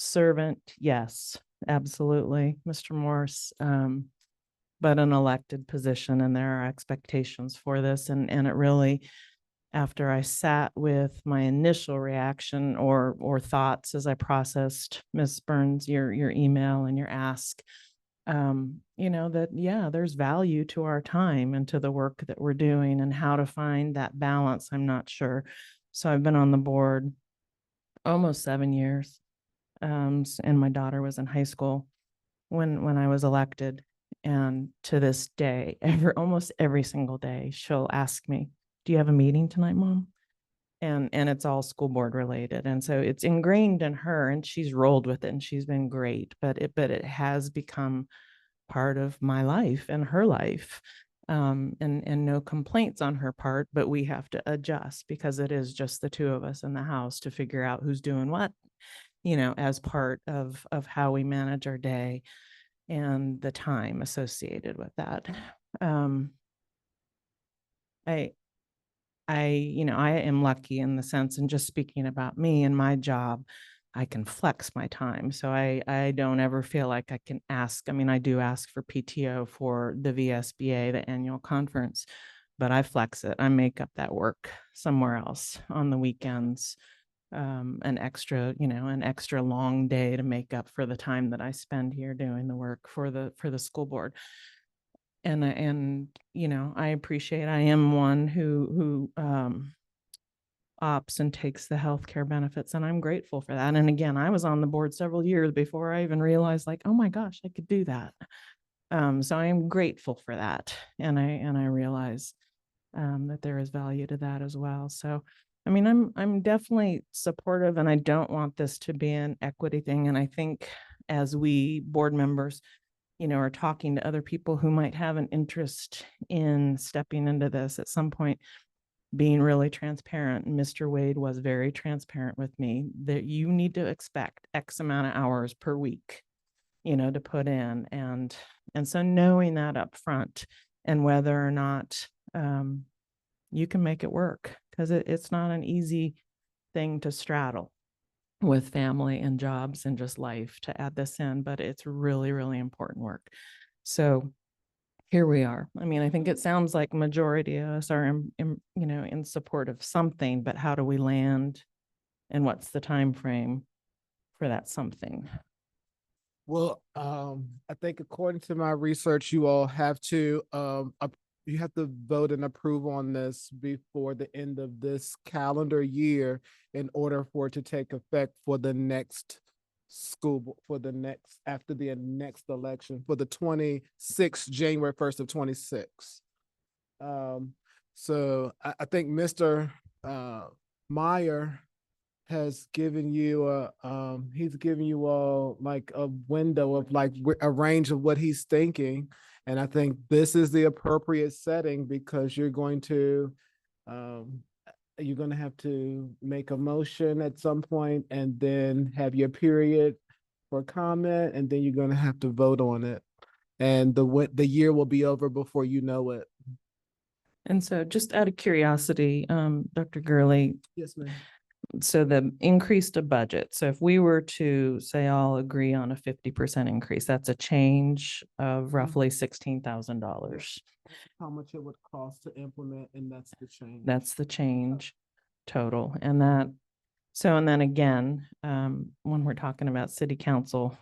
Speaker 1: Servant, yes, absolutely, Mr. Morse. But an elected position, and there are expectations for this. And it really, after I sat with my initial reaction or thoughts as I processed, Ms. Burns, your email and your ask, that, yeah, there's value to our time and to the work that we're doing, and how to find that balance, I'm not sure. So I've been on the board almost 7 years. And my daughter was in high school when I was elected. And to this day, almost every single day, she'll ask me, do you have a meeting tonight, Mom? And it's all school board related. And so it's ingrained in her, and she's rolled with it, and she's been great, but it has become part of my life and her life. And no complaints on her part, but we have to adjust, because it is just the two of us in the house to figure out who's doing what, as part of how we manage our day and the time associated with that. I am lucky in the sense, and just speaking about me and my job, I can flex my time. So I don't ever feel like I can ask. I mean, I do ask for PTO for the VSBA, the annual conference, but I flex it. I make up that work somewhere else on the weekends, an extra long day to make up for the time that I spend here doing the work for the school board. And I appreciate, I am one who opts and takes the healthcare benefits, and I'm grateful for that. And again, I was on the board several years before I even realized, like, oh my gosh, I could do that. So I am grateful for that. And I realize that there is value to that as well. So, I mean, I'm definitely supportive, and I don't want this to be an equity thing. And I think as we board members, are talking to other people who might have an interest in stepping into this at some point, being really transparent. Mr. Wade was very transparent with me that you need to expect X amount of hours per week, to put in. And so knowing that up front, and whether or not you can make it work, because it's not an easy thing to straddle with family and jobs and just life to add this in, but it's really, really important work. So here we are. I mean, I think it sounds like majority of us are in support of something, but how do we land, and what's the time frame for that something?
Speaker 8: Well, I think according to my research, you all have to you have to vote and approve on this before the end of this calendar year in order for it to take effect for the next after the next election, for the 26th, January 1st of 26. So I think Mr. Meyer has given you he's given you all like a window of like a range of what he's thinking. And I think this is the appropriate setting, because you're going to have to make a motion at some point, and then have your period for comment, and then you're going to have to vote on it. And the year will be over before you know it.
Speaker 1: And so, just out of curiosity, Dr. Gurley.
Speaker 8: Yes, ma'am.
Speaker 1: So the increase to budget. So if we were to say all agree on a 50% increase, that's a change of roughly $16,000.
Speaker 8: How much it would cost to implement, and that's the change.
Speaker 1: That's the change total. And then again, when we're talking about city council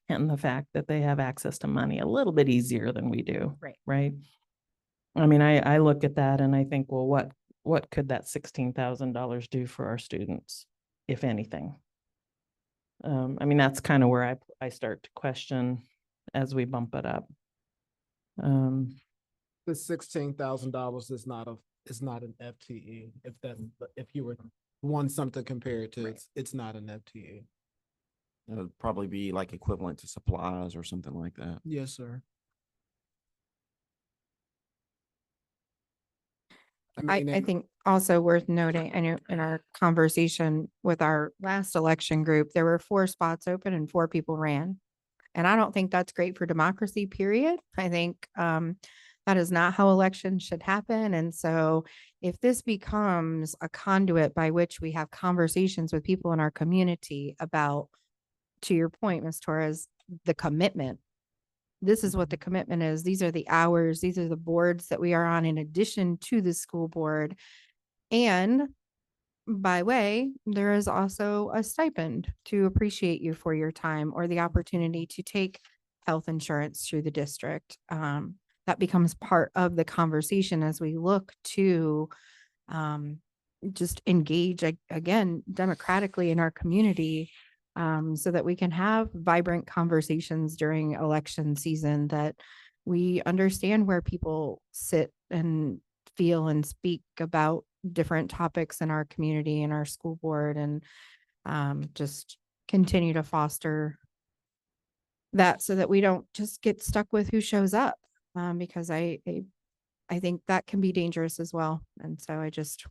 Speaker 1: and the fact that they have access to money a little bit easier than we do. Right. I mean, I look at that and I think, well, what could that $16,000 do for our students, if anything? I mean, that's kind of where I start to question as we bump it up.
Speaker 8: The $16,000 is not an FTE. If you were want something compared to, it's not an FTE.
Speaker 3: It would probably be like equivalent to supplies or something like that.
Speaker 8: Yes, sir.
Speaker 6: I
Speaker 8: mean,
Speaker 6: think also worth noting, I know in our conversation with our last election group, there were 4 spots open and 4 people ran. And I don't think that's great for democracy, period. I think that is not how elections should happen. And so if this becomes a conduit by which we have conversations with people in our community about, to your point, Ms. Torres, the commitment. This is what the commitment is. These are the hours. These are the boards that we are on in addition to the school board. And by way, there is also a stipend to appreciate you for your time or the opportunity to take health insurance through the district. That becomes part of the conversation as we look to just engage again democratically in our community, so that we can have vibrant conversations during election season, that we understand where people sit and feel and speak about different topics in our community and our school board, and just continue to foster that so that we don't just get stuck with who shows up, because I think that can be dangerous as well. And so I just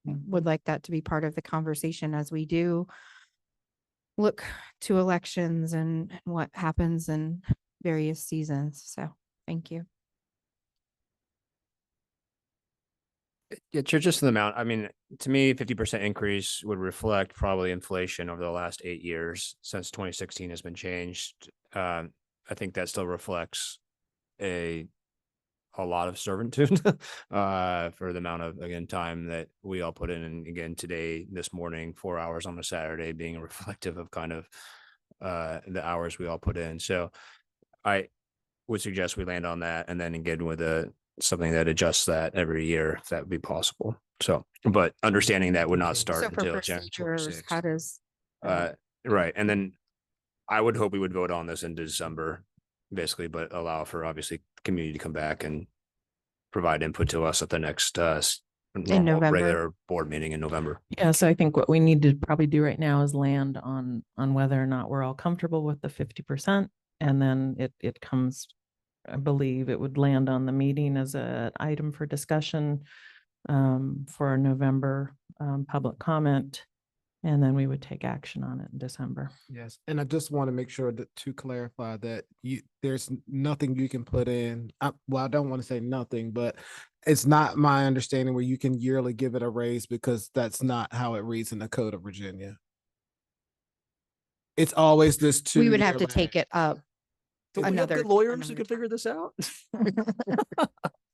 Speaker 6: would like that to be part of the conversation as we do look to elections and what happens in various seasons. So thank you.
Speaker 11: Yeah, just the amount. I mean, to me, 50% increase would reflect probably inflation over the last 8 years since 2016 has been changed. I think that still reflects a lot of servitude for the amount of, again, time that we all put in. And again, today, this morning, 4 hours on a Saturday being reflective of kind of the hours we all put in. So I would suggest we land on that, and then again with something that adjusts that every year, if that would be possible. So, but understanding that would not start
Speaker 6: So for
Speaker 11: until January
Speaker 6: procedures,
Speaker 11: 26th.
Speaker 6: how does?
Speaker 11: Right. And then I would hope we would vote on this in December, basically, but allow for obviously community to come back and provide input to us at the next normal
Speaker 6: November.
Speaker 11: regular board meeting in November.
Speaker 1: Yeah, so I think what we need to probably do right now is land on whether or not we're all comfortable with the 50%. And then it comes, I believe it would land on the meeting as an item for discussion for a November public comment. And then we would take action on it in December.
Speaker 8: yes, and I just want to make sure that to clarify that there's nothing you can put in. Well, I don't want to say nothing, but it's not my understanding where you can yearly give it a raise, because that's not how it reads in the Code of Virginia. It's always this 2
Speaker 6: We would have to take it up.
Speaker 11: Do we have
Speaker 6: Another-
Speaker 11: good lawyers who
Speaker 6: another
Speaker 11: can figure this out?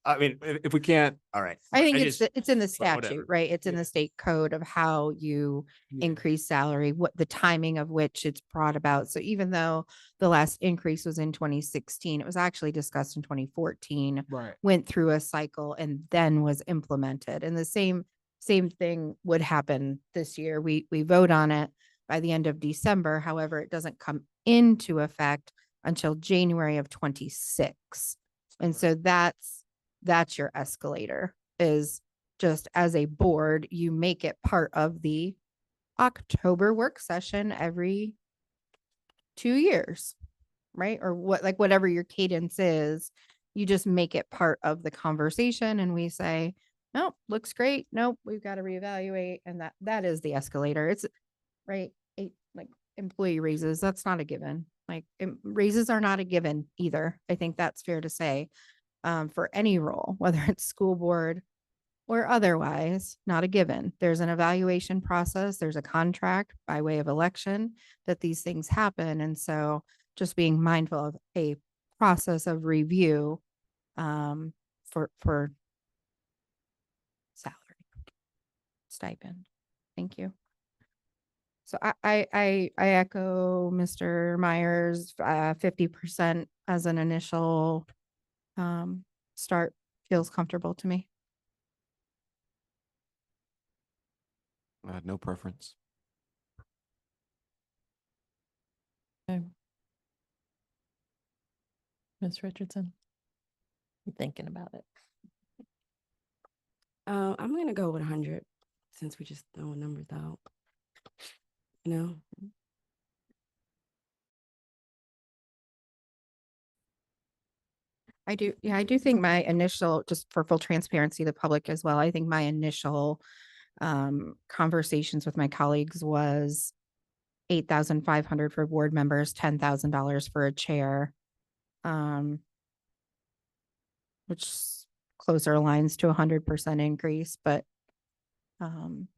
Speaker 11: I mean, if we can't, all right.
Speaker 6: I think
Speaker 11: just-
Speaker 6: it's in the
Speaker 11: but whatever.
Speaker 6: statute, right? It's in
Speaker 8: Yeah.
Speaker 6: the state code of how you
Speaker 8: Yeah.
Speaker 6: increase salary, what the timing of which it's brought about. So even though the last increase was in 2016, it was actually discussed in 2014,
Speaker 8: Right.
Speaker 6: went through a cycle and then was implemented. And the same thing would happen this year. We vote on it by the end of December. However, it doesn't come into effect until January of 26. And so that's your escalator, is just as a board, you make it part of the October work session every 2 years, right? Or whatever your cadence is, you just make it part of the conversation, and we say, nope, looks great. Nope, we've got to reevaluate. And that is the escalator. It's right. Like employee raises, that's not a given. Like raises are not a given either. I think that's fair to say. For any role, whether it's school board or otherwise, not a given. There's an evaluation process. There's a contract by way of election that these things happen. And so just being mindful of a process of review for salary stipend. Thank you. So I echo Mr. Myers, 50% as an initial start feels comfortable to me.
Speaker 3: I had no preference.
Speaker 1: Okay. Ms. Richardson, you thinking about it?
Speaker 12: I'm gonna go with 100 since we just throwing numbers out. You know,
Speaker 6: I do. Yeah, I do think my initial, just for full transparency, the public as well, I think my initial conversations with my colleagues was 8,500 for board members, $10,000 for a chair. Which closer aligns to 100% increase, but I'm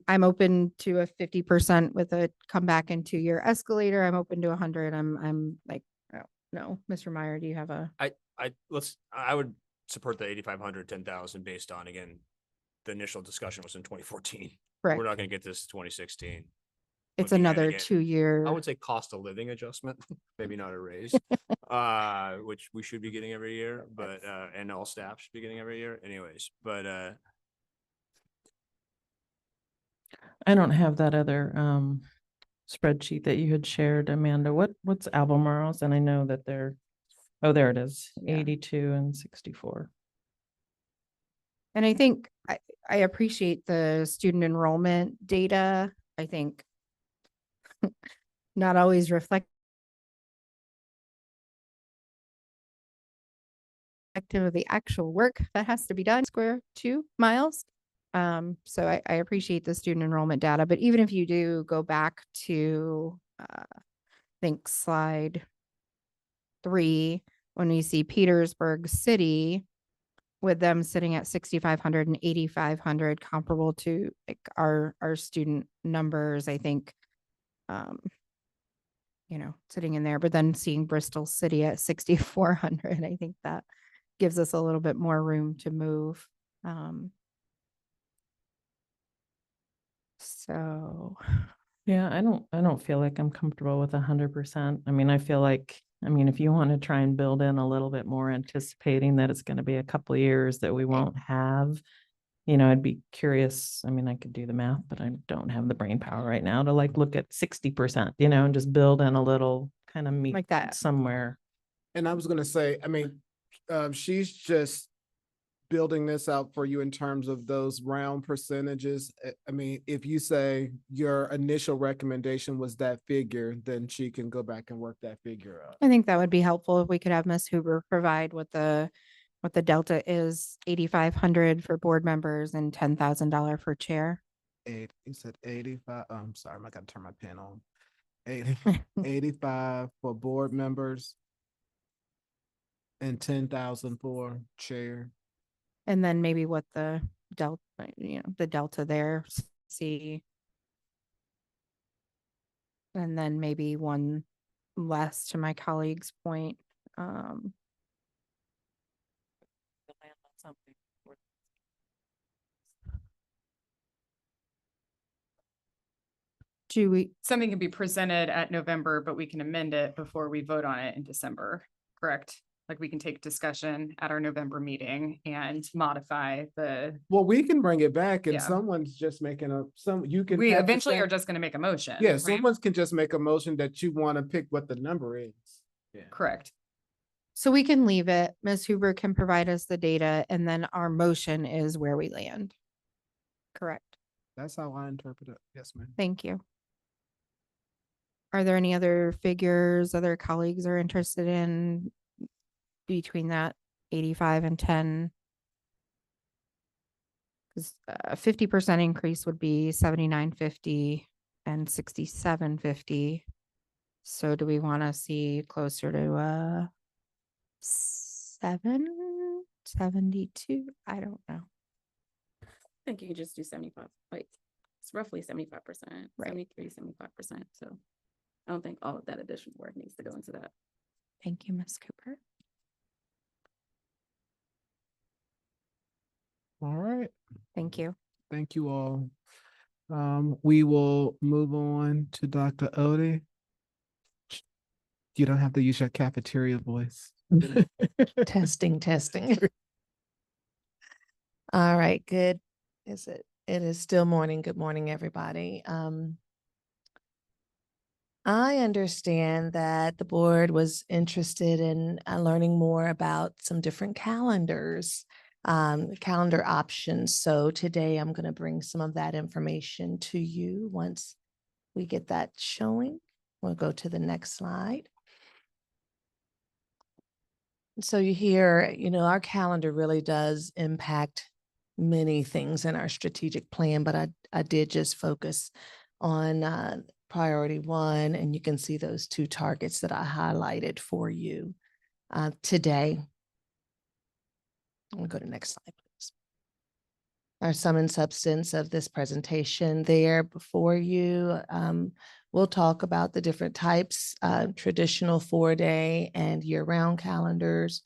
Speaker 6: open to a 50% with a comeback in 2-year escalator. I'm open to 100. I'm like, oh, no, Mr. Meyer, do you have a?
Speaker 11: I would support the 8,500, 10,000 based on, again, the initial discussion was in 2014.
Speaker 6: Correct.
Speaker 11: We're not going to get this 2016.
Speaker 6: It's
Speaker 11: looking at,
Speaker 6: another
Speaker 11: again,
Speaker 6: 2-year.
Speaker 11: I would say cost of living adjustment, maybe not a raise, which we should be getting every year, but, and all staff should be getting every year anyways, but,
Speaker 1: I don't have that other spreadsheet that you had shared, Amanda. What's Albemarle's? And I know that they're, oh, there it is,
Speaker 6: Yeah.
Speaker 1: 82 and 64.
Speaker 6: And I think I appreciate the student enrollment data. I think not always reflective of the actual work that has to be done square 2 miles. So I appreciate the student enrollment data, but even if you do go back to, I think slide 3, when we see Petersburg City with them sitting at 6,500 and 8,500 comparable to like our student numbers, I think, sitting in there, but then seeing Bristol City at 6,400, I think that gives us a little bit more room to move. So
Speaker 1: Yeah, I don't feel like I'm comfortable with 100%. I mean, I feel like, if you want to try and build in a little bit more anticipating that it's going to be a couple of years that we won't have, I'd be curious. I could do the math, but I don't have the brain power right now to like look at 60%, and just build in a little kind of meet
Speaker 6: like that.
Speaker 1: somewhere.
Speaker 8: And I was gonna say, she's just building this out for you in terms of those round percentages. If you say your initial recommendation was that figure, then she can go back and work that figure up.
Speaker 6: I think that would be helpful if we could have Ms. Huber provide what the delta is, 8,500 for board members and $10,000 for chair.
Speaker 8: You said 85. I'm sorry, I gotta turn my pen on. 85 for board members and 10,000 for chair.
Speaker 6: And then maybe what the delta there, see. And then maybe one less to my colleague's point.
Speaker 9: Something can be presented at November, but we can amend it before we vote on it in December, correct? Like we can take discussion at our November meeting and modify the.
Speaker 8: Well, we can bring it back and
Speaker 9: Yeah.
Speaker 8: someone's just making
Speaker 9: We
Speaker 8: have the
Speaker 9: eventually
Speaker 8: same-
Speaker 9: are just going to make a motion.
Speaker 8: Yeah,
Speaker 9: right?
Speaker 8: someone can just make a motion that you want to pick what the number is. Yeah.
Speaker 9: Correct.
Speaker 6: So we can leave it. Ms. Huber can provide us the data and then our motion is where we land. Correct.
Speaker 8: That's how I interpret it. Yes, ma'am.
Speaker 6: Thank you. Are there any other figures other colleagues are interested in between that 85 and 10? Because a 50% increase would be 79.50 and 67.50. So do we want to see closer to 772? I don't know.
Speaker 10: I think you can just do 75, like it's roughly 75%,
Speaker 6: Right.
Speaker 10: 73, 75%. So I don't think all of that additional work needs to go into that.
Speaker 6: Thank you, Ms. Cooper.
Speaker 8: All right.
Speaker 6: Thank you.
Speaker 8: Thank you all. We will move on to Dr. Odie. You don't have to use your cafeteria voice.
Speaker 13: Testing. All right, good. It is still morning. Good morning, everybody. I understand that the board was interested in learning more about some different calendar options. So today I'm going to bring some of that information to you. Once we get that showing, we'll go to the next slide. So you hear, our calendar really does impact many things in our strategic plan, but I did just focus on priority one, and you can see those two targets that I highlighted for you today. I'll go to the next slide, please. Our sum and substance of this presentation there before you. We'll talk about the different types, traditional 4-day and year-round calendars,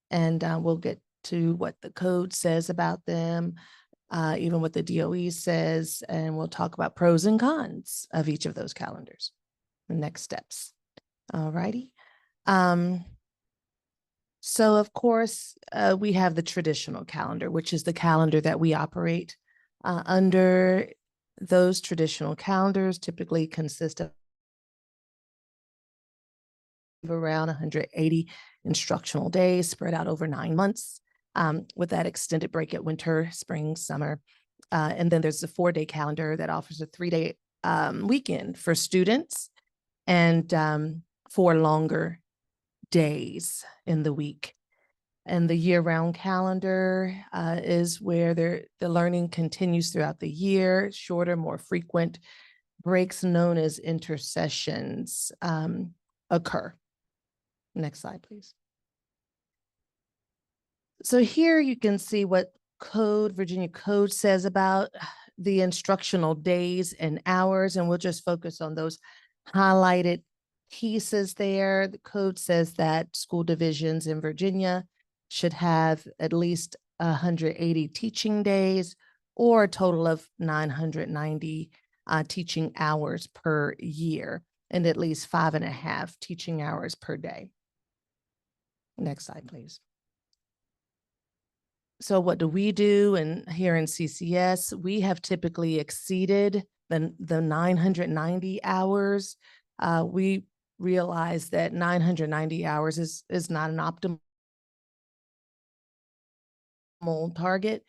Speaker 13: and we'll get to what the code says about them, even what the DOE says, and we'll talk about pros and cons of each of those calendars. The next steps. All righty. So of course, we have the traditional calendar, which is the calendar that we operate under. Those traditional calendars typically consist of around 180 instructional days spread out over 9 months, with that extended break at winter, spring, summer. And then there's the 4-day calendar that offers a 3-day weekend for students and 4 longer days in the week. And the year-round calendar is where the learning continues throughout the year. Shorter, more frequent breaks known as intersessions occur. Next slide, please. So here you can see what Virginia Code says about the instructional days and hours, and we'll just focus on those highlighted pieces there. The code says that school divisions in Virginia should have at least 180 teaching days or a total of 990 teaching hours per year and at least 5.5 teaching hours per day. Next slide, please. So what do we do? And here in CCS, we have typically exceeded the 990 hours. We realize that 990 hours is not an optimal target.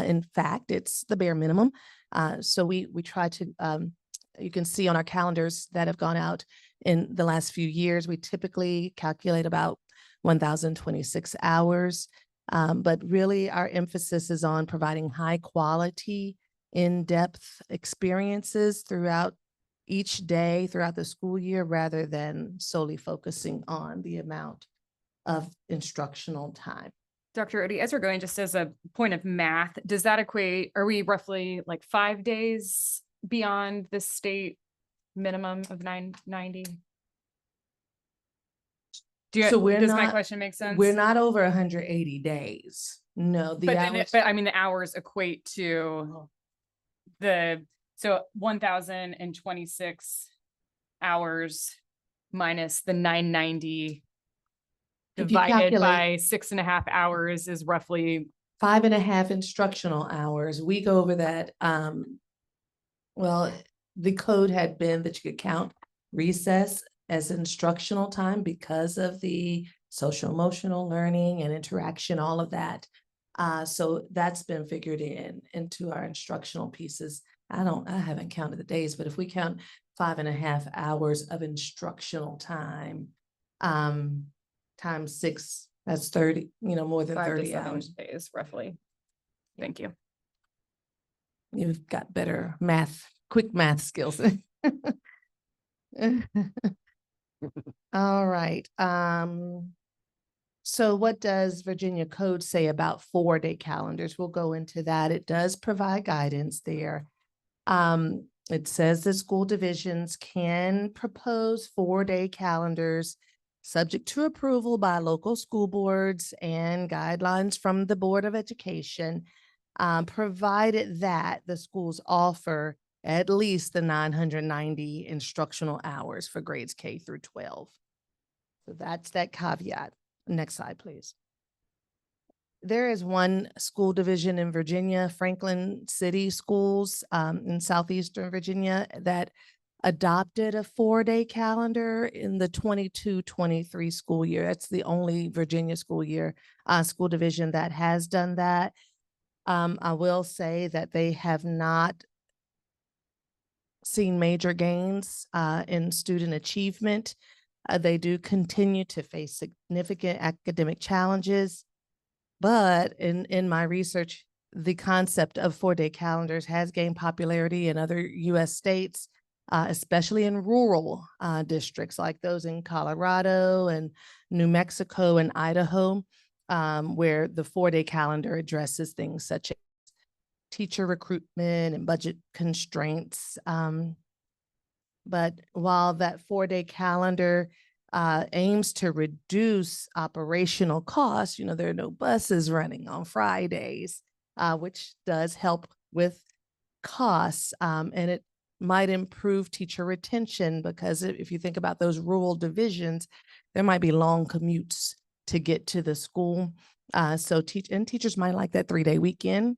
Speaker 13: In fact, it's the bare minimum. So we try to, you can see on our calendars that have gone out in the last few years, we typically calculate about 1,026 hours. But really our emphasis is on providing high quality, in-depth experiences throughout each day, throughout the school year, rather than solely focusing on the amount of instructional time.
Speaker 9: Dr. Odie, as we're going, just as a point of math, does that equate, are we roughly like 5 days beyond the state minimum of 990?
Speaker 13: So
Speaker 9: does my question make sense?
Speaker 13: We're not over 180 days. No,
Speaker 9: But I mean, the hours equate to so 1,026 hours minus the 990 divided by 6.5 hours is roughly
Speaker 13: 5.5 instructional hours. We go over that. Well, the code had been that you could count recess as instructional time because of the social emotional learning and interaction, all of that. So that's been figured into our instructional pieces. I haven't counted the days, but if we count 5.5 hours of instructional time, times 6, that's 30, more than
Speaker 9: 5 to
Speaker 13: 30
Speaker 9: 7
Speaker 13: hours.
Speaker 9: days roughly. Thank you.
Speaker 13: You've got better quick math skills. All right. So what does Virginia Code say about 4-day calendars? We'll go into that. It does provide guidance there. It says that school divisions can propose 4-day calendars subject to approval by local school boards and guidelines from the Board of Education, provided that the schools offer at least the 990 instructional hours for grades K through 12. So that's that caveat. Next slide, please. There is one school division in Virginia, Franklin City Schools in Southeastern Virginia, that adopted a 4-day calendar in the 22-23 school year. That's the only Virginia school division that has done that. I will say that they have not seen major gains in student achievement They do continue to face significant academic challenges. But in my research, the concept of 4-day calendars has gained popularity in other US states, especially in rural districts like those in Colorado and New Mexico and Idaho, where the 4-day calendar addresses things such as teacher recruitment and budget constraints. But while that 4-day calendar aims to reduce operational costs, there are no buses running on Fridays, which does help with costs. And it might improve teacher retention because if you think about those rural divisions, there might be long commutes to get to the school. So teachers might like that 3-day weekend.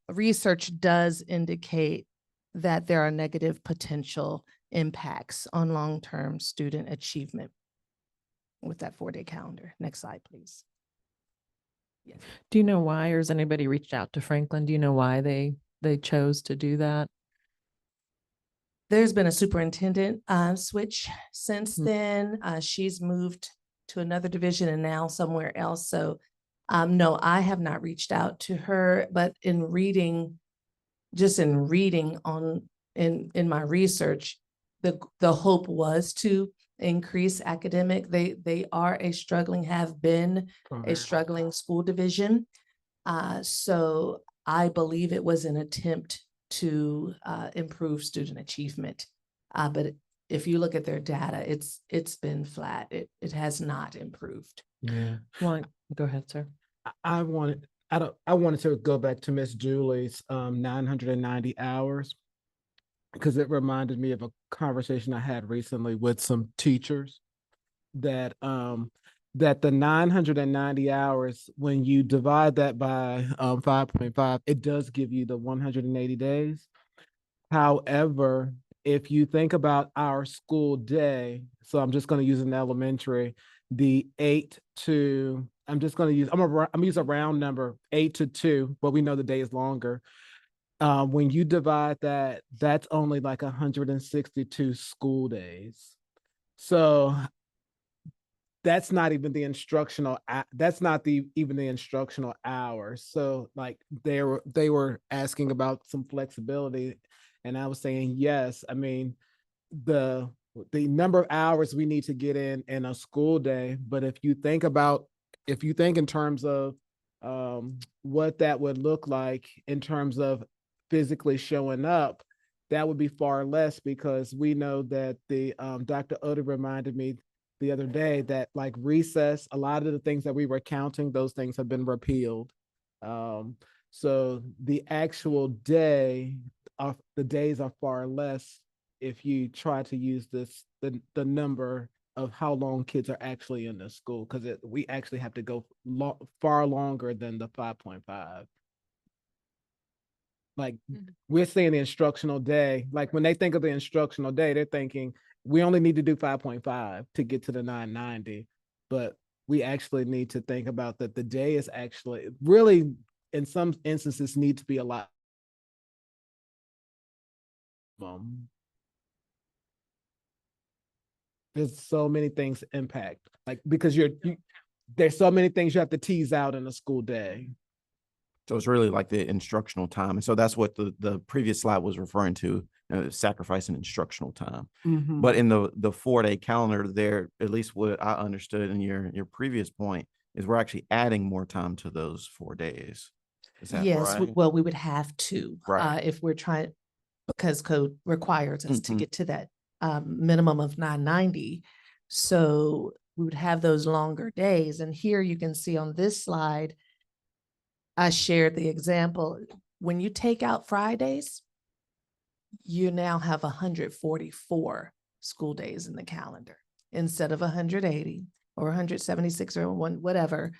Speaker 13: Research does indicate that there are negative potential impacts on long-term student achievement with that 4-day calendar. Next slide, please. Yes.
Speaker 1: Do you know why, or has anybody reached out to Franklin? Do you know why they chose to do that?
Speaker 13: There's been a superintendent switch since then. She's moved to another division and now somewhere else. So no, I have not reached out to her, but in reading in my research, the hope was to increase academic. They are have been a struggling school division. So I believe it was an attempt to improve student achievement. But if you look at their data, it's been flat. It has not improved.
Speaker 8: Yeah.
Speaker 1: Go ahead, sir.
Speaker 8: I wanted to go back to Miss Julie's 990 hours because it reminded me of a conversation I had recently with some teachers that the 990 hours, when you divide that by 5.5, it does give you the 180 days. However, if you think about our school day, so I'm just going to use an elementary, the 8 to, I'm use a round number, 8 to 2, but we know the day is longer. When you divide that, that's only like 162 school days. So that's not even the instructional, even the instructional hours. So like they were asking about some flexibility, and I was saying, yes, I mean, the number of hours we need to get in a school day, but if you think in terms of what that would look like in terms of physically showing up, that would be far less, because we know that the Dr. Oda reminded me the other day that like recess, a lot of the things that we were counting, those things have been repealed. So the actual day, the days are far less if you try to use the number of how long kids are actually in the school, because we actually have to go far longer than the 5.5. Like we're saying the instructional day, like when they think of the instructional day, they're thinking we only need to do 5.5 to get to the 990, but we actually need to think about that the day is actually really, in some instances, need to be a lot. There's so many things impact, like because there's so many things you have to tease out in a school day.
Speaker 3: So it's really like the instructional time. And so that's what the previous slide was referring to, sacrificing instructional time.
Speaker 8: Mm-hmm.
Speaker 3: But in the 4-day calendar there, at least what I understood in your previous point, is we're actually adding more time to those 4 days. Is that
Speaker 13: Yes,
Speaker 3: right?
Speaker 13: well, we would have to,
Speaker 3: Right.
Speaker 13: if we're trying, because code requires us to get to that minimum of 990. So we would have those longer days. And here you can see on this slide, I shared the example. When you take out Fridays, you now have 144 school days in the calendar instead of 180 or 176 or whatever.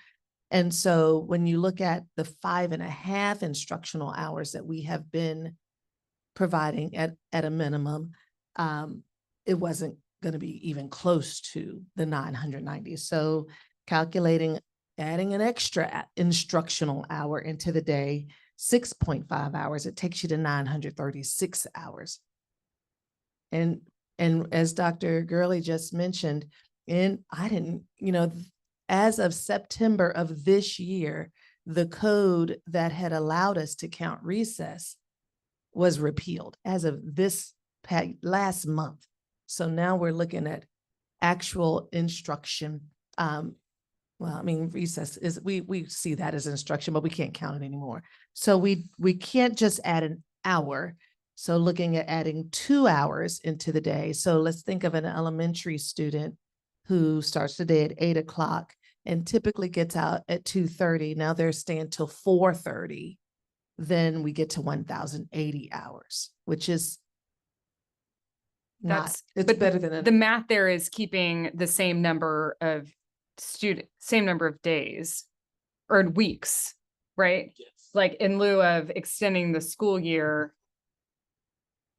Speaker 13: And so when you look at the 5.5 instructional hours that we have been providing at a minimum, it wasn't going to be even close to the 990. So adding an extra instructional hour into the day, 6.5 hours, it takes you to 936 hours. And And as Dr. Gurley just mentioned, as of September of this year, the code that had allowed us to count recess was repealed as of this last month. So now we're looking at actual instruction. Recess is, we see that as instruction, but we can't count it anymore. So we can't just add an hour. So looking at adding 2 hours into the day. So let's think of an elementary student who starts the day at 8 o'clock and typically gets out at 2:30. Now they're staying till 4:30. Then we get to 1,080 hours, which is it's
Speaker 9: but
Speaker 13: better than
Speaker 9: the math there is keeping the same number of same number of days or weeks, right?
Speaker 8: Yes.
Speaker 9: Like in lieu of extending the school year,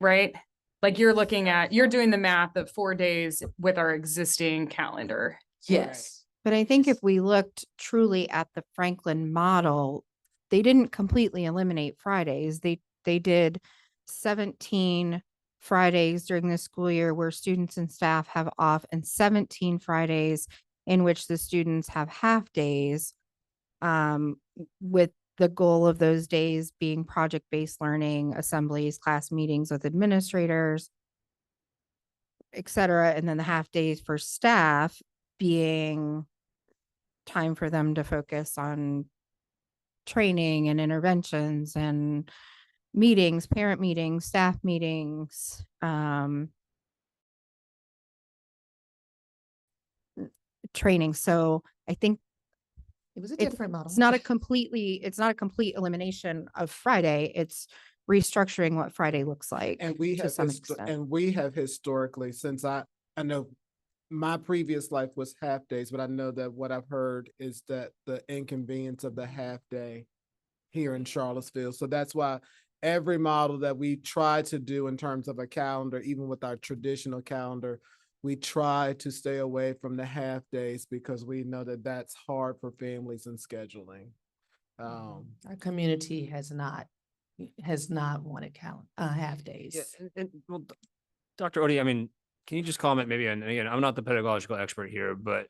Speaker 9: right? Like you're doing the math of 4 days with our existing calendar.
Speaker 13: Yes.
Speaker 6: But I think if we looked truly at the Franklin model, they didn't completely eliminate Fridays. They did 17 Fridays during the school year where students and staff have off, and 17 Fridays in which the students have half days, with the goal of those days being project-based learning, assemblies, class meetings with administrators, et cetera. And then the half days for staff being time for them to focus on training and interventions and meetings, parent meetings, staff meetings, training. So I think
Speaker 13: It was a different model.
Speaker 6: it's not a complete elimination of Friday. It's restructuring what Friday looks like.
Speaker 8: And we
Speaker 6: to
Speaker 8: have,
Speaker 6: some extent.
Speaker 8: historically, since I know my previous life was half days, but I know that what I've heard is that the inconvenience of the half day here in Charlottesville. So that's why every model that we try to do in terms of a calendar, even with our traditional calendar, we try to stay away from the half days because we know that that's hard for families in scheduling.
Speaker 13: Our community has not wanted half days.
Speaker 11: Yeah, well, Dr. Odie, I mean, can you just comment maybe on, again, I'm not the pedagogical expert here, but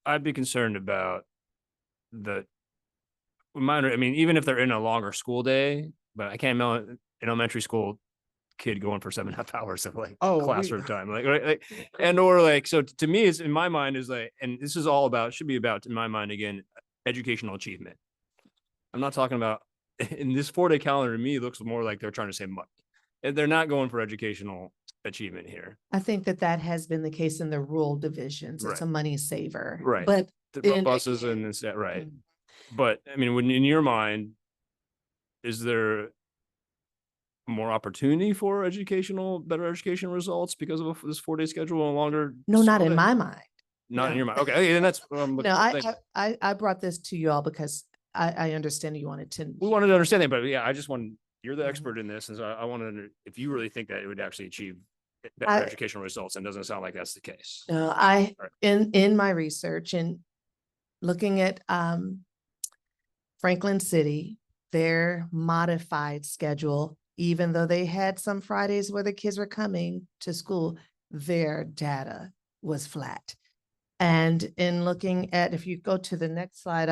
Speaker 11: I'd be concerned about even if they're in a longer school day, but I can't imagine an elementary school kid going for 7.5 hours of classroom time, so to me, it's in my mind is like, and this is all should be about, in my mind, again, educational achievement. I'm not talking about in this 4-day calendar. To me, it looks more like they're trying to save money. And they're not going for educational achievement here.
Speaker 13: I think that has been the case in the rural divisions. It's
Speaker 11: Right.
Speaker 13: a money saver.
Speaker 11: Right.
Speaker 13: But
Speaker 11: The buses and instead, right. But I mean, when in your mind, is there more opportunity for better educational results because of this 4-day schedule and longer?
Speaker 13: No, not in
Speaker 11: day?
Speaker 13: my mind.
Speaker 11: Not in your mind. Okay, and that's
Speaker 13: No, I brought this to you all because I understand you wanted to.
Speaker 11: we wanted to understand that, but yeah, I just want, you're the
Speaker 13: Mhm.
Speaker 11: expert in this, and so I wanted to, if you really think that it would actually achieve better educational results, and it doesn't sound like that's the case.
Speaker 13: No,
Speaker 11: Right.
Speaker 13: in my research and looking at Franklin City, their modified schedule, even though they had some Fridays where the kids were coming to school, their data was flat. And in looking at, if you go to the next slide,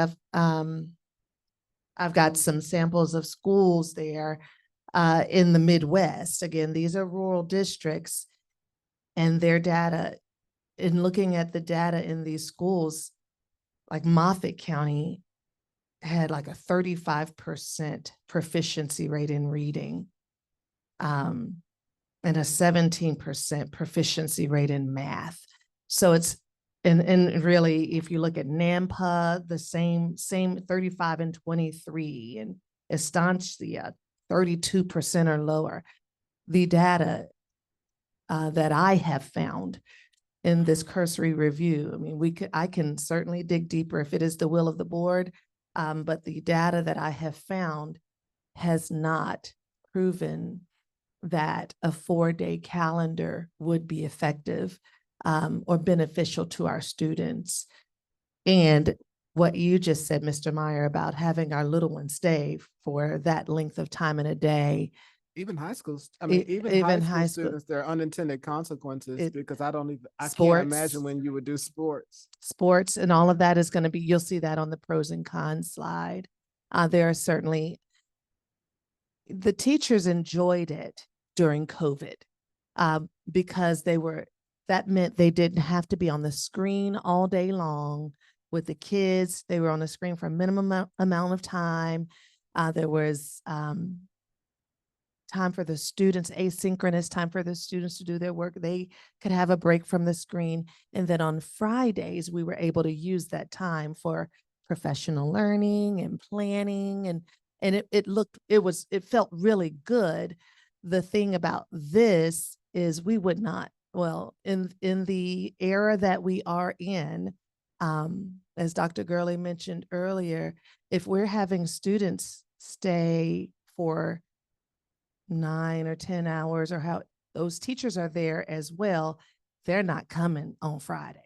Speaker 13: I've got some samples of schools there in the Midwest. Again, these are rural districts, and their data, in looking at the data in these schools, like Moffat County had like a 35% proficiency rate in reading, and a 17% proficiency rate in math. So it's, and really, if you look at Nampa, the same 35 and 23, and Estancia, 32% or lower. The data that I have found in this cursory review, I mean, I can certainly dig deeper if it is the will of the board, but the data that I have found has not proven that a 4-day calendar would be effective or beneficial to our students. And what you just said, Mr. Meyer, about having our little ones stay for that length of time in a day
Speaker 8: Even high schools, I mean, even high
Speaker 13: even
Speaker 8: school
Speaker 13: high school.
Speaker 8: students, there are unintended consequences
Speaker 13: It-
Speaker 8: because I can't
Speaker 13: sports.
Speaker 8: imagine when you would do sports.
Speaker 13: Sports and all of that is going to be, you'll see that on the pros and cons slide. There are certainly, the teachers enjoyed it during COVID because that meant they didn't have to be on the screen all day long with the kids. They were on the screen for a minimum amount of time. There was time for the students, asynchronous time for the students to do their work. They could have a break from the screen. And then on Fridays, we were able to use that time for professional learning and planning. And it felt really good. The thing about this is we would not, well, in the era that we are in, as Dr. Gurley mentioned earlier, if we're having students stay for 9 or 10 hours, or how those teachers are there as well, they're not coming on Friday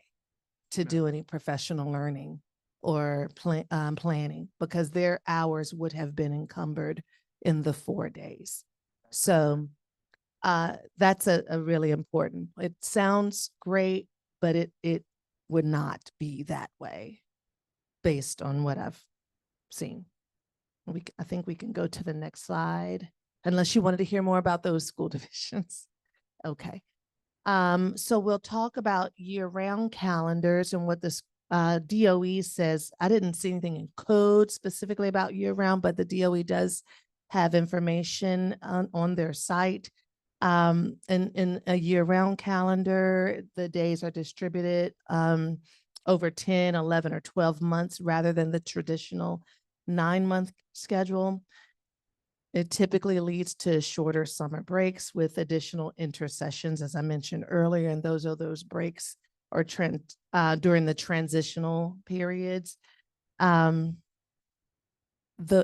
Speaker 13: to do any professional learning or planning, because their hours would have been encumbered in the 4 days. So that's a really important, it sounds great, but it would not be that way based on what I've seen. I think we can go to the next slide, unless you wanted to hear more about those school divisions. Okay. So we'll talk about year-round calendars and what this DOE says. I didn't see anything in code specifically about year-round, but the DOE does have information on their site. In a year-round calendar, the days are distributed over 10, 11, or 12 months rather than the traditional 9-month schedule. It typically leads to shorter summer breaks with additional intersessions, as I mentioned earlier, and those are those breaks or during the transitional periods. The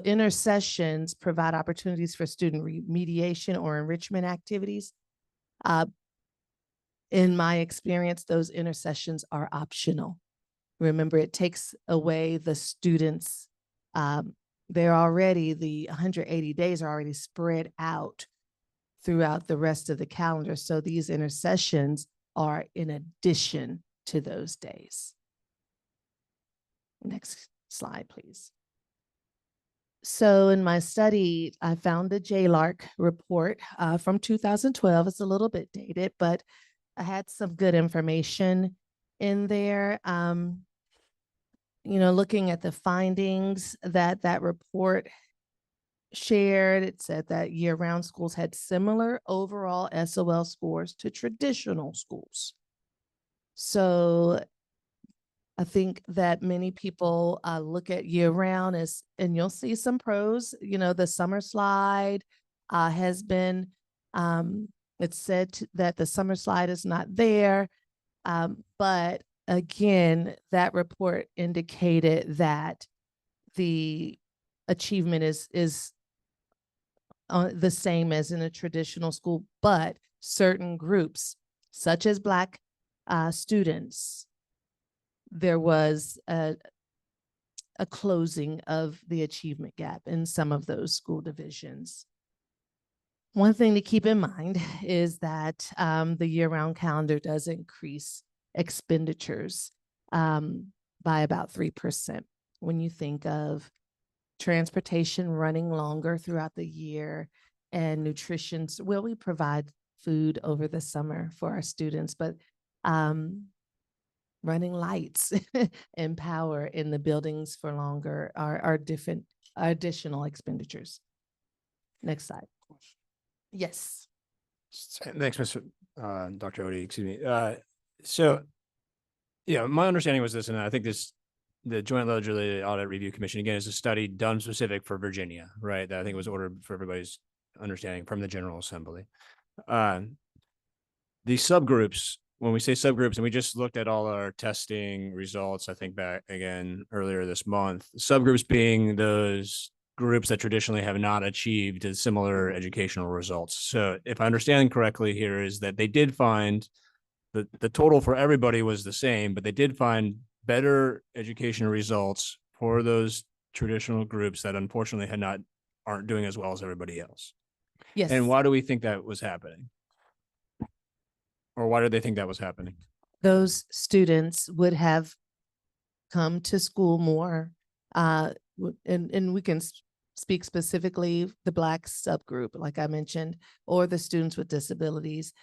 Speaker 13: intersessions provide opportunities for student remediation or enrichment activities. In my experience, those intersessions are optional. Remember, it takes away the students' the 180 days are already spread out throughout the rest of the calendar. So these intersessions are in addition to those days. Next slide, please. So in my study, I found a JLARC report from 2012. It's a little bit dated, but I had some good information in there. Looking at the findings that report shared, it said that year-round schools had similar overall SOL scores to traditional schools. So I think that many people look at year-round and you'll see some pros. The summer slide has been, it's said that the summer slide is not there, but again, that report indicated that the achievement is the same as in a traditional school, but certain groups, such as Black students, there was a closing of the achievement gap in some of those school divisions. One thing to keep in mind is that the year-round calendar does increase expenditures by about 3%. When you think of transportation running longer throughout the year and nutrition, well, we provide food over the summer for our students, but running lights and power in the buildings for longer are different additional expenditures. Next slide. Yes.
Speaker 11: Thanks, Dr. Odie, excuse me. So, my understanding was this, and I think the Joint Legislative Audit Review Commission, again, is a study done specific for Virginia, right? That I think was ordered for everybody's understanding from the General Assembly. The subgroups, when we say subgroups, and we just looked at all our testing results, I think back again earlier this month, subgroups being those groups that traditionally have not achieved similar educational results. So if I understand correctly here is that they did find the total for everybody was the same, but they did find better educational results for those traditional groups that unfortunately aren't doing as well as everybody else.
Speaker 5: Yes.
Speaker 11: And why do we think that was happening? Or why did they think that was happening?
Speaker 13: Those students would have come to school more. And we can speak specifically the Black subgroup, like I mentioned, or the students with disabilities.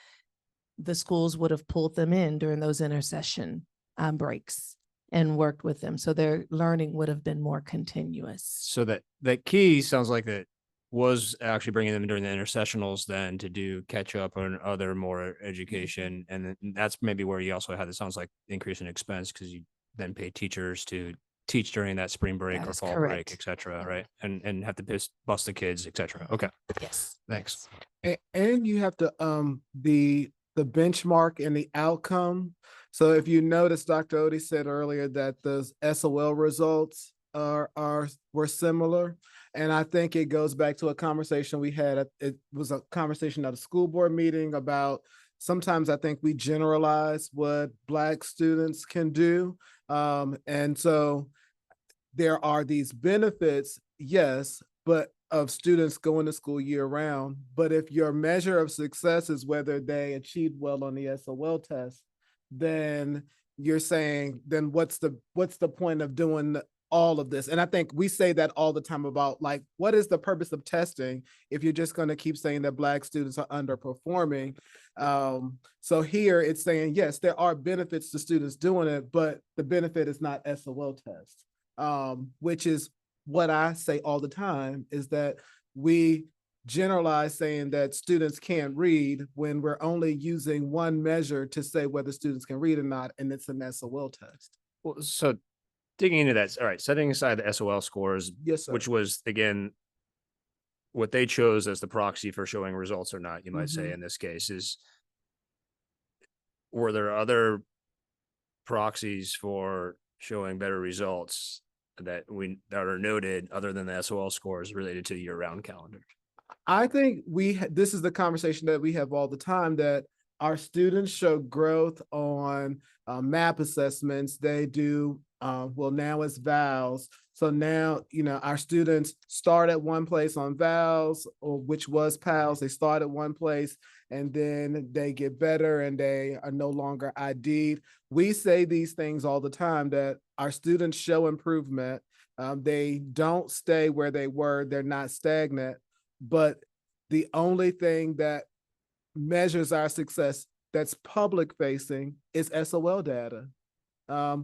Speaker 13: The schools would have pulled them in during those intercession breaks and worked with them. So their learning would have been more continuous.
Speaker 11: So that key sounds like that was actually bringing them during the intercessionals then to do catch up on other more education. And then that's maybe where you also had, it sounds like increase in expense because you then pay teachers to teach during that spring break
Speaker 13: That
Speaker 11: or
Speaker 13: is
Speaker 11: fall
Speaker 13: correct.
Speaker 11: break, et cetera, right? And have to bus the kids, et cetera. Okay,
Speaker 13: Yes.
Speaker 11: thanks.
Speaker 8: And you have to, the benchmark and the outcome. So if you notice, Dr. Odie said earlier that the SOL results were similar. And I think it goes back to a conversation we had. It was a conversation at a school board meeting about sometimes I think we generalize what Black students can do. And so there are these benefits, yes, but of students going to school year round. But if your measure of success is whether they achieved well on the SOL test, then you're saying, then what's the point of doing all of this? And I think we say that all the time about like, what is the purpose of testing if you're just going to keep saying that Black students are underperforming? So here it's saying, yes, there are benefits to students doing it, but the benefit is not SOL test, which is what I say all the time, is that we generalize saying that students can't read when we're only using one measure to say whether students can read or not, and it's an SOL test.
Speaker 11: Well, so digging into that, all right, setting aside the SOL scores,
Speaker 8: Yes, sir.
Speaker 11: which was, again, what they chose as the proxy for showing results or not, you might say in this case, is were there other proxies for showing better results that are noted other than the SOL scores related to the year-round calendar?
Speaker 8: I think this is the conversation that we have all the time, that our students show growth on MAP assessments. They do, well, now it's vowels. So now, our students start at one place on vowels, or which was PALS. They start at one place and then they get better and they are no longer ID'd. We say these things all the time, that our students show improvement. They don't stay where they were. They're not stagnant. But the only thing that measures our success that's public facing is SOL data,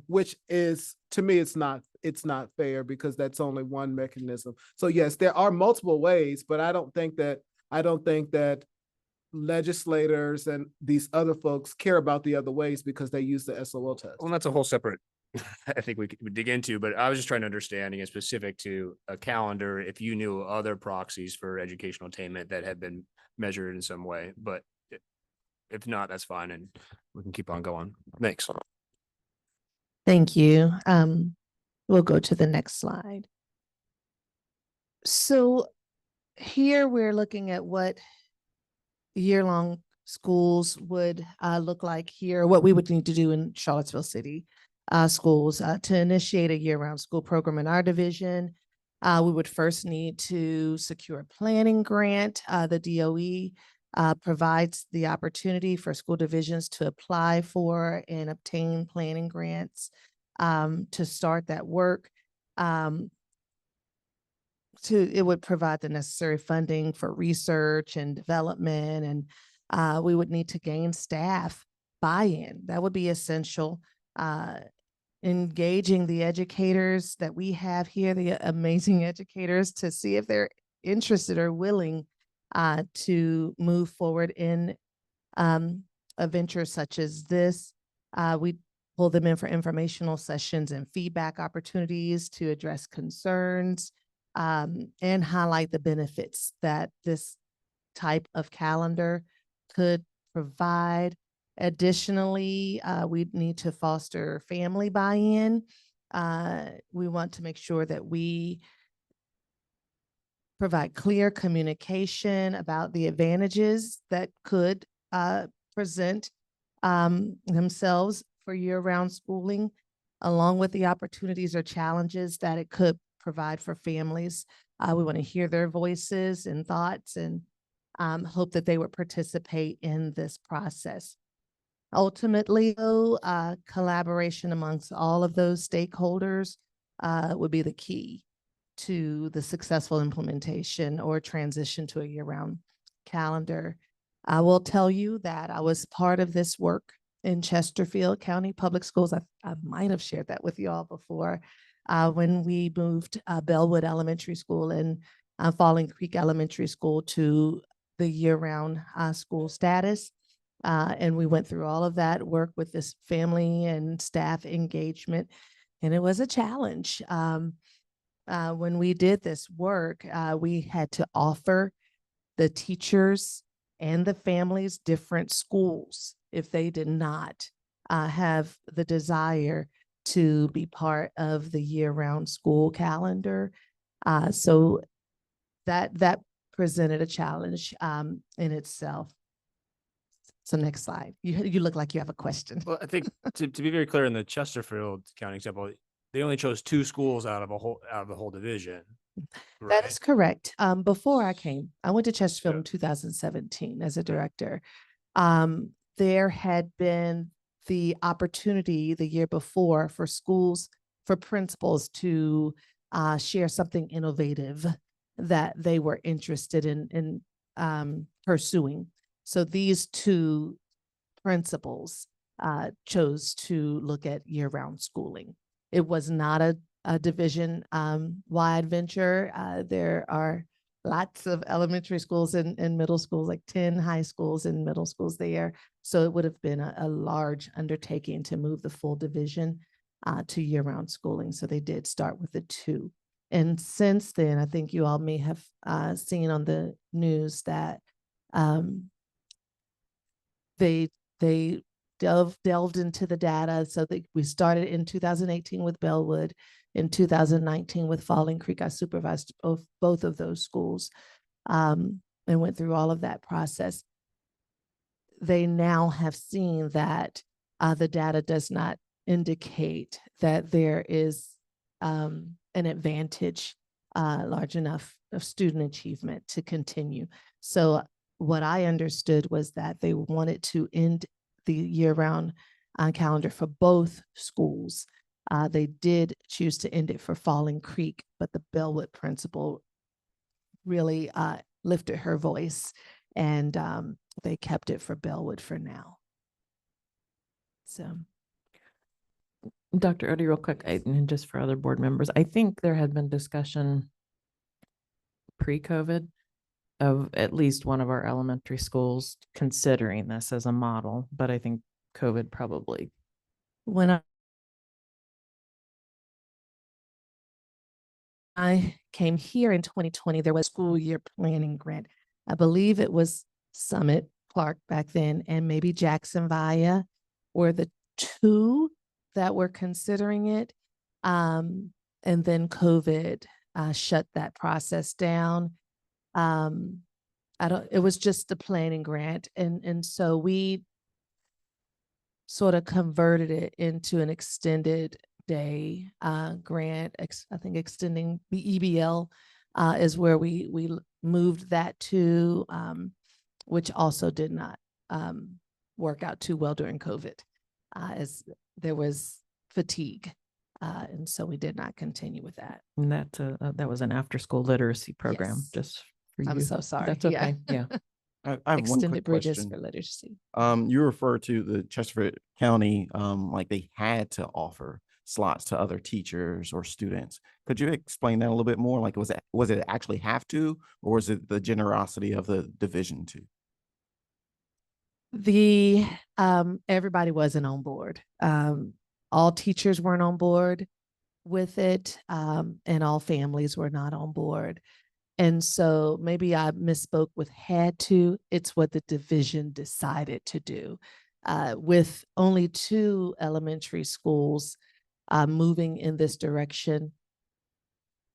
Speaker 8: which is, to me, it's not fair, because that's only one mechanism. So yes, there are multiple ways, but I don't think that legislators and these other folks care about the other ways because they use the SOL test.
Speaker 11: Well, that's a whole separate, I think we could dig into, but I was just trying to understand, again, specific to a calendar, if you knew other proxies for educational attainment that had been measured in some way, but if not, that's fine. And we can keep on going. Thanks.
Speaker 13: Thank you. We'll go to the next slide. So here we're looking at what year-long schools would look like here, what we would need to do in Charlottesville City schools to initiate a year-round school program in our division. We would first need to secure a planning grant. The DOE provides the opportunity for school divisions to apply for and obtain planning grants to start that work. It would provide the necessary funding for research and development, and we would need to gain staff buy-in. That would be essential. Engaging the educators that we have here, the amazing educators, to see if they're interested or willing to move forward in a venture such as this. We pull them in for informational sessions and feedback opportunities to address concerns and highlight the benefits that this type of calendar could provide. Additionally, we need to foster family buy-in. We want to make sure that we provide clear communication about the advantages that could present themselves for year-round schooling, along with the opportunities or challenges that it could provide for families. We want to hear their voices and thoughts, and hope that they would participate in this process. Ultimately, though, collaboration amongst all of those stakeholders would be the key to the successful implementation or transition to a year-round calendar. I will tell you that I was part of this work in Chesterfield County Public Schools. I might have shared that with you all before when we moved Bellwood Elementary School and Falling Creek Elementary School to the year-round school status. And we went through all of that work with this family and staff engagement, and it was a challenge. When we did this work, we had to offer the teachers and the families different schools if they did not have the desire to be part of the year-round school calendar. So that presented a challenge in itself. So next slide. You look like you have a question.
Speaker 11: Well, I think to be very clear in the Chesterfield County example, they only chose 2 schools out of the whole division.
Speaker 13: That is correct. Before I came, I went to Chesterfield
Speaker 11: Yeah.
Speaker 13: in 2017 as a director. There had been the opportunity the year before for schools, for principals to share something innovative that they were interested in pursuing. So these 2 principals chose to look at year-round schooling. It was not a division wide venture. There are lots of elementary schools and middle schools, like 10 high schools and middle schools there. So it would have been a large undertaking to move the full division to year-round schooling. So they did start with the 2. And since then, I think you all may have seen on the news that they delved into the data. So we started in 2018 with Bellwood, in 2019 with Falling Creek. I supervised both of those schools and went through all of that process. They now have seen that the data does not indicate that there is an advantage large enough of student achievement to continue. So what I understood was that they wanted to end the year-round calendar for both schools. They did choose to end it for Falling Creek, but the Bellwood principal really lifted her voice, and they kept it for Bellwood for now. So.
Speaker 1: Dr. Odie, real quick, and just for other board members, I think there had been discussion pre-COVID of at least one of our elementary schools considering this as a model, but I think COVID probably. When I came here in 2020, there was a school year planning grant. I believe it was Summit, Clark back then, and maybe Jackson Via were the 2 that were considering it. And then COVID shut that process down. It was just a planning grant. And so we sort of converted it into an extended day grant. I think extending the EBL is where we moved that to, which also did not work out too well during COVID, as there was fatigue. And so we did not continue with that. And that was an after-school literacy program,
Speaker 13: Yes.
Speaker 1: just for you.
Speaker 13: I'm so sorry.
Speaker 1: That's okay. Yeah.
Speaker 3: I have one
Speaker 13: Extended
Speaker 3: quick
Speaker 13: bridges
Speaker 3: question.
Speaker 13: for literacy.
Speaker 3: You refer to the Chesterfield County, like they had to offer slots to other teachers or students. Could you explain that a little bit more? Like, was it actually have to, or was it the generosity of the division to?
Speaker 13: Everybody wasn't on board. All teachers weren't on board with it, and all families were not on board. And so maybe I misspoke with had to. It's what the division decided to do. With only 2 elementary schools moving in this direction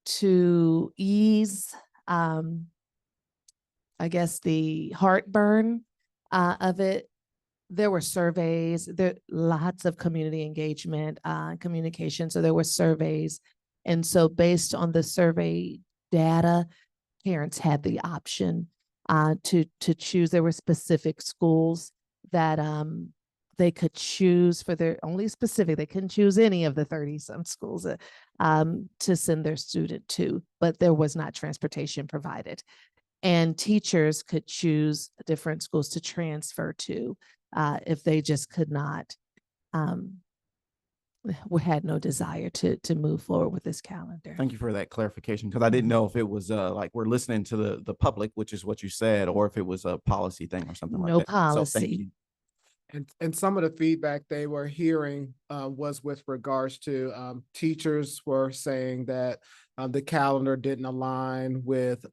Speaker 13: to ease, I guess, the heartburn of it. There were surveys, there lots of community engagement, communication. So there were surveys. And so based on the survey data, parents had the option to choose. There were specific schools that they could choose for their only specific. They couldn't choose any of the 30 some schools to send their student to, but there was not transportation provided. And teachers could choose different schools to transfer to if they just could not, had no desire to move forward with this calendar.
Speaker 3: Thank you for that clarification, because I didn't know if it was like we're listening to the public, which is what you said, or if it was a policy thing or something
Speaker 13: No
Speaker 3: like that. So thank
Speaker 13: policy.
Speaker 3: you.
Speaker 8: And some of the feedback they were hearing was with regards to teachers were saying that the calendar didn't align with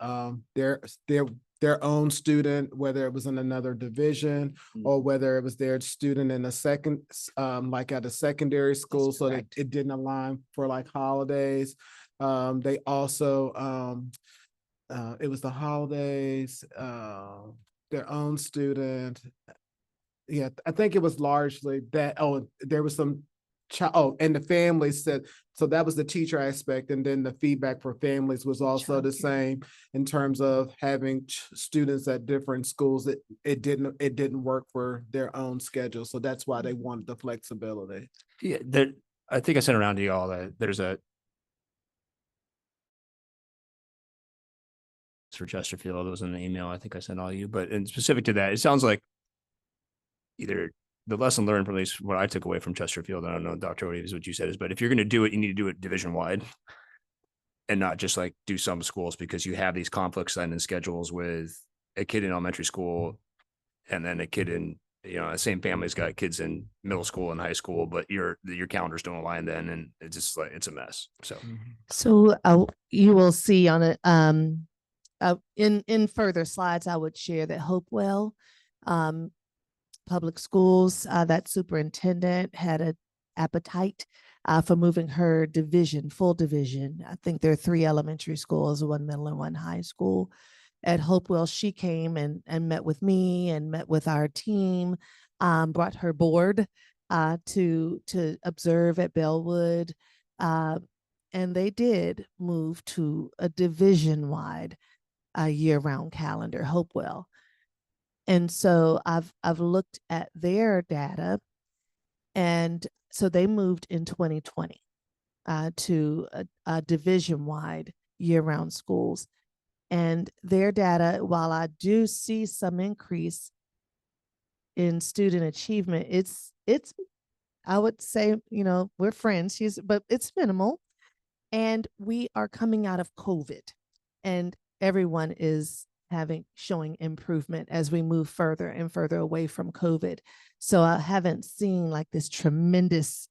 Speaker 8: their own student, whether it was in another division or whether it was their student in a second, like at a secondary school, so that it didn't align for like holidays. They also, it was the holidays, their own student. Yeah, I think it was largely that. Oh, there was some and the families said, so that was the teacher aspect. And then the feedback for families was also the same in terms of having students at different schools. It didn't work for their own schedule. So that's why they wanted the flexibility.
Speaker 11: Yeah, I think I sent around to y'all that there's a for Chesterfield. It was in an email I think I sent all of you, but in specific to that, it sounds like either the lesson learned, from at least what I took away from Chesterfield, I don't know, Dr. Odie, is what you said, is, but if you're going to do it, you need to do it division wide and not just like do some schools, because you have these conflicts then in schedules with a kid in elementary school and then a kid in, the same family's got kids in middle school and high school, but your calendars don't align then. And it's just like, it's a mess. So
Speaker 13: You will see on it, in further slides, I would share that Hopewell, Public Schools, that superintendent had an appetite for moving her division, full division. I think there are 3 elementary schools, 1 middle and 1 high school. At Hopewell, she came and met with me and met with our team, brought her board to observe at Bellwood. And they did move to a division-wide year-round calendar, Hopewell. And so I've looked at their data, and so they moved in 2020 to a division-wide year-round schools. And their data, while I do see some increase in student achievement, it's I would say, we're friends, but it's minimal. And we are coming out of COVID, and everyone is showing improvement as we move further and further away from COVID. So I haven't seen like this tremendous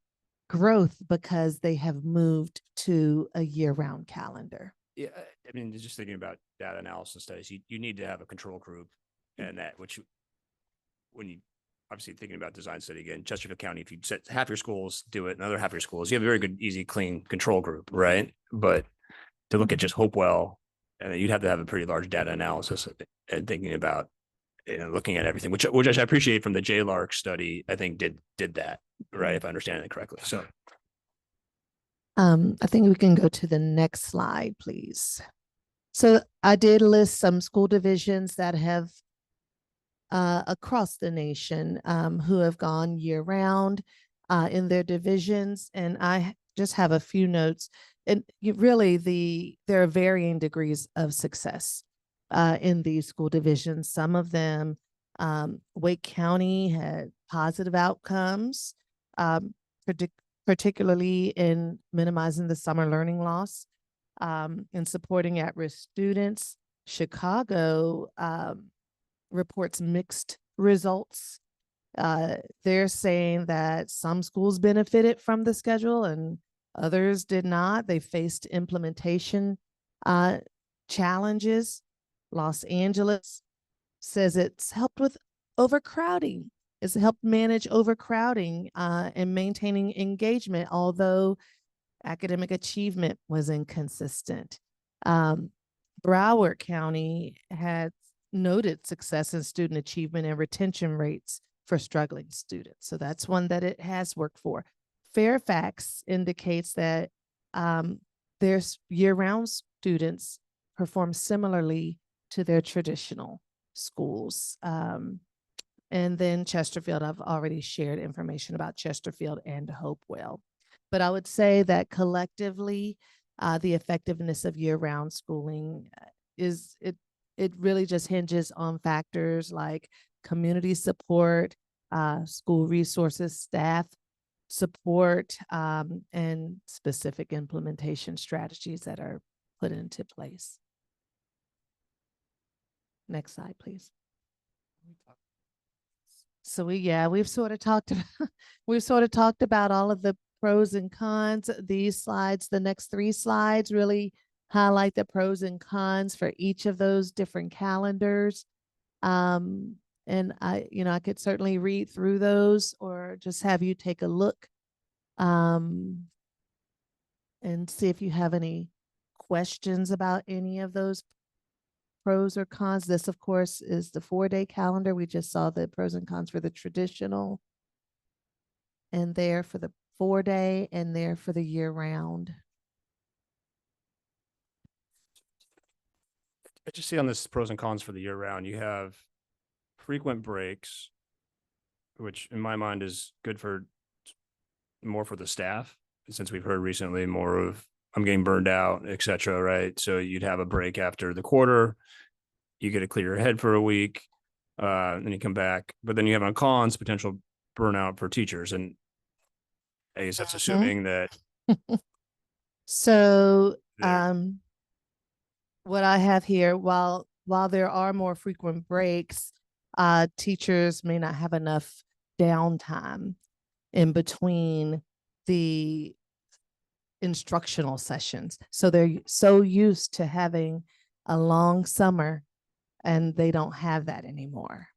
Speaker 13: growth because they have moved to a year-round calendar.
Speaker 11: yeah, I mean, just thinking about data analysis studies, you need to have a control group, and that, which when you obviously thinking about design study again, Chesterfield County, if you set half your schools do it, another half your schools, you have a very good, easy, clean control group, right? But to look at just Hopewell, and you'd have to have a pretty large data analysis and thinking about, looking at everything, which I appreciate from the JLARC study, I think did that, right? If I understand it correctly. So
Speaker 13: I think we can go to the next slide, please. So I did list some school divisions that have across the nation who have gone year round in their divisions. And I just have a few notes. And there are varying degrees of success in these school divisions. Some of them, Wake County had positive outcomes, particularly in minimizing the summer learning loss and supporting at-risk students. Chicago reports mixed results. They're saying that some schools benefited from the schedule and others did not. They faced implementation challenges. Los Angeles says it's helped with overcrowding. It's helped manage overcrowding and maintaining engagement, although academic achievement was inconsistent. Broward County had noted success in student achievement and retention rates for struggling students. So that's one that it has worked for. Fairfax indicates that their year-round students perform similarly to their traditional schools. And then Chesterfield, I've already shared information about Chesterfield and Hopewell. But I would say that collectively, the effectiveness of year-round schooling it really just hinges on factors like community support, school resources, staff support, and specific implementation strategies that are put into place. Next slide, please. So we've sort of talked about all of the pros and cons. These slides, the next 3 slides really highlight the pros and cons for each of those different calendars. And I could certainly read through those or just have you take a look and see if you have any questions about any of those pros or cons. This, of course, is the 4-day calendar. We just saw the pros and cons for the traditional, and there for the 4-day, and there for the year round.
Speaker 11: I just see on this pros and cons for the year round, you have frequent breaks, which in my mind is good for more for the staff, since we've heard recently more of I'm getting burned out, et cetera, right? So you'd have a break after the quarter, you get to clear your head for a week, then you come back, but then you have on cons potential burnout for teachers. And I guess that's assuming that.
Speaker 13: So,
Speaker 11: there.
Speaker 13: what I have here, while there are more frequent breaks, teachers may not have enough downtime in between the instructional sessions. So they're so used to having a long summer and they don't have that anymore.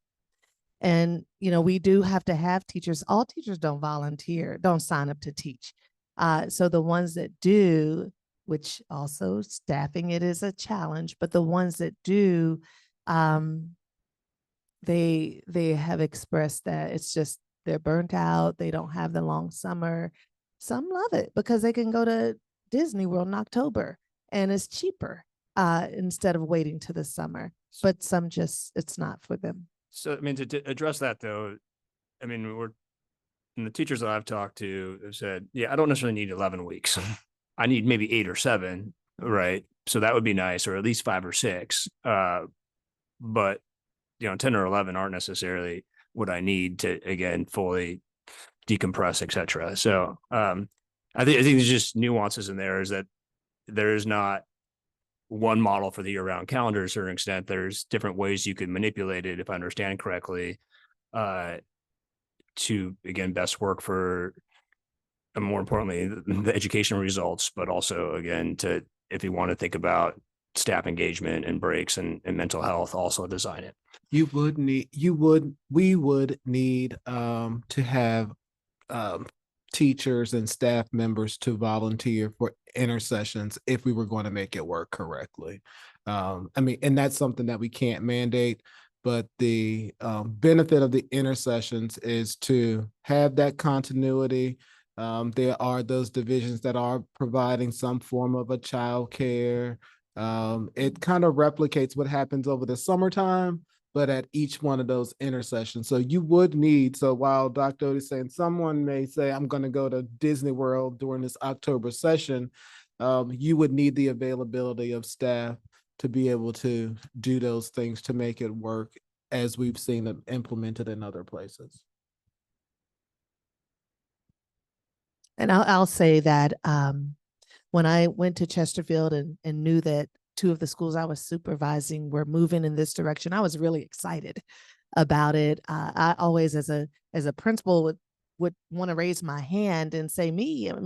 Speaker 13: And, we do have to have teachers. All teachers don't volunteer, don't sign up to teach. So the ones that do, which also staffing it is a challenge, but the ones that do, they have expressed that it's just they're burnt out. They don't have the long summer. Some love it because they can go to Disney World in October and it's cheaper instead of waiting to the summer. But some it's not for them.
Speaker 11: So, I mean, to address that though, I mean, and the teachers that I've talked to have said, yeah, I don't necessarily need 11 weeks. I need maybe 8 or 7, right? So that would be nice, or at least 5 or 6. But 10 or 11 aren't necessarily what I need to, again, fully decompress, et cetera. So I think there's just nuances in there, is that there is not one model for the year-round calendar to a certain extent. There's different ways you can manipulate it, if I understand correctly, to, again, best work for, and more importantly, the educational results, but also, again, if you want to think about staff engagement and breaks and mental health, also design it.
Speaker 8: We would need to have teachers and staff members to volunteer for intercessions if we were going to make it work correctly. And that's something that we can't mandate, but the benefit of the intercessions is to have that continuity. There are those divisions that are providing some form of a child care. It kind of replicates what happens over the summertime, but at each one of those intersections. So you would need, so while Dr. Odie is saying someone may say, I'm going to go to Disney World during this October session, you would need the availability of staff to be able to do those things to make it work, as we've seen them implemented in other places.
Speaker 13: And I'll say that when I went to Chesterfield and knew that 2 of the schools I was supervising were moving in this direction, I was really excited about it. I always, as a principal, would want to raise my hand and say,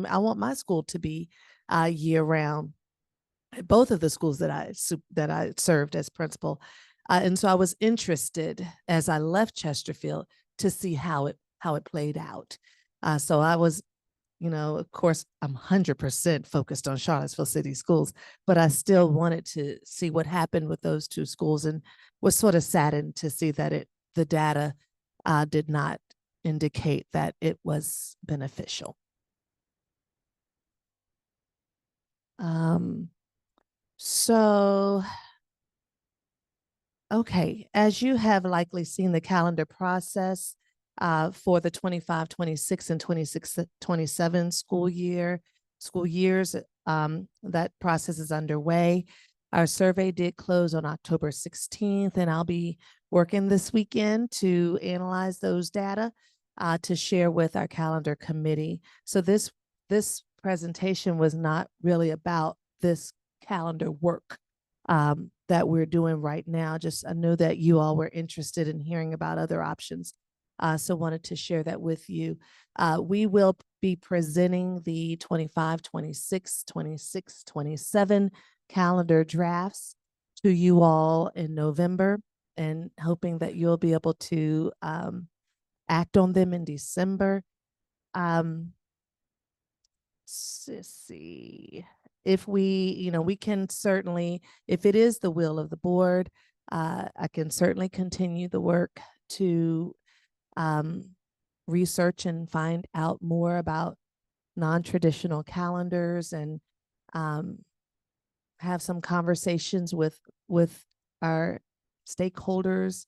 Speaker 13: I want my school to be year round. Both of the schools that I served as principal, and so I was interested as I left Chesterfield to see how it played out. So I was, of course, I'm 100% focused on Charlottesville City Schools, but I still wanted to see what happened with those 2 schools, and was sort of saddened to see that the data did not indicate that it was beneficial. So Okay, as you have likely seen the calendar process for the 25-26 and 26-27 school years, that process is underway. Our survey did close on October 16th, and I'll be working this weekend to analyze those data to share with our calendar committee. So this presentation was not really about this calendar work that we're doing right now. Just I know that you all were interested in hearing about other options. So wanted to share that with you. We will be presenting the 25, 26, 26, 27 calendar drafts to you all in November, and hoping that you'll be able to act on them in December. Let's see. If we can certainly, if it is the will of the board, I can certainly continue the work to research and find out more about non-traditional calendars, and have some conversations with our stakeholders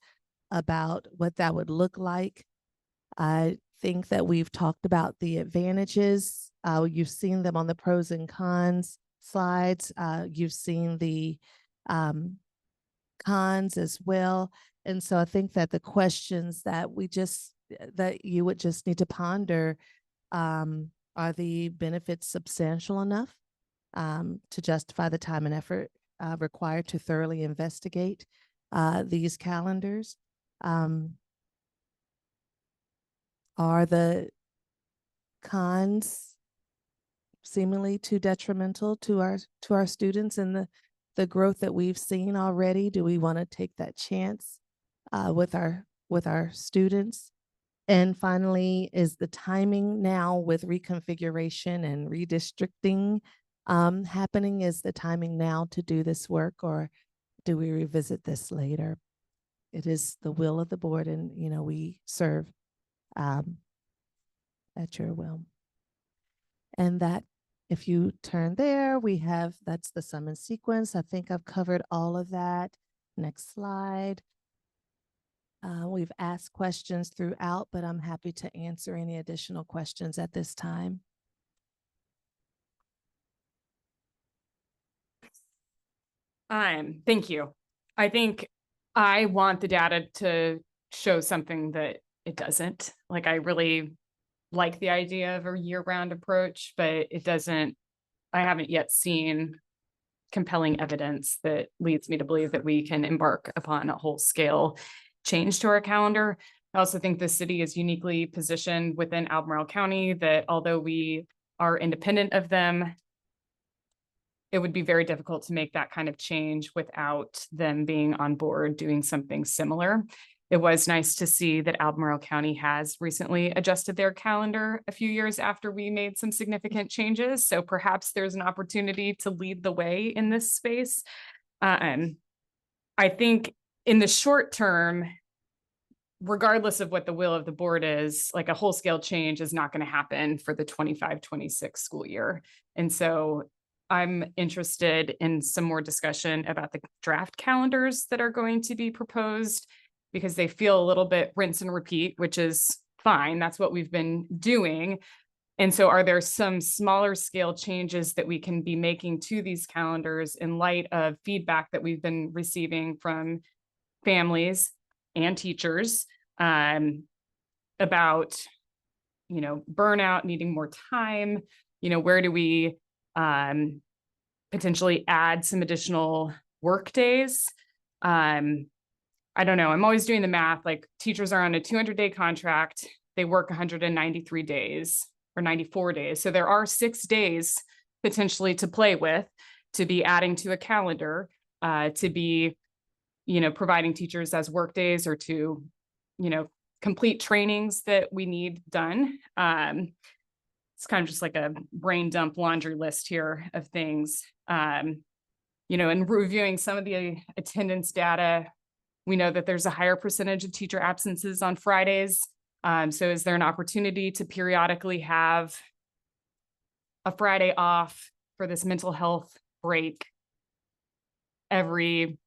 Speaker 13: about what that would look like. I think that we've talked about the advantages. You've seen them on the pros and cons slides. You've seen the cons as well. And so I think that the questions that that you would just need to ponder, are the benefits substantial enough to justify the time and effort required to thoroughly investigate these calendars? Are the cons seemingly too detrimental to our students and the growth that we've seen already? Do we want to take that chance with our students? And finally, is the timing now with reconfiguration and redistricting happening? Is the timing now to do this work, or do we revisit this later? It is the will of the board, and we serve at your will. And that, if you turn there, that's the summon sequence. I think I've covered all of that. Next slide. We've asked questions throughout, but I'm happy to answer any additional questions at this time.
Speaker 9: Thank you. I think I want the data to show something that it doesn't. Like, I really like the idea of a year-round approach, but I haven't yet seen compelling evidence that leads me to believe that we can embark upon a whole-scale change to our calendar. I also think the city is uniquely positioned within Albemarle County, that although we are independent of them, it would be very difficult to make that kind of change without them being on board doing something similar. It was nice to see that Albemarle County has recently adjusted their calendar a few years after we made some significant changes. So perhaps there's an opportunity to lead the way in this space. I think in the short term, regardless of what the will of the board is, like, a whole-scale change is not going to happen for the 25-26 school year. And so I'm interested in some more discussion about the draft calendars that are going to be proposed, because they feel a little bit rinse and repeat, which is fine. That's what we've been doing. And so are there some smaller scale changes that we can be making to these calendars in light of feedback that we've been receiving from families and teachers about, burnout, needing more time? Where do we potentially add some additional work days? I don't know. I'm always doing the math. Like, teachers are on a 200-day contract. They work 193 days or 94 days. So there are 6 days potentially to play with, to be adding to a calendar, to be, providing teachers as work days, or to, complete trainings that we need done. It's kind of just like a brain dump laundry list here of things. And reviewing some of the attendance data, we know that there's a higher percentage of teacher absences on Fridays. So is there an opportunity to periodically have a Friday off for this mental health break every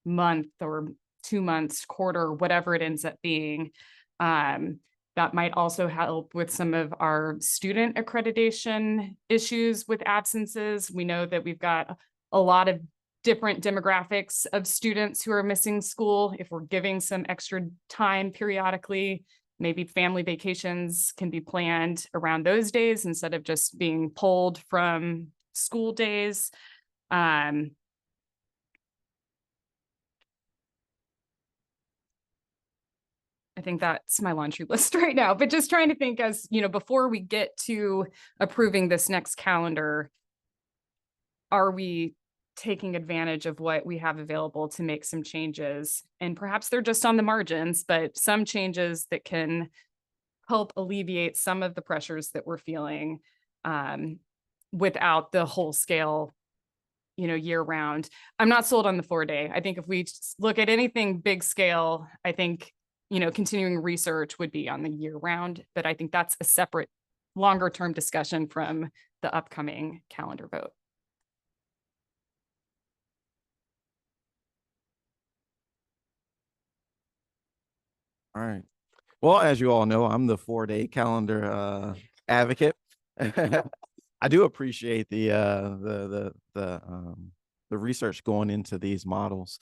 Speaker 9: month or 2 months, quarter, whatever it ends up being. That might also help with some of our student accreditation issues with absences. We know that we've got a lot of different demographics of students who are missing school. If we're giving some extra time periodically, maybe family vacations can be planned around those days instead of just being pulled from school days. I think that's my laundry list right now, but just trying to think as, you know, before we get to approving this next calendar, are we taking advantage of what we have available to make some changes? And perhaps they're just on the margins, but some changes that can help alleviate some of the pressures that we're feeling without the whole scale, you know, year round. I'm not sold on the 4-day. I think if we look at anything big scale, I think, you know, continuing research would be on the year round, but I think that's a separate longer term discussion from the upcoming calendar vote.
Speaker 3: All right. Well, as you all know, I'm the 4-day calendar advocate. I do appreciate the research going into these models.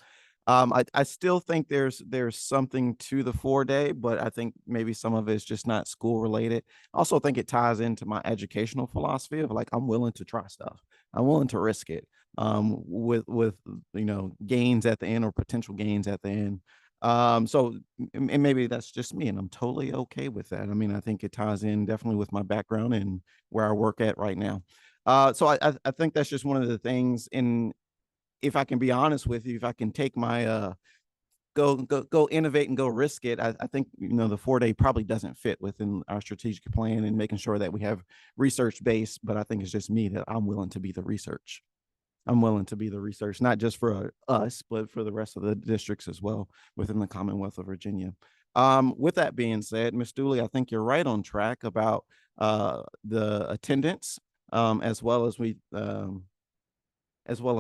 Speaker 3: I still think there's something to the 4-day, but I think maybe some of it's just not school related. I also think it ties into my educational philosophy of like, I'm willing to try stuff. I'm willing to risk it with you know, gains at the end or potential gains at the end. So and maybe that's just me and I'm totally okay with that. I mean, I think it ties in definitely with my background and where I work at right now. So I think that's just one of the things. And if I can be honest with you, if I can take my go innovate and go risk it, I think, you know, the 4-day probably doesn't fit within our strategic plan and making sure that we have research based. But I think it's just me that I'm willing to be the research. I'm willing to be the research, not just for us, but for the rest of the districts as well within the Commonwealth of Virginia. With that being said, Ms. Dooley, I think you're right on track about the attendance, as well as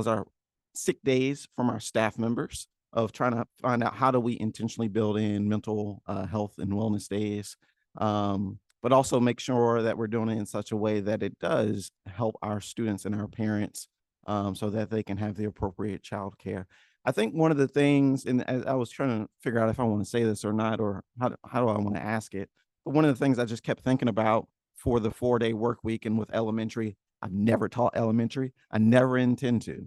Speaker 3: our sick days from our staff members, of trying to find out how do we intentionally build in mental health and wellness days, but also make sure that we're doing it in such a way that it does help our students and our parents, so that they can have the appropriate childcare. I think one of the things, and as I was trying to figure out if I want to say this or not, or how do I want to ask it, but one of the things I just kept thinking about for the 4-day work week and with elementary, I've never taught elementary. I never intend to.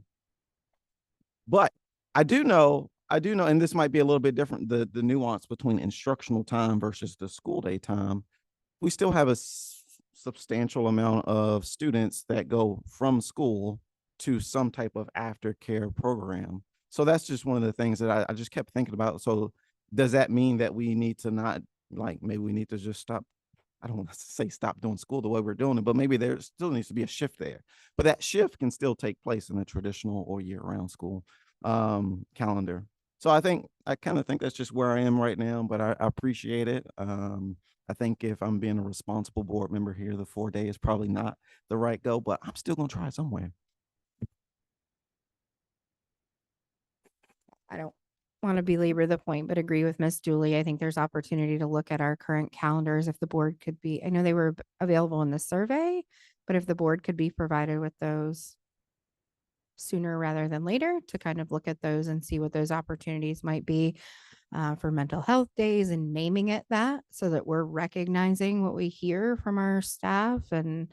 Speaker 3: But I do know, and this might be a little bit different, the nuance between instructional time versus the school day time. We still have a substantial amount of students that go from school to some type of aftercare program. So that's just one of the things that I just kept thinking about. So does that mean that we need to not, like, maybe we need to just stop? I don't want to say stop doing school the way we're doing it, but maybe there still needs to be a shift there. But that shift can still take place in the traditional or year-round school calendar. So I kind of think that's just where I am right now, but I appreciate it. I think if I'm being a responsible board member here, the 4-day is probably not the right go, but I'm still going to try somewhere.
Speaker 6: I don't want to belabor the point, but agree with Miss Dooley. I think there's opportunity to look at our current calendars. If the board could be, I know they were available in the survey, but if the board could be provided with those sooner rather than later to kind of look at those and see what those opportunities might be for mental health days and naming it that, so that we're recognizing what we hear from our staff and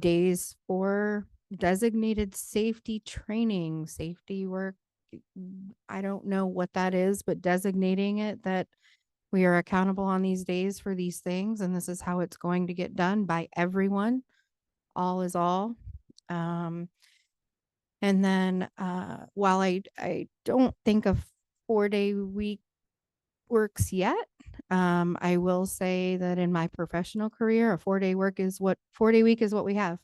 Speaker 6: days for designated safety training, safety work. I don't know what that is, but designating it that we are accountable on these days for these things. And this is how it's going to get done by everyone. All is all. And then while I don't think a 4-day week works yet, I will say that in my professional career, a 4-day week is what we have.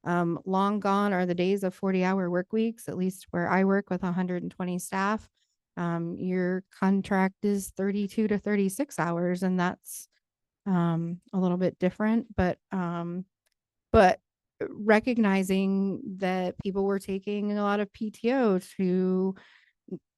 Speaker 6: Long gone are the days of 40-hour work weeks, at least where I work with 120 staff. Your contract is 32 to 36 hours, and that's a little bit different, but recognizing that people were taking a lot of PTO to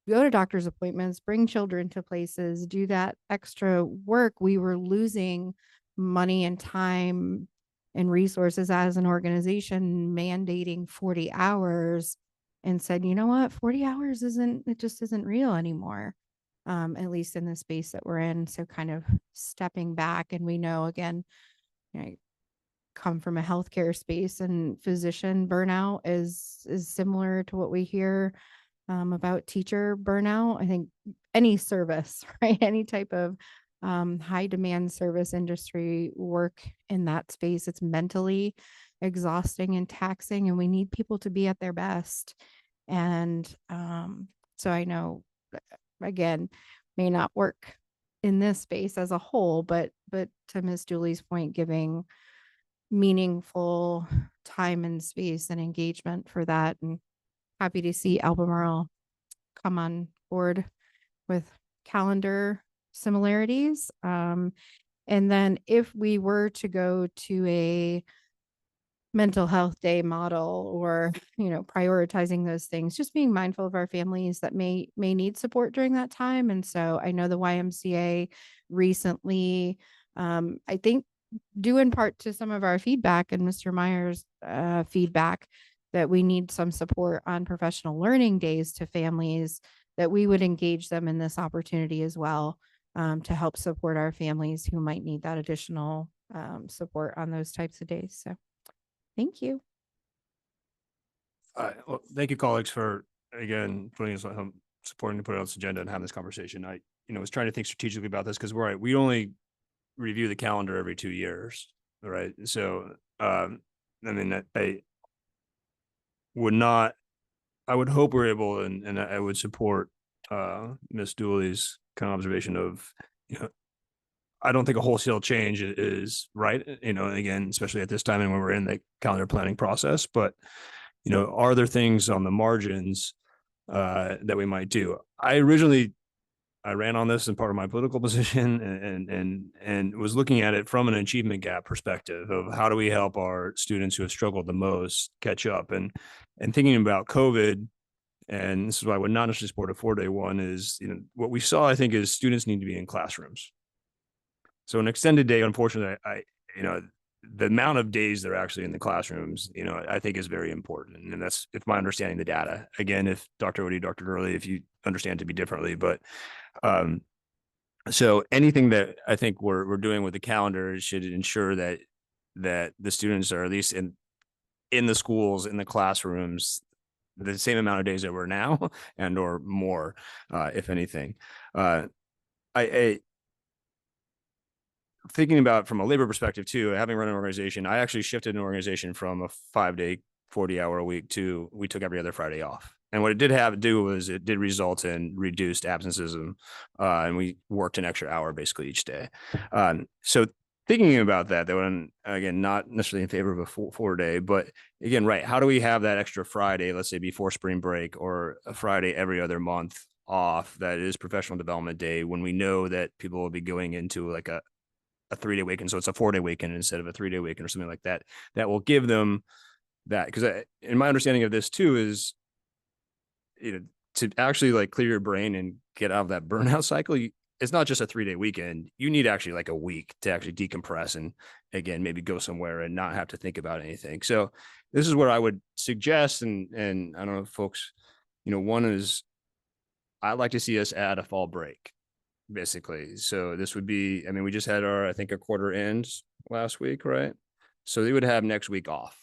Speaker 6: go to doctor's appointments, bring children to places, do that extra work, we were losing money and time and resources as an organization mandating 40 hours and said, you know what, 40 hours it just isn't real anymore. At least in the space that we're in. So kind of stepping back, and we know, again, I come from a healthcare space, and physician burnout is similar to what we hear about teacher burnout. I think any service, right? Any type of high demand service industry work in that space, it's mentally exhausting and taxing, and we need people to be at their best. And so I know, again, may not work in this space as a whole, but to Ms. Dooley's point, giving meaningful time and space and engagement for that. And happy to see Albemarle come on board with calendar similarities. And then if we were to go to a mental health day model, or prioritizing those things, just being mindful of our families that may need support during that time. And so I know the YMCA recently, I think due in part to some of our feedback and Mr. Meyer's feedback, that we need some support on professional learning days to families, that we would engage them in this opportunity as well, to help support our families who might need that additional support on those types of days. So thank you.
Speaker 11: Well, thank you, colleagues, for again putting us supporting to put it on this agenda and having this conversation. I was trying to think strategically about this, because we only review the calendar every 2 years, right? So I mean, I would hope we're able, and I would support Ms. Dooley's kind of observation of, I don't think a wholesale change is right, again, especially at this time and when we're in the calendar planning process, but, are there things on the margins that we might do? I ran on this in part of my political position, and was looking at it from an achievement gap perspective of how do we help our students who have struggled the most catch up, and thinking about COVID. And this is why I would not necessarily support a 4-day one is, what we saw, I think, is students need to be in classrooms. So an extended day, unfortunately, the amount of days they're actually in the classrooms, I think is very important. And that's, if my understanding the data, again, if Dr. Odie, Dr. Gurley, if you understand to be differently, but so anything that I think we're doing with the calendar should ensure that the students are at least in the schools, in the classrooms, the same amount of days that we're now, and or more, if anything. I thinking about from a labor perspective too, having run an organization, I actually shifted an organization from a 5-day, 40-hour a week to we took every other Friday off. And what it did have to do was it did result in reduced absenceeism, and we worked an extra hour basically each day. So thinking about that, though, and again, not necessarily in favor of a 4-day, but again, right, how do we have that extra Friday, let's say before spring break, or a Friday every other month off that is professional development day, when we know that people will be going into like a 3-day weekend, so it's a 4-day weekend instead of a 3-day weekend or something like that, that will give them that. Because in my understanding of this too is, to actually like clear your brain and get out of that burnout cycle, it's not just a 3-day weekend. You need actually like a week to actually decompress and again, maybe go somewhere and not have to think about anything. So this is what I would suggest. And I don't know, folks, one is I'd like to see us add a fall break, basically. So this would be, we just had I think a quarter ends last week, right? So they would have next week off.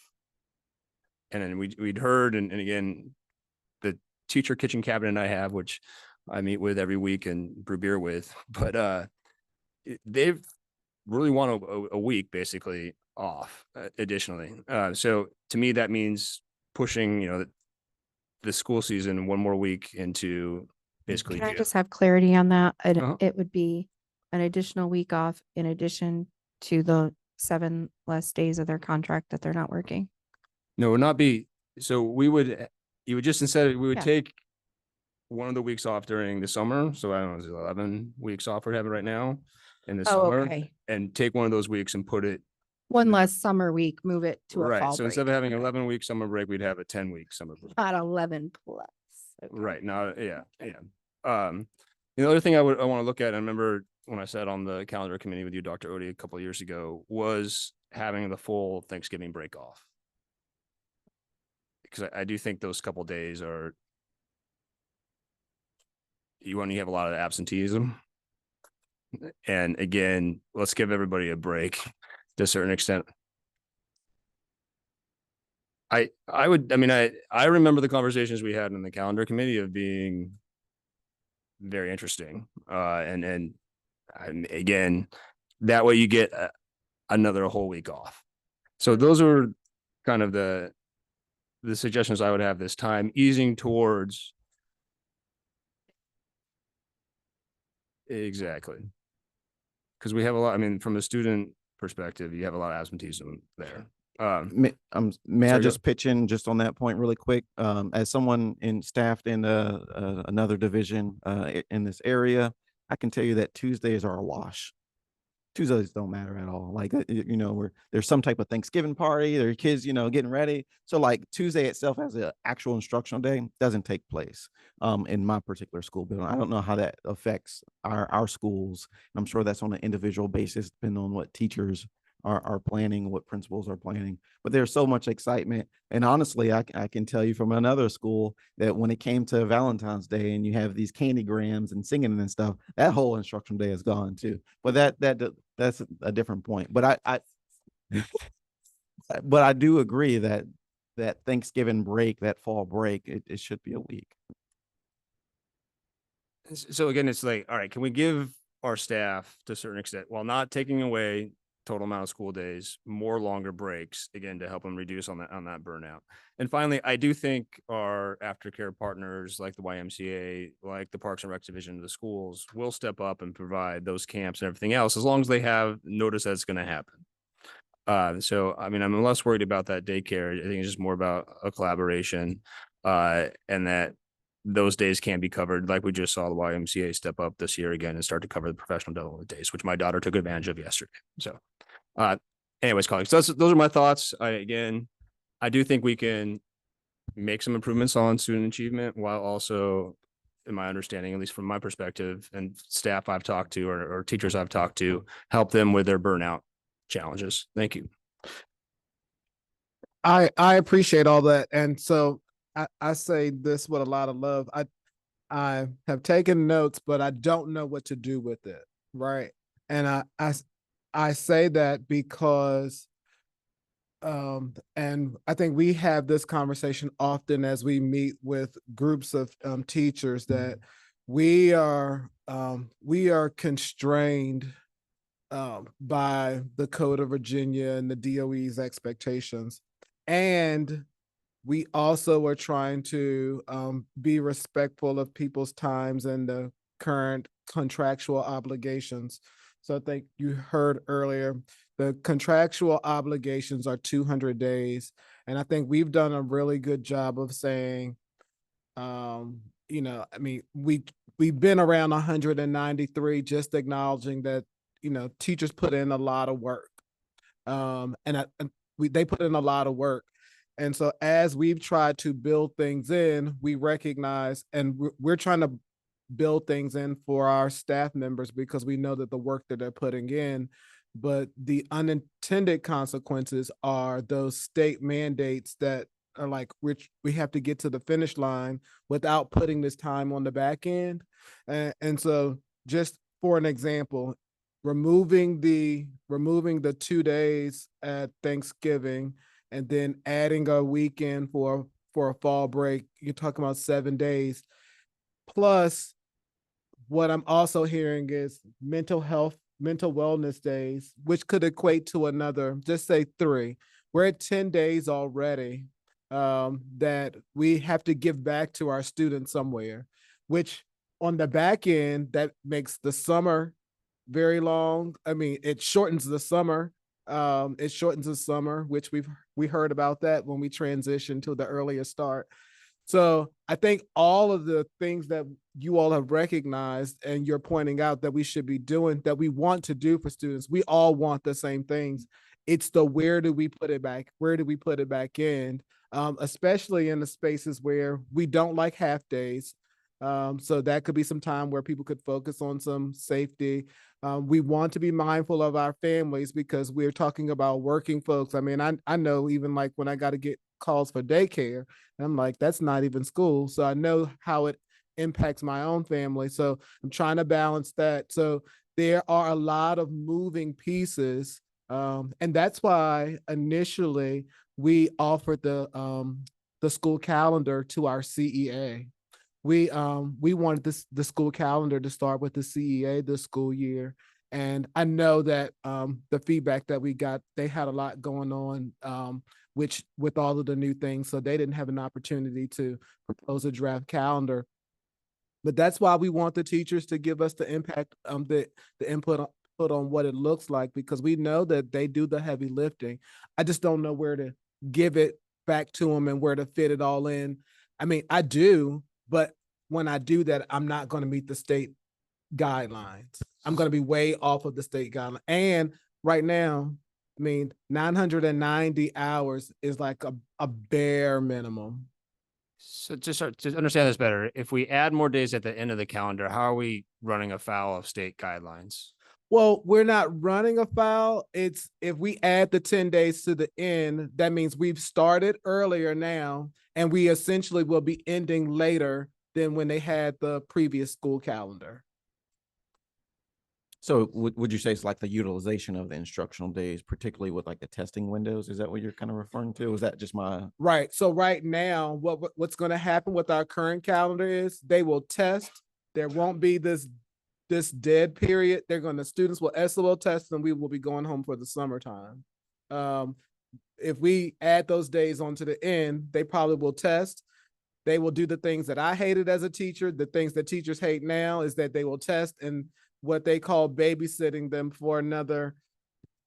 Speaker 11: And then we'd heard, and again, the teacher kitchen cabinet I have, which I meet with every week and brew beer with, but they've really want a week basically off additionally. So to me, that means pushing, the school season one more week into basically.
Speaker 6: Can I just have clarity on that? It would be an additional week off in addition to the 7 less days of their contract that they're not working.
Speaker 11: No, it would not be. So you would just, we would take one of the weeks off during the summer. So I don't know, is it 11 weeks off we're having right now in the summer,
Speaker 6: Okay.
Speaker 11: and take one of those weeks and put it
Speaker 6: One less summer week, move it to a
Speaker 11: Right.
Speaker 6: fall
Speaker 11: So
Speaker 6: break.
Speaker 11: instead of having 11-week summer break, we'd have a 10-week summer break.
Speaker 6: Not 11 plus. Okay.
Speaker 11: Right. Now, yeah. The other thing I want to look at, I remember when I sat on the calendar committee with you, Dr. Odie, a couple of years ago, was having the full Thanksgiving break off. Because I do think those couple days are, when you have a lot of absenteeism. And again, let's give everybody a break to a certain extent. I remember the conversations we had in the calendar committee of being very interesting. And again, that way you get another whole week off. So those are kind of the suggestions I would have this time, easing towards. Exactly. Because we have a lot, from a student perspective, you have a lot of absenteeism there.
Speaker 3: May I
Speaker 11: Sorry,
Speaker 3: just pitch in just on that point really quick? As someone staffed in another division in this area, I can tell you that Tuesdays are a wash. Tuesdays don't matter at all. Like, there's some type of Thanksgiving party, there are kids, getting ready. So like Tuesday itself as an actual instructional day doesn't take place in my particular school building. I don't know how that affects our schools. I'm sure that's on an individual basis, depending on what teachers are planning, what principals are planning, but there's so much excitement. And honestly, I can tell you from another school that when it came to Valentine's Day and you have these candygrams and singing and stuff, that whole instructional day is gone too. But that's a different point. But but I do agree that Thanksgiving break, that fall break, it should be a week.
Speaker 11: So again, it's like, all right, can we give our staff to a certain extent, while not taking away total amount of school days, more longer breaks, again, to help them reduce on that burnout. And finally, I do think our aftercare partners like the YMCA, like the Parks and Rec division of the schools, will step up and provide those camps and everything else, as long as they have notice that's going to happen. So, I'm less worried about that daycare. I think it's just more about a collaboration, and that those days can be covered. Like we just saw the YMCA step up this year again and start to cover the professional development days, which my daughter took advantage of yesterday. So, anyways, colleagues, those are my thoughts. I do think we can make some improvements on student achievement, while also, in my understanding, at least from my perspective, and staff I've talked to or teachers I've talked to, help them with their burnout challenges. Thank you.
Speaker 8: I appreciate all that. And so I say this with a lot of love. I have taken notes, but I don't know what to do with it. Right. And I say that because and I think we have this conversation often as we meet with groups of teachers, that we are constrained by the Code of Virginia and the DOE's expectations. And we also are trying to be respectful of people's times and the current contractual obligations. So I think you heard earlier, the contractual obligations are 200 days. And I think we've done a really good job of saying, we've been around 193, just acknowledging that, teachers put in a lot of work. They put in a lot of work. And so as we've tried to build things in, we recognize, and we're trying to build things in for our staff members, because we know that the work that they're putting in, but the unintended consequences are those state mandates that are like, which we have to get to the finish line without putting this time on the back end. And so just for an example, removing the 2 days at Thanksgiving and then adding a weekend for a fall break, you're talking about 7 days. Plus, what I'm also hearing is mental wellness days, which could equate to another, just say 3. We're at 10 days already that we have to give back to our students somewhere, which on the back end, that makes the summer very long. It shortens the summer. Which we heard about that when we transitioned to the earlier start. So I think all of the things that you all have recognized and you're pointing out that we should be doing, that we want to do for students, we all want the same things. It's the where do we put it back? Where do we put it back in? Especially in the spaces where we don't like half days. So that could be some time where people could focus on some safety. We want to be mindful of our families because we're talking about working folks. I mean, I know even like when I got to get calls for daycare, and I'm like, that's not even school. So I know how it impacts my own family. So I'm trying to balance that. So there are a lot of moving pieces. And that's why initially we offered the school calendar to our CEA. We wanted the school calendar to start with the CEA this school year. And I know that the feedback that we got, they had a lot going on, which with all of the new things, so they didn't have an opportunity to propose a draft calendar. But that's why we want the teachers to give us the impact, the input on what it looks like, because we know that they do the heavy lifting. I just don't know where to give it back to them and where to fit it all in. I mean, I do, but when I do that, I'm not going to meet the state guidelines. I'm going to be way off of the state guideline. And right now, I mean, 990 hours is like a bare minimum.
Speaker 11: So just to understand this better, if we add more days at the end of the calendar, how are we running afoul of state guidelines?
Speaker 8: Well, we're not running afoul. It's if we add the 10 days to the end, that means we've started earlier now, and we essentially will be ending later than when they had the previous school calendar.
Speaker 3: So would you say it's like the utilization of the instructional days, particularly with like the testing windows? Is that what you're kind of referring to? Is that just my?
Speaker 8: Right. So right now, what's going to happen with our current calendar is they will test. There won't be this dead period. Students will SLO test and we will be going home for the summertime. If we add those days onto the end, they probably will test. They will do the things that I hated as a teacher. The things that teachers hate now is that they will test and what they call babysitting them for another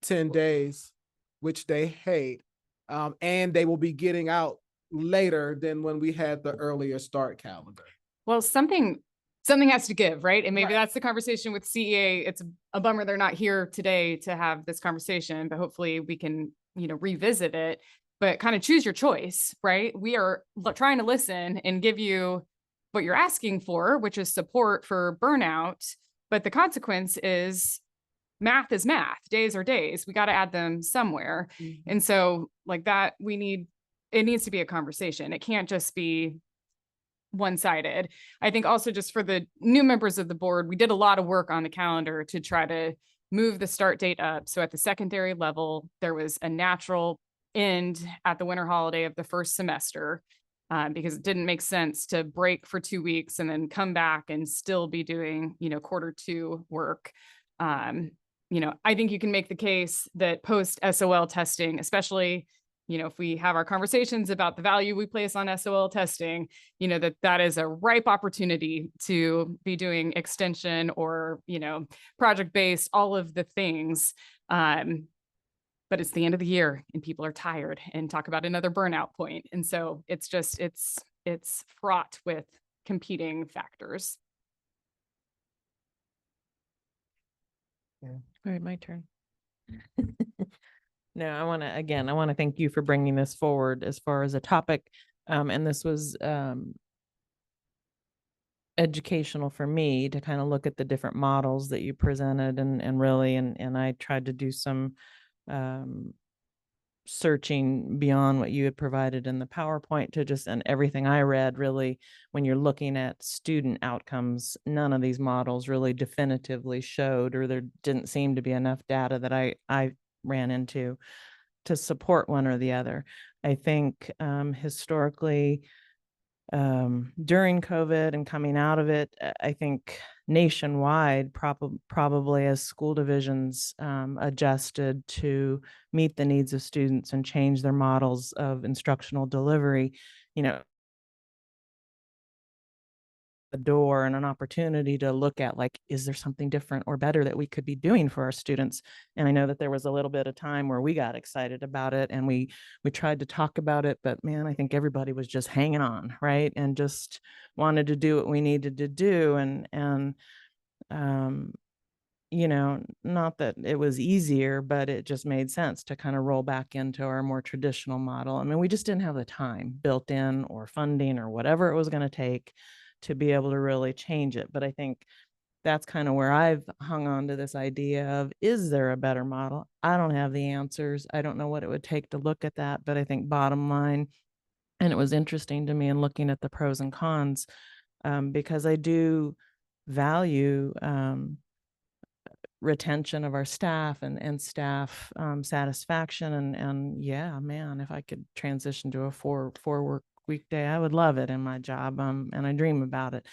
Speaker 8: 10 days, which they hate. And they will be getting out later than when we had the earlier start calendar.
Speaker 9: Well, something has to give, right? And maybe
Speaker 8: Right.
Speaker 9: that's the conversation with CEA. It's a bummer they're not here today to have this conversation, but hopefully we can, revisit it, but kind of choose your choice, right? We are trying to listen and give you what you're asking for, which is support for burnout. But the consequence is math, days are days. We got to add them somewhere.
Speaker 8: Mm-hmm.
Speaker 9: And so like that, it needs to be a conversation. It can't just be one-sided. I think also just for the new members of the board, we did a lot of work on the calendar to try to move the start date up. So at the secondary level, there was a natural end at the winter holiday of the first semester because it didn't make sense to break for 2 weeks and then come back and still be doing, Q2 work. I think you can make the case that post SOL testing, especially if we have our conversations about the value we place on SOL testing, that is a ripe opportunity to be doing extension or, project-based, all of the things. But it's the end of the year and people are tired and talk about another burnout point. And so it's fraught with competing factors.
Speaker 1: All right, my turn. No, I want to thank you for bringing this forward as far as a topic. And this was educational for me to kind of look at the different models that you presented and I tried to do some searching beyond what you had provided in the PowerPoint and everything I read. Really, when you're looking at student outcomes, none of these models really definitively showed, or there didn't seem to be enough data that I ran into to support one or the other. I think historically, during COVID and coming out of it, I think nationwide, probably as school divisions adjusted to meet the needs of students and change their models of instructional delivery, the door and an opportunity to look at, like, is there something different or better that we could be doing for our students? And I know that there was a little bit of time where we got excited about it and we tried to talk about it, but man, I think everybody was just hanging on, right? And just wanted to do what we needed to do. And you know, not that it was easier, but it just made sense to kind of roll back into our more traditional model. I mean, we just didn't have the time built in or funding or whatever it was going to take to be able to really change it. But I think that's kind of where I've hung on to this idea of, is there a better model? I don't have the answers. I don't know what it would take to look at that, but I think bottom line, and it was interesting to me in looking at the pros and cons, because I do value retention of our staff and staff satisfaction. And yeah, man, if I could transition to a four work weekday, I would love it in my job. And I dream about it.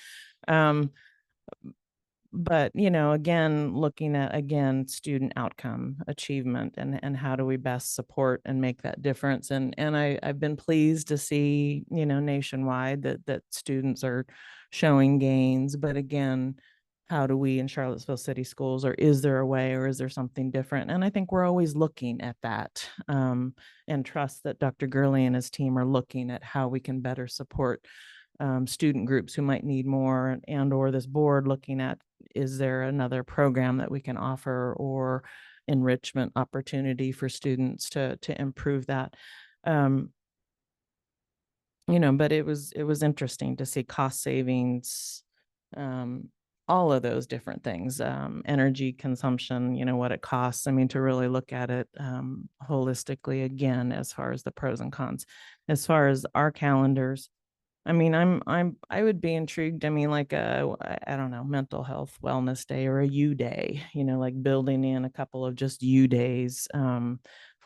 Speaker 1: But, you know, again, looking at, again, student outcome achievement and how do we best support and make that difference. And I've been pleased to see, you know, nationwide that students are showing gains. But again, how do we in Charlottesville City Schools, or is there a way, or is there something different? And I think we're always looking at that, and trust that Dr. Gurley and his team are looking at how we can better support student groups who might need more, and or this board looking at, is there another program that we can offer or enrichment opportunity for students to improve that. You know, but it was interesting to see cost savings, all of those different things, energy consumption, you know, what it costs. I mean, to really look at it holistically again, as far as the pros and cons. As far as our calendars, I mean, I would be intrigued. I mean, like I don't know, mental health wellness day or a U day, you know, like building in a couple of just U days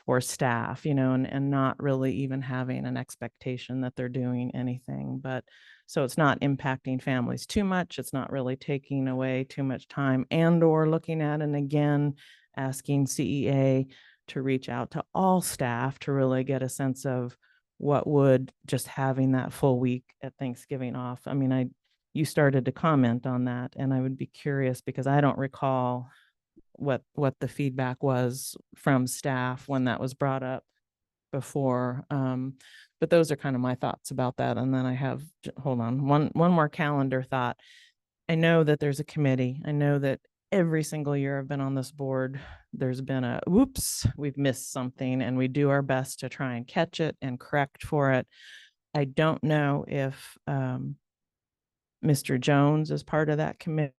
Speaker 1: for staff, you know, and not really even having an expectation that they're doing anything. But so it's not impacting families too much. It's not really taking away too much time, and or looking at, and again, asking CEA to reach out to all staff to really get a sense of what would just having that full week at Thanksgiving off. I mean, you started to comment on that, and I would be curious because I don't recall what the feedback was from staff when that was brought up before. But those are kind of my thoughts about that. And then I have, hold on, one more calendar thought. I know that there's a committee. I know that every single year I've been on this board, there's been a, whoops, we've missed something, and we do our best to try and catch it and correct for it. I don't know if Mr. Jones is part of that committee,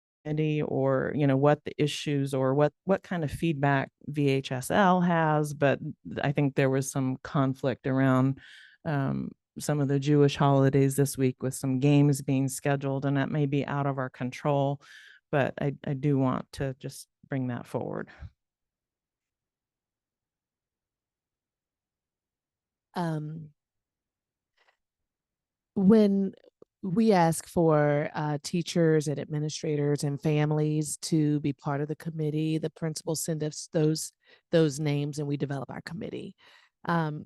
Speaker 1: or, you know, what the issues or what kind of feedback VHSL has, but I think there was some conflict around some of the Jewish holidays this week with some games being scheduled, and that may be out of our control. But I do want to just bring that forward.
Speaker 13: When we ask for teachers and administrators and families to be part of the committee, the principals send us those names and we develop our committee. And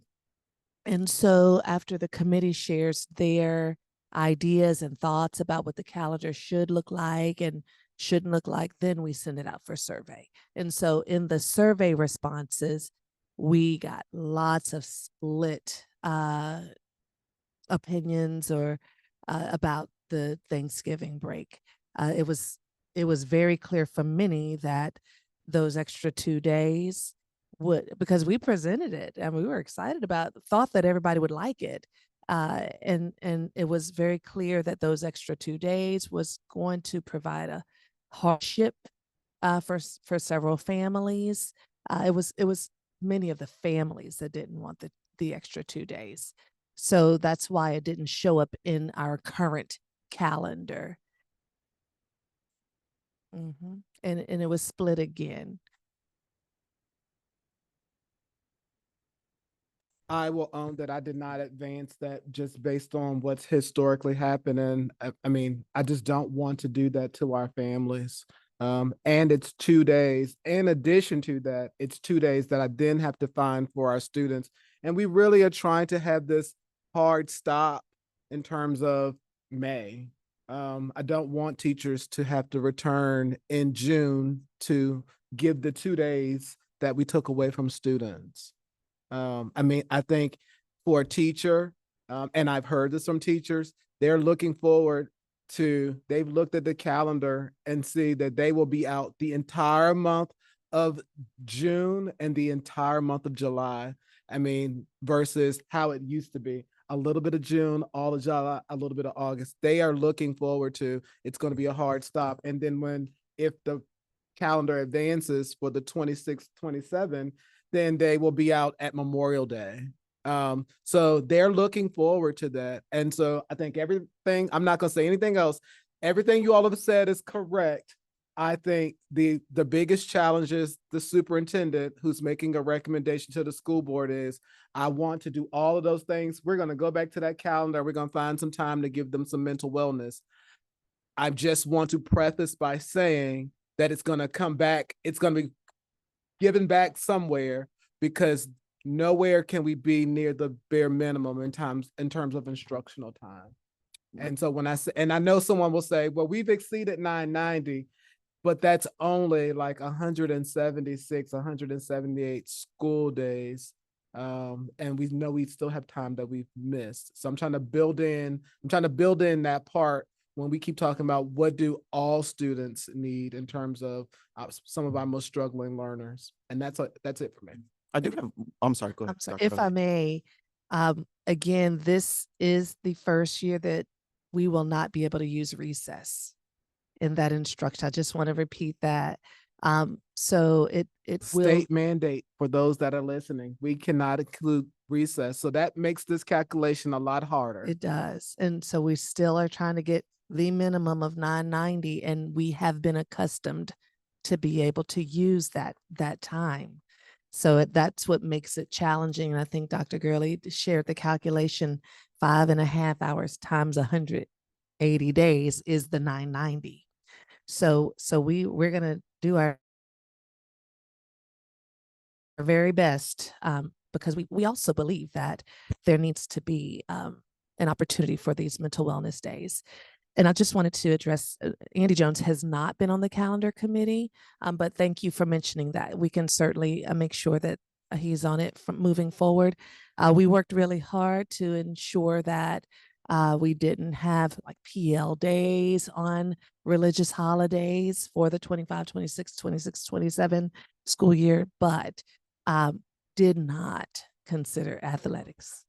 Speaker 13: so after the committee shares their ideas and thoughts about what the calendar should look like and shouldn't look like, then we send it out for survey. And so in the survey responses, we got lots of split opinions or about the Thanksgiving break. It was very clear for many that those extra 2 days would, because we presented it and we were excited about, thought that everybody would like it. And it was very clear that those extra 2 days was going to provide a hardship for several families. It was many of the families that didn't want the extra 2 days. So that's why it didn't show up in our current calendar. And it was split again.
Speaker 8: I will own that I did not advance that just based on what's historically happening. I mean, I just don't want to do that to our families. And it's 2 days. In addition to that, it's 2 days that I then have to find for our students. And we really are trying to have this hard stop in terms of May. I don't want teachers to have to return in June to give the 2 days that we took away from students. I mean, I think for a teacher, and I've heard this from teachers, they're looking forward they've looked at the calendar and see that they will be out the entire month of June and the entire month of July. I mean, versus how it used to be. A little bit of June, all of July, a little bit of August. They are looking forward to, it's going to be a hard stop. And then if the calendar advances for the 26th, 27, then they will be out at Memorial Day. So they're looking forward to that. And so I think everything, I'm not going to say anything else. Everything you all have said is correct. I think the biggest challenge is the superintendent who's making a recommendation to the school board is, I want to do all of those things. We're going to go back to that calendar. We're going to find some time to give them some mental wellness. I just want to preface by saying that it's going to come back. It's going to be given back somewhere, because nowhere can we be near the bare minimum in terms of instructional time. And so when I say, and I know someone will say, well, we've exceeded 990, but that's only like 176, 178 school days. And we know we still have time that we've missed. So I'm trying to build in that part when we keep talking about what do all students need in terms of some of our most struggling learners. And that's it for me.
Speaker 3: I do have, I'm sorry, go ahead.
Speaker 13: I'm sorry,
Speaker 3: Dr.
Speaker 13: if I
Speaker 3: Gurley.
Speaker 13: may, again, this is the first year that we will not be able to use recess in that instruction. I just want to repeat that. So it will.
Speaker 8: State mandate for those that are listening. We cannot include recess. So that makes this calculation a lot harder.
Speaker 13: It does. And so we still are trying to get the minimum of 990, and we have been accustomed to be able to use that time. So that's what makes it challenging. And I think Dr. Gurley shared the calculation, 5.5 hours times 180 days is the 990. So we're going to do our very best, because we also believe that there needs to be an opportunity for these mental wellness days. And I just wanted to address, Andy Jones has not been on the calendar committee, but thank you for mentioning that. We can certainly make sure that he's on it from moving forward. We worked really hard to ensure that we didn't have like PL days on religious holidays for the 25, 26, 26, 27 school year, but did not consider athletics.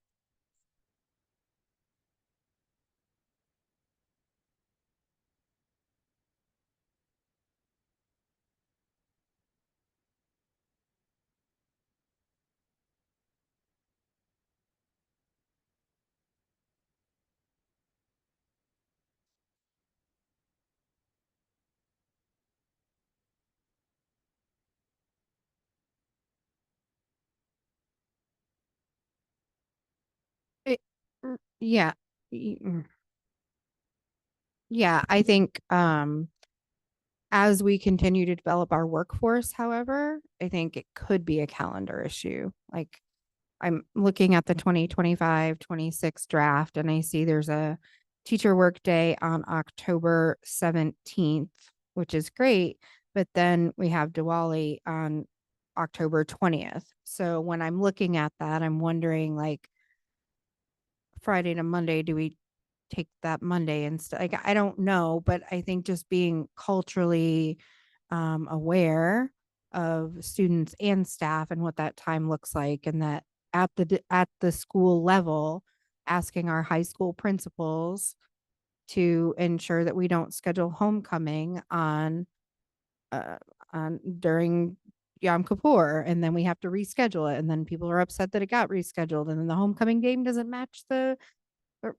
Speaker 6: Yeah. Yeah, I think as we continue to develop our workforce, however, I think it could be a calendar issue. Like I'm looking at the 2025-26 draft, and I see there's a teacher work day on October 17th, which is great. But then we have Diwali on October 20th. So when I'm looking at that, I'm wondering, like, Friday to Monday, do we take that Monday instead? Like, I don't know, but I think just being culturally aware of students and staff and what that time looks like, and that at the school level, asking our high school principals to ensure that we don't schedule homecoming on during Yom Kippur, and then we have to reschedule it, and then people are upset that it got rescheduled, and then the homecoming game doesn't match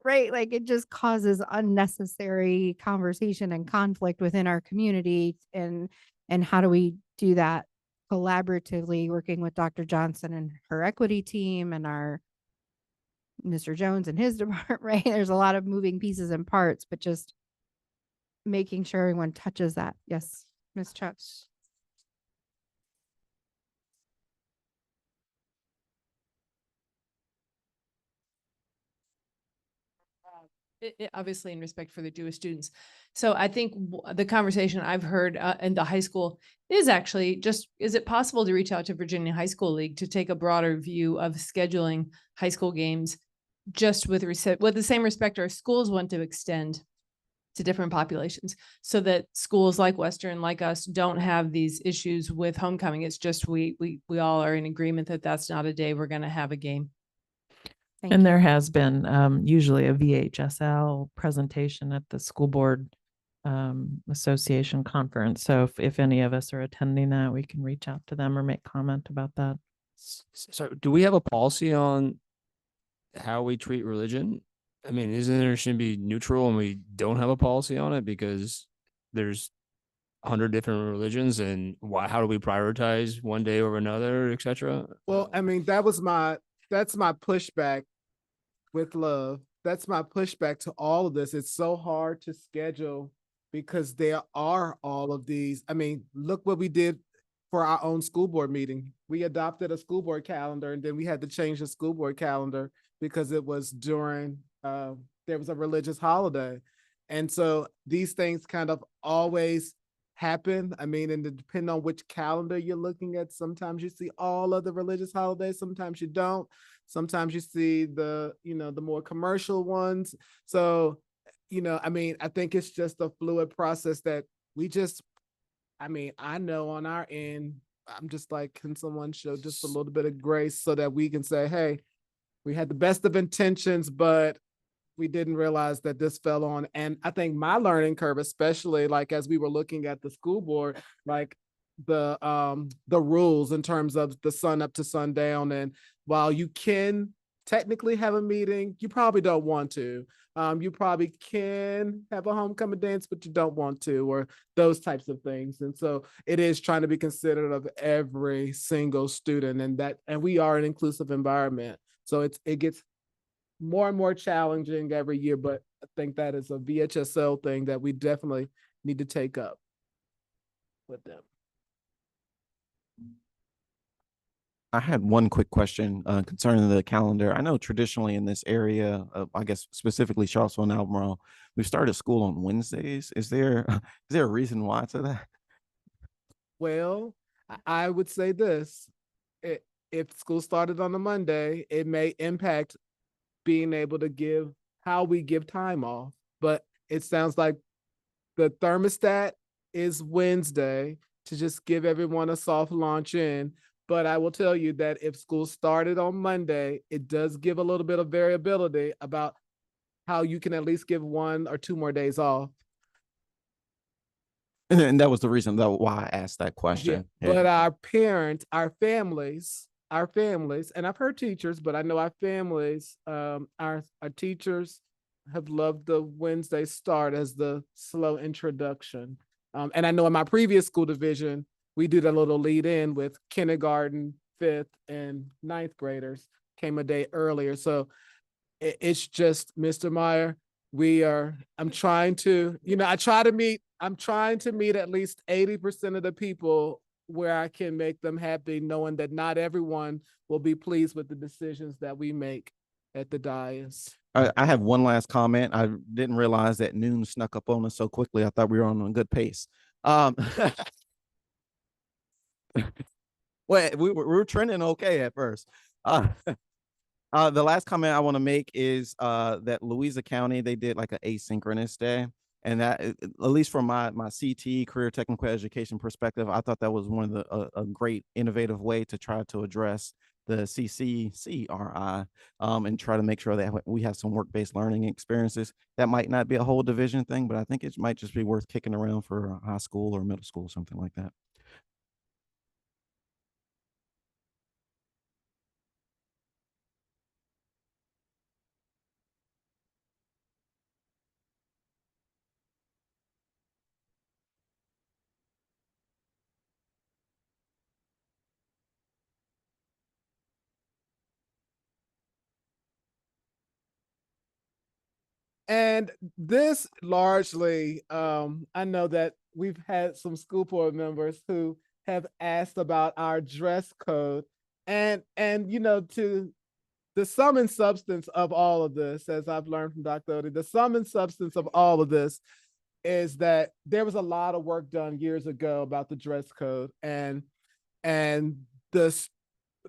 Speaker 6: right. Like, it just causes unnecessary conversation and conflict within our community. And how do we do that collaboratively, working with Dr. Johnson and her equity team and our Mr. Jones and his department, right? There's a lot of moving pieces and parts, but just making sure everyone touches that. Yes, Ms. Chutz.
Speaker 14: Obviously in respect for the Jewish students. So I think the conversation I've heard in the high school is actually just, is it possible to reach out to Virginia High School League to take a broader view of scheduling high school games just with the same respect our schools want to extend to different populations so that schools like Western, like us, don't have these issues with homecoming. It's just we all are in agreement that that's not a day we're going to have a game.
Speaker 6: Thank
Speaker 1: And
Speaker 6: you.
Speaker 1: there has been usually a VHSL presentation at the school board association conference. So if any of us are attending that, we can reach out to them or make comment about that.
Speaker 11: So do we have a policy on how we treat religion? I mean, isn't there should be neutral and we don't have a policy on it because there's 100 different religions and how do we prioritize one day over another, etc.?
Speaker 8: Well, I mean, that's my pushback with love. That's my pushback to all of this. It's so hard to schedule because there are all of these. I mean, look what we did for our own school board meeting. We adopted a school board calendar and then we had to change the school board calendar because it was during, there was a religious holiday. And so these things kind of always happen. I mean, and depending on which calendar you're looking at, sometimes you see all of the religious holidays, sometimes you don't. Sometimes you see the, the more commercial ones. So, I mean, I think it's just a fluid process that we just, I mean, I know on our end, I'm just like, can someone show just a little bit of grace so that we can say, hey, we had the best of intentions, but we didn't realize that this fell on. And I think my learning curve, especially like as we were looking at the school board, like the rules in terms of the sun up to sundown. And while you can technically have a meeting, you probably don't want to. You probably can have a homecoming dance, but you don't want to, or those types of things. And so it is trying to be considerate of every single student, and we are an inclusive environment. So it gets more and more challenging every year, but I think that is a VHSL thing that we definitely need to take up with them.
Speaker 3: I had one quick question concerning the calendar. I know traditionally in this area, I guess specifically Charlottesville and Albemarle, we've started school on Wednesdays. Is there a reason why to that?
Speaker 8: Well, I would say this: if school started on a Monday, it may impact being able to give how we give time off. But it sounds like the thermostat is Wednesday to just give everyone a soft launch in. But I will tell you that if school started on Monday, it does give a little bit of variability about how you can at least give 1 or 2 more days off.
Speaker 3: And that was the reason why I asked that question.
Speaker 8: Yeah. But our parents, our families, and I've heard teachers, but I know our families, our teachers have loved the Wednesday start as the slow introduction. And I know in my previous school division, we did a little lead in with kindergarten, 5th, and 9th graders came a day earlier. So it's just, Mr. Meyer, I'm trying to meet at least 80% of the people where I can make them happy, knowing that not everyone will be pleased with the decisions that we make at the dais.
Speaker 3: I have one last comment. I didn't realize that noon snuck up on us so quickly. I thought we were on a good pace. Well, we were trending okay at first. The last comment I want to make is that Louisa County, they did like an asynchronous day. And that, at least from my CT, career technical education perspective, I thought that was one of a great innovative way to try to address the CCCRI and try to make sure that we have some work-based learning experiences. That might not be a whole division thing, but I think it might just be worth kicking around for high school or middle school, something like that.
Speaker 8: And this largely, I know that we've had some school board members who have asked about our dress code, and to the sum and substance of all of this, as I've learned from Dr. Odie, the sum and substance of all of this is that there was a lot of work done years ago about the dress code, and this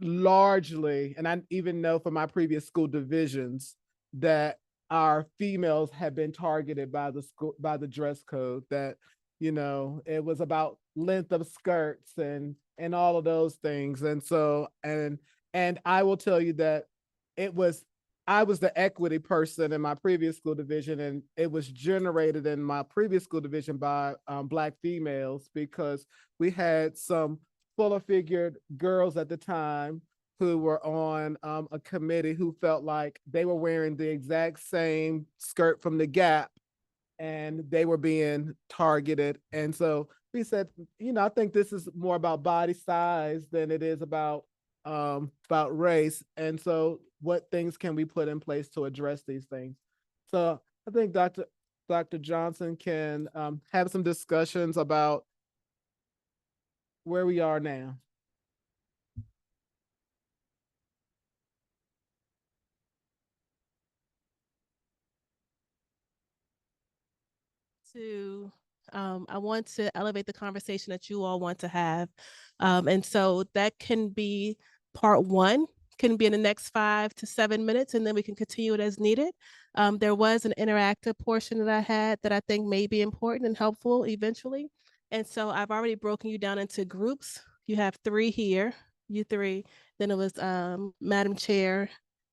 Speaker 8: largely, and I even know from my previous school divisions that our females have been targeted by the school, by the dress code, that, it was about length of skirts and all of those things. And so, and I will tell you that I was the equity person in my previous school division, and it was generated in my previous school division by Black females, because we had some fuller figured girls at the time who were on a committee who felt like they were wearing the exact same skirt from the Gap and they were being targeted. And so we said, I think this is more about body size than it is about race. And so what things can we put in place to address these things? So I think Dr. Johnson can have some discussions about where we are now.
Speaker 15: I want to elevate the conversation that you all want to have. And so that can be part one, can be in the next 5 to 7 minutes, and then we can continue it as needed. There was an interactive portion that I had that I think may be important and helpful eventually. And so I've already broken you down into groups. You have 3 here, you 3. Then it was Madam Chair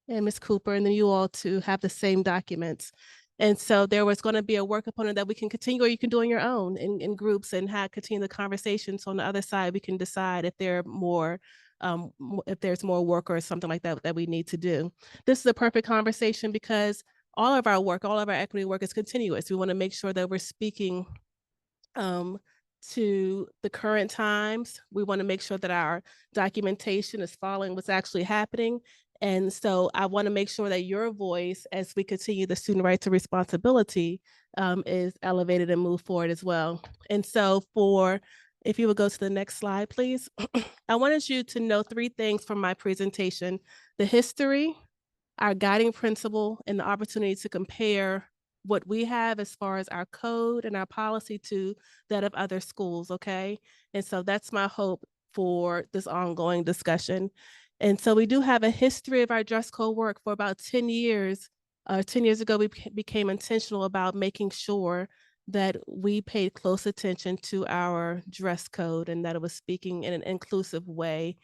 Speaker 15: and Ms. Cooper, and then you all to have the same documents. And so there was going to be a work component that we can continue, or you can do on your own in groups, and continue the conversations. So on the other side, we can decide if there are more, if there's more work or something like that that we need to do. This is a perfect conversation because all of our work, all of our equity work is continuous. We want to make sure that we're speaking to the current times. We want to make sure that our documentation is following what's actually happening. And so I want to make sure that your voice, as we continue the student right to responsibility, is elevated and move forward as well. And so if you would go to the next slide, please. I wanted you to know 3 things from my presentation: the history, our guiding principle, and the opportunity to compare what we have as far as our code and our policy to that of other schools, okay? And so that's my hope for this ongoing discussion. And so we do have a history of our dress code work for about 10 years. 10 years ago, we became intentional about making sure that we paid close attention to our dress code and that it was speaking in an inclusive way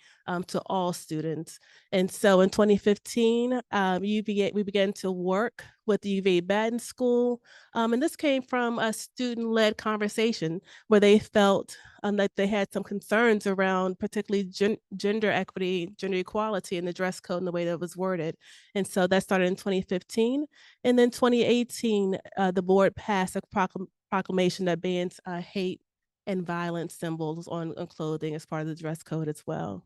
Speaker 15: to all students. And so in 2015, we began to work with the UVA Baton School. And this came from a student-led conversation where they felt that they had some concerns around particularly gender equity, gender equality in the dress code and the way that it was worded. And so that started in 2015. And then 2018, the board passed a proclamation that bans hate and violence symbols on clothing as part of the dress code as well.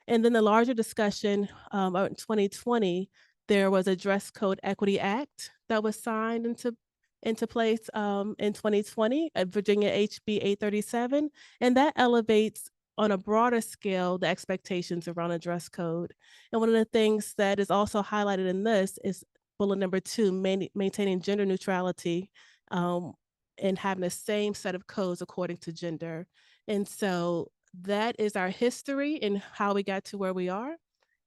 Speaker 15: And then the larger discussion in 2020, there was a Dress Code Equity Act that was signed into place in 2020 at Virginia HB 837, and that elevates on a broader scale the expectations around a dress code. And one of the things that is also highlighted in this is bullet number 2, maintaining gender neutrality and having the same set of codes according to gender. And so that is our history and how we got to where we are.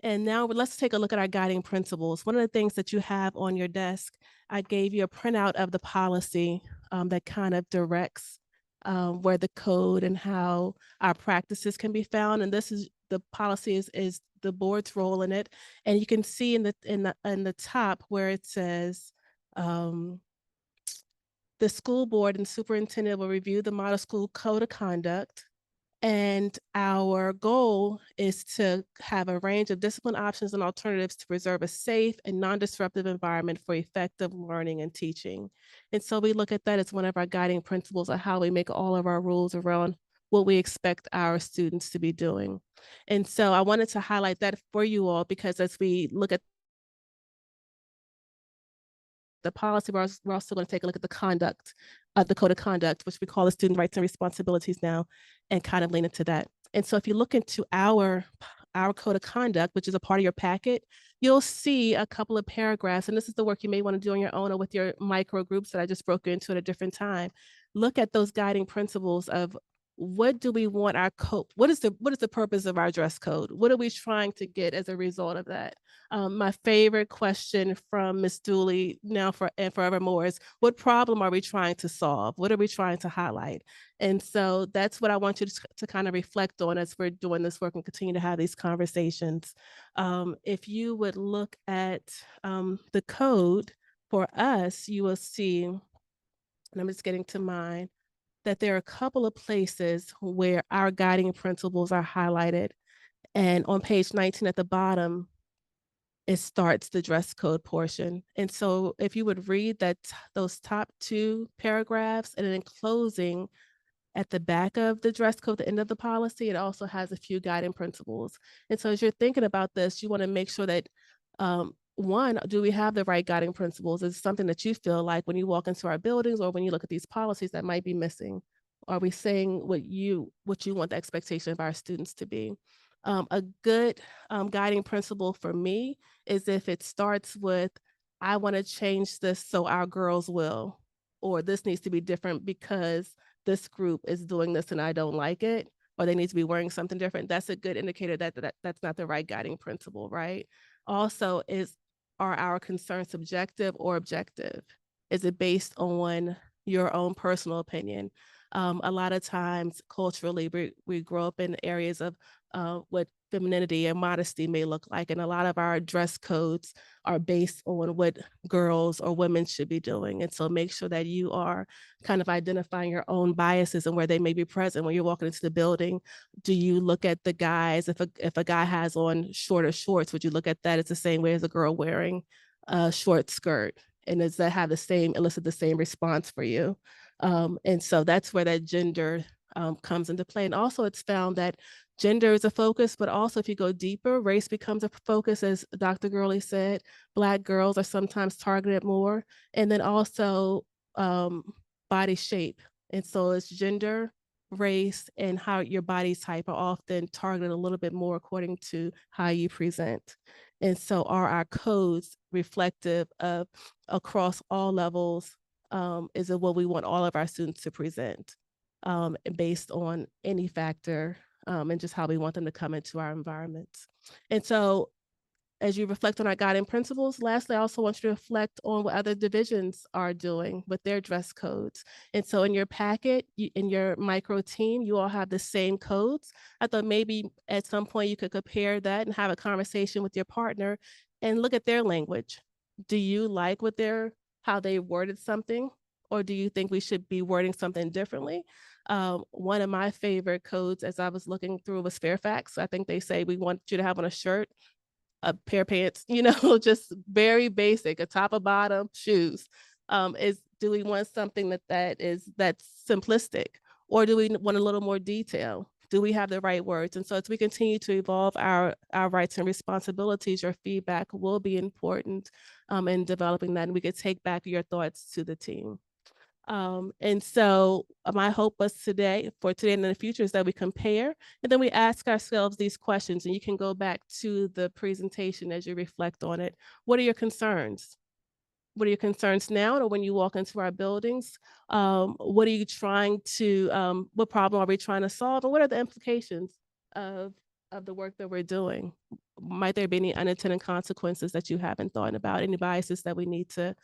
Speaker 15: And now let's take a look at our guiding principles. One of the things that you have on your desk, I gave you a printout of the policy that kind of directs where the code and how our practices can be found. And this is the policy is the board's role in it. And you can see in the top where it says, the school board and superintendent will review the model school code of conduct. And our goal is to have a range of discipline options and alternatives to preserve a safe and non-disruptive environment for effective learning and teaching. And so we look at that as one of our guiding principles of how we make all of our rules around what we expect our students to be doing. And so I wanted to highlight that for you all, because as we look at the policy, we're also going to take a look at the conduct of the code of conduct, which we call the student rights and responsibilities now, and kind of lean into that. And so if you look into our code of conduct, which is a part of your packet, you'll see a couple of paragraphs, and this is the work you may want to do on your own or with your micro groups that I just broke into at a different time. Look at those guiding principles of what do we want our code? What is the purpose of our dress code? What are we trying to get as a result of that? My favorite question from Ms. Dooley now and forevermore is, what problem are we trying to solve? What are we trying to highlight? And so that's what I want you to kind of reflect on as we're doing this work and continue to have these conversations. If you would look at the code for us, you will see, and I'm just getting to mine, that there are a couple of places where our guiding principles are highlighted. And on page 19 at the bottom, it starts the dress code portion. And so if you would read those top 2 paragraphs, and then in closing at the back of the dress code, the end of the policy, it also has a few guiding principles. And so as you're thinking about this, you want to make sure that one, do we have the right guiding principles? Is it something that you feel like when you walk into our buildings or when you look at these policies that might be missing? Are we saying what you want the expectation of our students to be? A good guiding principle for me is if it starts with, I want to change this so our girls will, or this needs to be different because this group is doing this and I don't like it, or they need to be wearing something different. That's a good indicator that that's not the right guiding principle, right? Also, are our concerns subjective or objective? Is it based on your own personal opinion? A lot of times culturally, we grow up in areas of what femininity and modesty may look like. And a lot of our dress codes are based on what girls or women should be doing. And so make sure that you are kind of identifying your own biases and where they may be present when you're walking into the building. Do you look at the guys? If a guy has on shorter shorts, would you look at that as the same way as a girl wearing a short skirt? And does that have elicit the same response for you? And so that's where that gender comes into play. And also it's found that gender is a focus, but also if you go deeper, race becomes a focus, as Dr. Gurley said. Black girls are sometimes targeted more. And then also body shape. And so it's gender, race, and how your body type are often targeted a little bit more according to how you present. And so are our codes reflective of across all levels? Is it what we want all of our students to present based on any factor and just how we want them to come into our environments? And so as you reflect on our guiding principles, lastly, I also want you to reflect on what other divisions are doing with their dress codes. And so in your packet, in your micro team, you all have the same codes. I thought maybe at some point you could compare that and have a conversation with your partner and look at their language. Do you like how they worded something? Or do you think we should be wording something differently? One of my favorite codes as I was looking through was Fairfax. I think they say we want you to have on a shirt, a pair of pants, just very basic, a top or bottom, shoes. Do we want something that's simplistic? Or do we want a little more detail? Do we have the right words? And so as we continue to evolve our rights and responsibilities, your feedback will be important in developing that. And we could take back your thoughts to the team. And so my hope was for today and in the future is that we compare and then we ask ourselves these questions, and you can go back to the presentation as you reflect on it. What are your concerns? What are your concerns now or when you walk into our buildings? What are you what problem are we trying to solve? And what are the implications of the work that we're doing? Might there be any unintended consequences that you haven't thought about? Any biases that we need to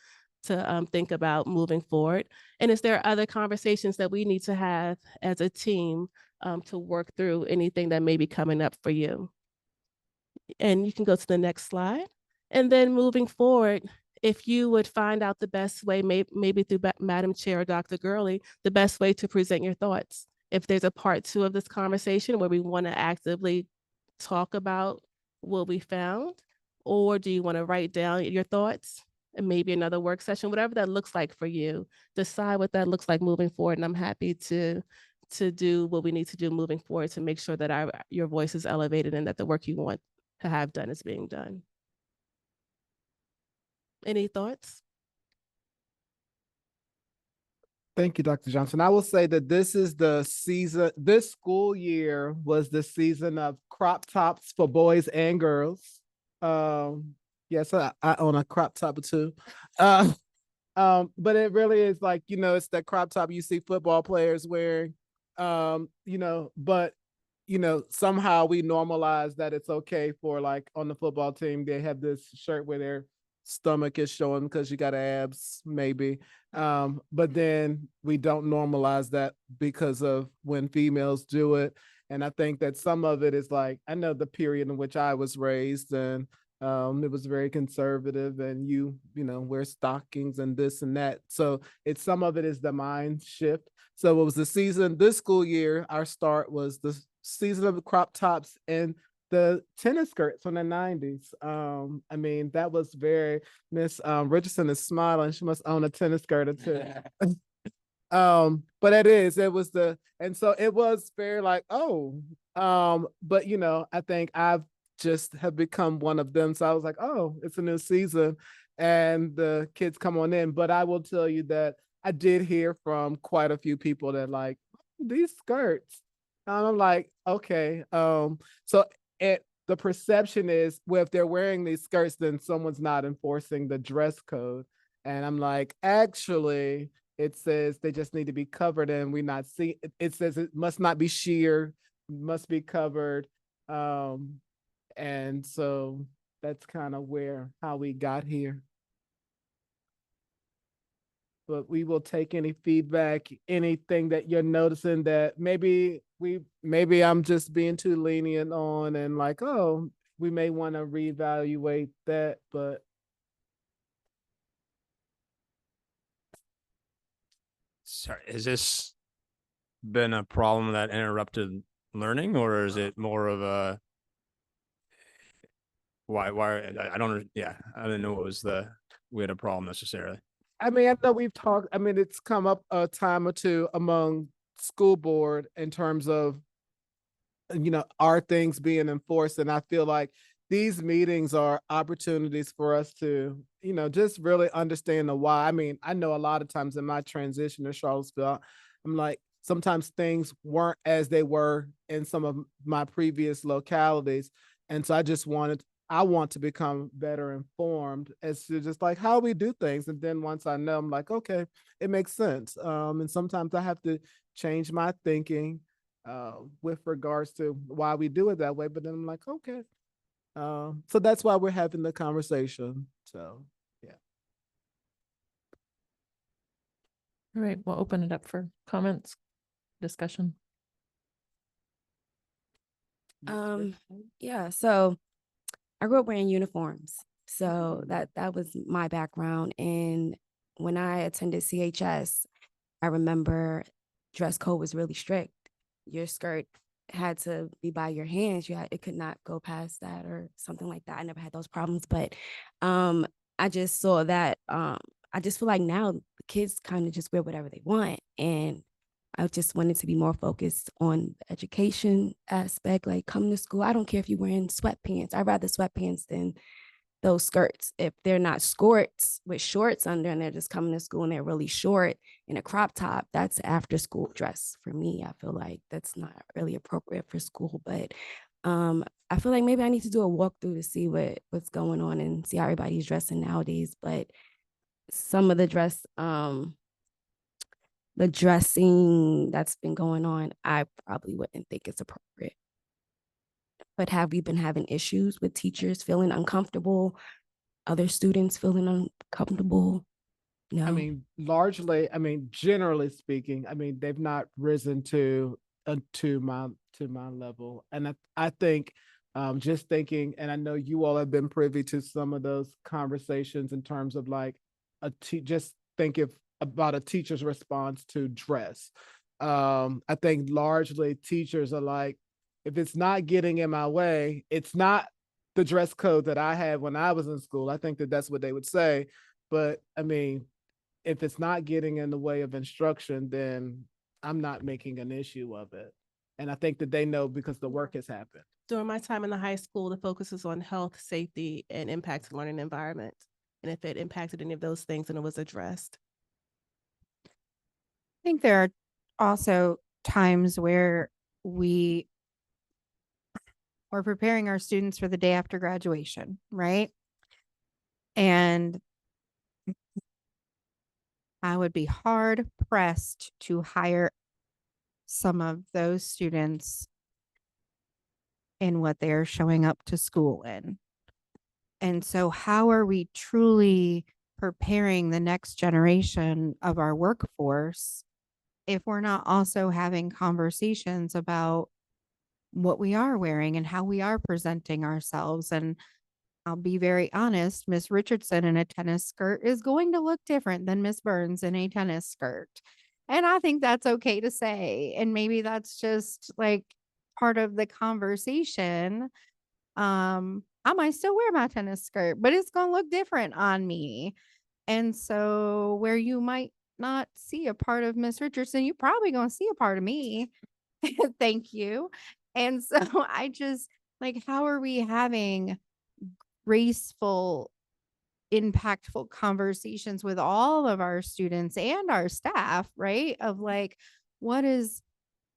Speaker 15: think about moving forward? And is there other conversations that we need to have as a team to work through anything that may be coming up for you? And you can go to the next slide. And then moving forward, if you would find out the best way, maybe through Madam Chair or Dr. Gurley, the best way to present your thoughts. If there's a part 2 of this conversation where we want to actively talk about what we found, or do you want to write down your thoughts? And maybe another work session, whatever that looks like for you, decide what that looks like moving forward. And I'm happy to do what we need to do moving forward to make sure that your voice is elevated and that the work you want to have done is being done. Any thoughts?
Speaker 8: Thank you, Dr. Johnson. I will say that this is the season, this school year was the season of crop tops for boys and girls. Yes, I own a crop top or two. But it really is like, it's that crop top you see football players wearing. But somehow we normalize that it's okay for, like, on the football team, they have this shirt where their stomach is showing because you got abs, maybe. But then we don't normalize that because of when females do it. And I think that some of it is like, I know the period in which I was raised, and it was very conservative, and you wear stockings and this and that. So some of it is the mind shift. So it was the season, this school year, our start was the season of the crop tops and the tennis skirts from the 90s. I mean, that was very, Miss Richardson is smiling. She must own a tennis skirt or two. But and so it was very like, oh, but I think I've just have become one of them. So I was like, oh, it's a new season and the kids come on in. But I will tell you that I did hear from quite a few people that like, these skirts. And I'm like, okay. So the perception is, well, if they're wearing these skirts, then someone's not enforcing the dress code. And I'm like, actually, it says they just need to be covered, and we not see. It says it must not be sheer, must be covered. And so that's kind of how we got here. But we will take any feedback, anything that you're noticing that maybe I'm just being too lenient on, and like, oh, we may want to reevaluate that. But
Speaker 11: sorry, has this been a problem that interrupted learning, or is it more of a why I don't, yeah, I didn't know we had a problem necessarily.
Speaker 8: I mean, I know we've talked, I mean, it's come up a time or two among school board in terms of, are things being enforced? And I feel like these meetings are opportunities for us to, just really understand the why. I mean, I know a lot of times in my transition to Charlottesville, I'm like, sometimes things weren't as they were in some of my previous localities. And so I want to become better informed as to just like how we do things. And then once I know, I'm like, okay, it makes sense. And sometimes I have to change my thinking with regards to why we do it that way. But then I'm like, okay. So that's why we're having the conversation. So, yeah.
Speaker 1: All right, we'll open it up for comments, discussion.
Speaker 12: Yeah, so I grew up wearing uniforms. So that was my background. And when I attended CHS, I remember dress code was really strict. Your skirt had to be by your hands. It could not go past that or something like that. I never had those problems, but I just saw that. I just feel like now the kids kind of just wear whatever they want. And I just wanted to be more focused on the education aspect, like come to school. I don't care if you're wearing sweatpants. I'd rather sweatpants than those skirts. If they're not skirts with shorts under and they're just coming to school and they're really short in a crop top, that's after school dress for me. I feel like that's not really appropriate for school, but I feel like maybe I need to do a walkthrough to see what's going on and see how everybody's dressing nowadays. But some of the dressing that's been going on, I probably wouldn't think it's appropriate. But have we been having issues with teachers feeling uncomfortable, other students feeling uncomfortable? No.
Speaker 8: I mean, largely, generally speaking, they've not risen to my level. And I think just thinking, and I know you all have been privy to some of those conversations in terms of like just think about a teacher's response to dress. I think largely teachers are like, if it's not getting in my way, it's not the dress code that I had when I was in school. I think that's what they would say. But if it's not getting in the way of instruction, then I'm not making an issue of it. And I think that they know because the work has happened.
Speaker 15: During my time in the high school, the focus is on health, safety, and impact to learning environment. And if it impacted any of those things, then it was addressed.
Speaker 6: I think there are also times where we're preparing our students for the day after graduation, right? And I would be hard pressed to hire some of those students in what they're showing up to school in. And so how are we truly preparing the next generation of our workforce if we're not also having conversations about what we are wearing and how we are presenting ourselves? And I'll be very honest, Miss Richardson in a tennis skirt is going to look different than Miss Burns in a tennis skirt. And I think that's okay to say. And maybe that's just like part of the conversation. I might still wear my tennis skirt, but it's going to look different on me. And so where you might not see a part of Miss Richardson, you're probably going to see a part of me. Thank you. And so I just like, how are we having graceful, impactful conversations with all of our students and our staff, right? Of like, what is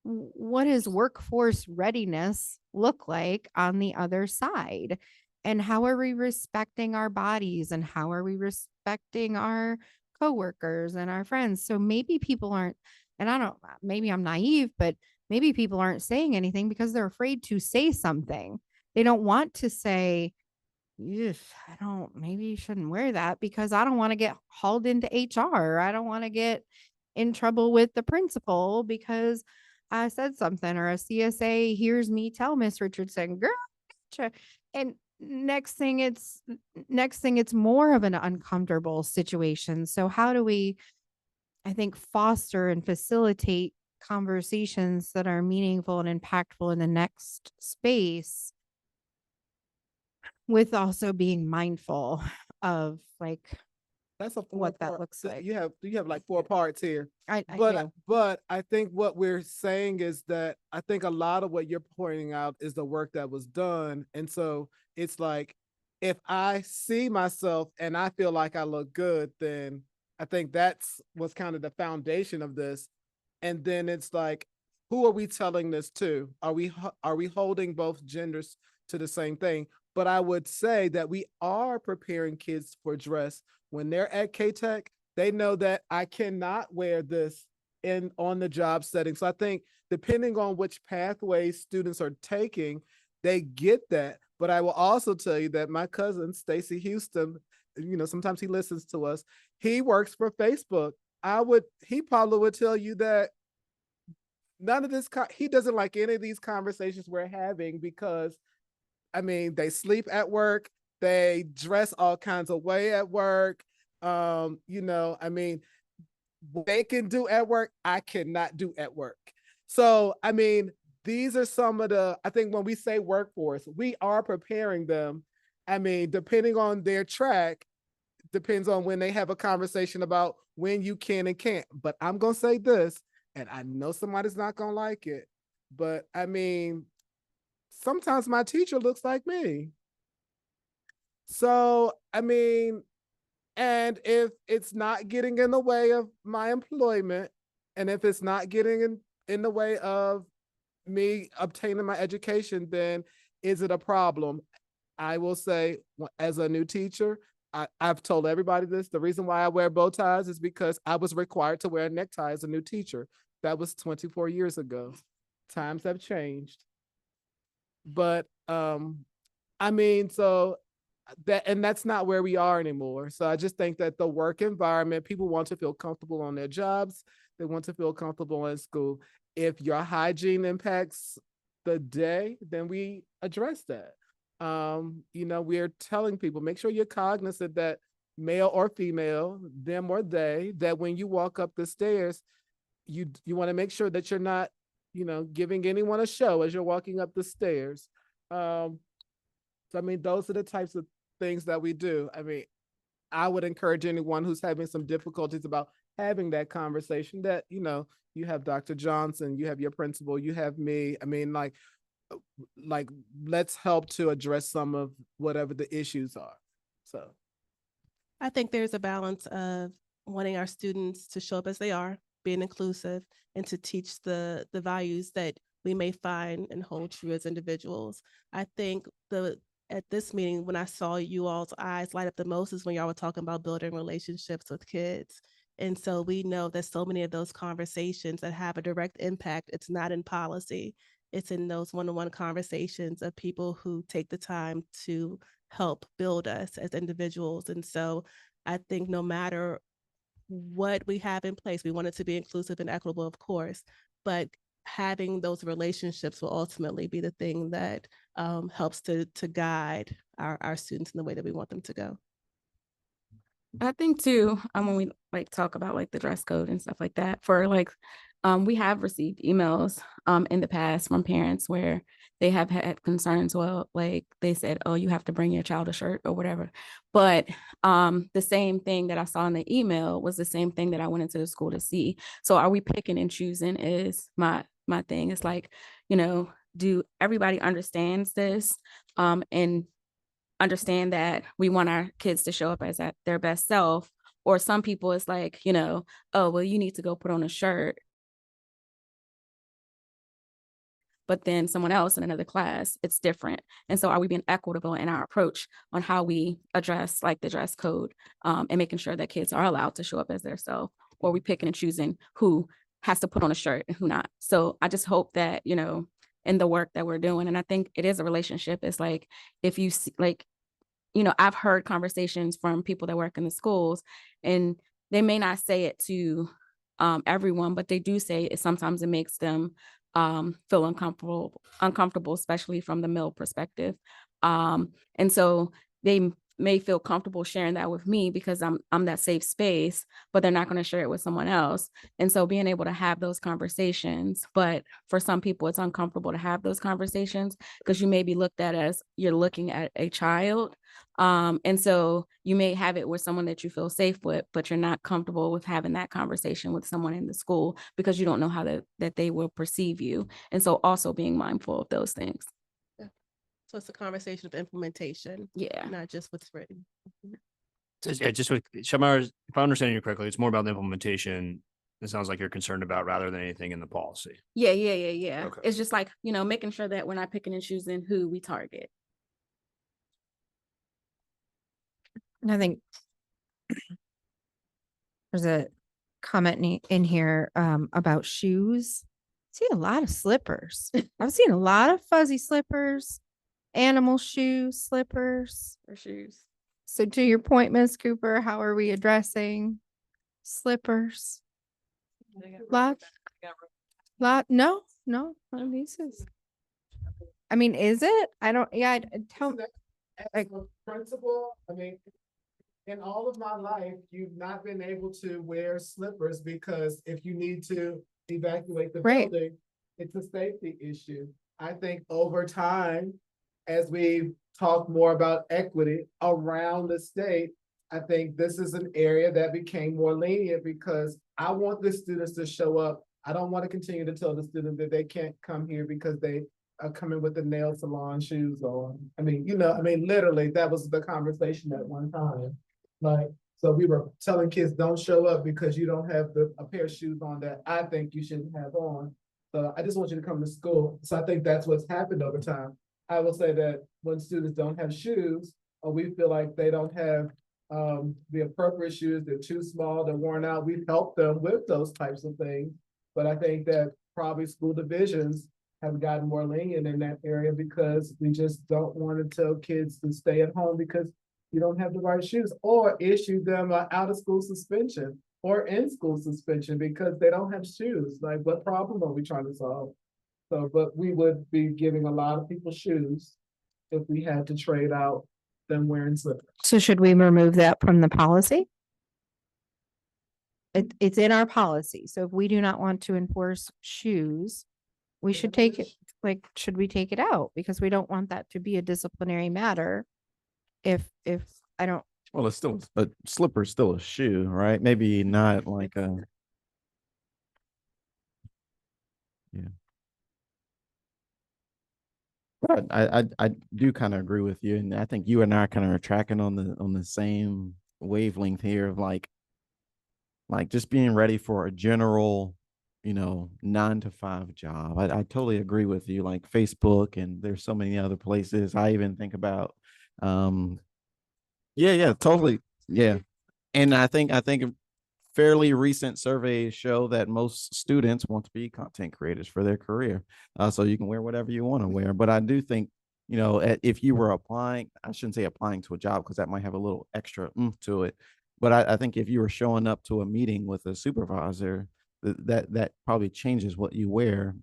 Speaker 6: workforce readiness look like on the other side? And how are we respecting our bodies, and how are we respecting our coworkers and our friends? So maybe people aren't, and I don't, maybe I'm naive, but maybe people aren't saying anything because they're afraid to say something. They don't want to say, yes, maybe you shouldn't wear that because I don't want to get hauled into HR. I don't want to get in trouble with the principal because I said something, or a CSA hears me tell Miss Richardson, girl, gotcha. And next thing it's more of an uncomfortable situation. So how do we, I think, foster and facilitate conversations that are meaningful and impactful in the next space, with also being mindful of like
Speaker 8: That's a
Speaker 6: what that
Speaker 8: four-part-
Speaker 6: looks like.
Speaker 8: You have like 4 parts here.
Speaker 6: I
Speaker 8: But I think what we're saying is that I think a lot of what you're pointing out is the work that was done. And so it's like, if I see myself and I feel like I look good, then I think that's what's kind of the foundation of this. And then it's like, who are we telling this to? Are we holding both genders to the same thing? But I would say that we are preparing kids for dress. When they're at K-Tech, they know that I cannot wear this on the job setting. So I think depending on which pathways students are taking, they get that. But I will also tell you that my cousin, Stacy Houston, sometimes he listens to us. He works for Facebook. He probably would tell you that none of this, he doesn't like any of these conversations we're having because, I mean, they sleep at work, they dress all kinds of way at work. I mean, what they can do at work, I cannot do at work. So, I mean, these are some of I think when we say workforce, we are preparing them. I mean, depending on their track, depends on when they have a conversation about when you can and can't. But I'm going to say this, and I know somebody's not going to like it, but I mean, sometimes my teacher looks like me. So, I mean, and if it's not getting in the way of my employment, and if it's not getting in the way of me obtaining my education, then is it a problem? I will say, as a new teacher, I've told everybody this. The reason why I wear bow ties is because I was required to wear a necktie as a new teacher. That was 24 years ago. Times have changed. But I mean, so that's not where we are anymore. So I just think that the work environment, people want to feel comfortable on their jobs. They want to feel comfortable in school. If your hygiene impacts the day, then we address that. We're telling people, make sure you're cognizant that male or female, them or they, that when you walk up the stairs, you want to make sure that you're not, giving anyone a show as you're walking up the stairs. So, I mean, those are the types of things that we do. I mean, I would encourage anyone who's having some difficulties about having that conversation that, you have Dr. Johnson, you have your principal, you have me. I mean, like let's help to address some of whatever the issues are. So
Speaker 15: I think there's a balance of wanting our students to show up as they are, being inclusive, and to teach the values that we may find and hold true as individuals. I think at this meeting, when I saw you all's eyes light up the most is when y'all were talking about building relationships with kids. And so we know that so many of those conversations that have a direct impact, it's not in policy. It's in those one-on-one conversations of people who take the time to help build us as individuals. And so I think no matter what we have in place, we want it to be inclusive and equitable, of course, but having those relationships will ultimately be the thing that helps to guide our students in the way that we want them to go.
Speaker 10: I think too, when we like talk about like the dress code and stuff like that, for like, we have received emails in the past from parents where they have had concerns. Well, like they said, oh, you have to bring your child a shirt or whatever. But the same thing that I saw in the email was the same thing that I went into the school to see. So are we picking and choosing is my thing. It's like, you know, do everybody understands this and understand that we want our kids to show up as at their best self? Or some people it's like, you know, oh, well, you need to go put on a shirt. But then someone else in another class, it's different. And so are we being equitable in our approach on how we address like the dress code and making sure that kids are allowed to show up as their self? Or are we picking and choosing who has to put on a shirt and who not? So I just hope that, you know, in the work that we're doing, and I think it is a relationship. It's like, if you see, like, you know, I've heard conversations from people that work in the schools, and they may not say it to everyone, but they do say it. Sometimes it makes them feel uncomfortable, especially from the male perspective. And so they may feel comfortable sharing that with me because I'm that safe space, but they're not going to share it with someone else. And so being able to have those conversations, but for some people it's uncomfortable to have those conversations because you may be looked at as you're looking at a child. And so you may have it with someone that you feel safe with, but you're not comfortable with having that conversation with someone in the school because you don't know how that they will perceive you. And so also being mindful of those things.
Speaker 15: So it's a conversation of implementation, not just what's written.
Speaker 11: So, yeah, just with Shamar, if I understand you correctly, it's more about the implementation. It sounds like you're concerned about rather than anything in the policy.
Speaker 10: Yeah.
Speaker 11: Okay.
Speaker 10: It's just like, you know, making sure that we're not picking and choosing who we target.
Speaker 6: And I think there's a comment in here about shoes. I see a lot of slippers. I've seen a lot of fuzzy slippers, animal shoes, slippers.
Speaker 10: Or shoes.
Speaker 6: So to your point, Ms. Cooper, how are we addressing slippers? No, these is. I mean, is it? I don't, I tell.
Speaker 8: As a principal, I mean, in all of my life, you've not been able to wear slippers because if you need to evacuate the building, it's a safety issue. I think over time, as we talk more about equity around the state, I think this is an area that became more lenient because I want the students to show up. I don't want to continue to tell the students that they can't come here because they are coming with the nail salon shoes on. I mean, you know, literally that was the conversation at one time. Like, so we were telling kids don't show up because you don't have a pair of shoes on that I think you shouldn't have on. So I just want you to come to school. So I think that's what's happened over time. I will say that when students don't have shoes, or we feel like they don't have the appropriate shoes, they're too small, they're worn out, we've helped them with those types of things. But I think that probably school divisions have gotten more lenient in that area because we just don't want to tell kids to stay at home because you don't have the right shoes, or issue them an out of school suspension or in school suspension because they don't have shoes. Like, what problem are we trying to solve? So, but we would be giving a lot of people shoes if we had to trade out them wearing slippers.
Speaker 6: So should we remove that from the policy? It's in our policy. So if we do not want to enforce shoes, we should take it, like, should we take it out? Because we don't want that to be a disciplinary matter. If I don't.
Speaker 3: Well, it's still a slipper, is still a shoe, right? Maybe not like a. Yeah. But I do kind of agree with you, and I think you and I kind of are tracking on the same wavelength here of like just being ready for a general, 9 to 5 job. I totally agree with you. Like Facebook, and there's so many other places. I even think about, totally, yeah. And I think fairly recent surveys show that most students want to be content creators for their career. So you can wear whatever you want to wear. But I do think, you know, if you were applying, I shouldn't say applying to a job because that might have a little extra oomph to it. But I think if you were showing up to a meeting with a supervisor, that probably changes what you wear.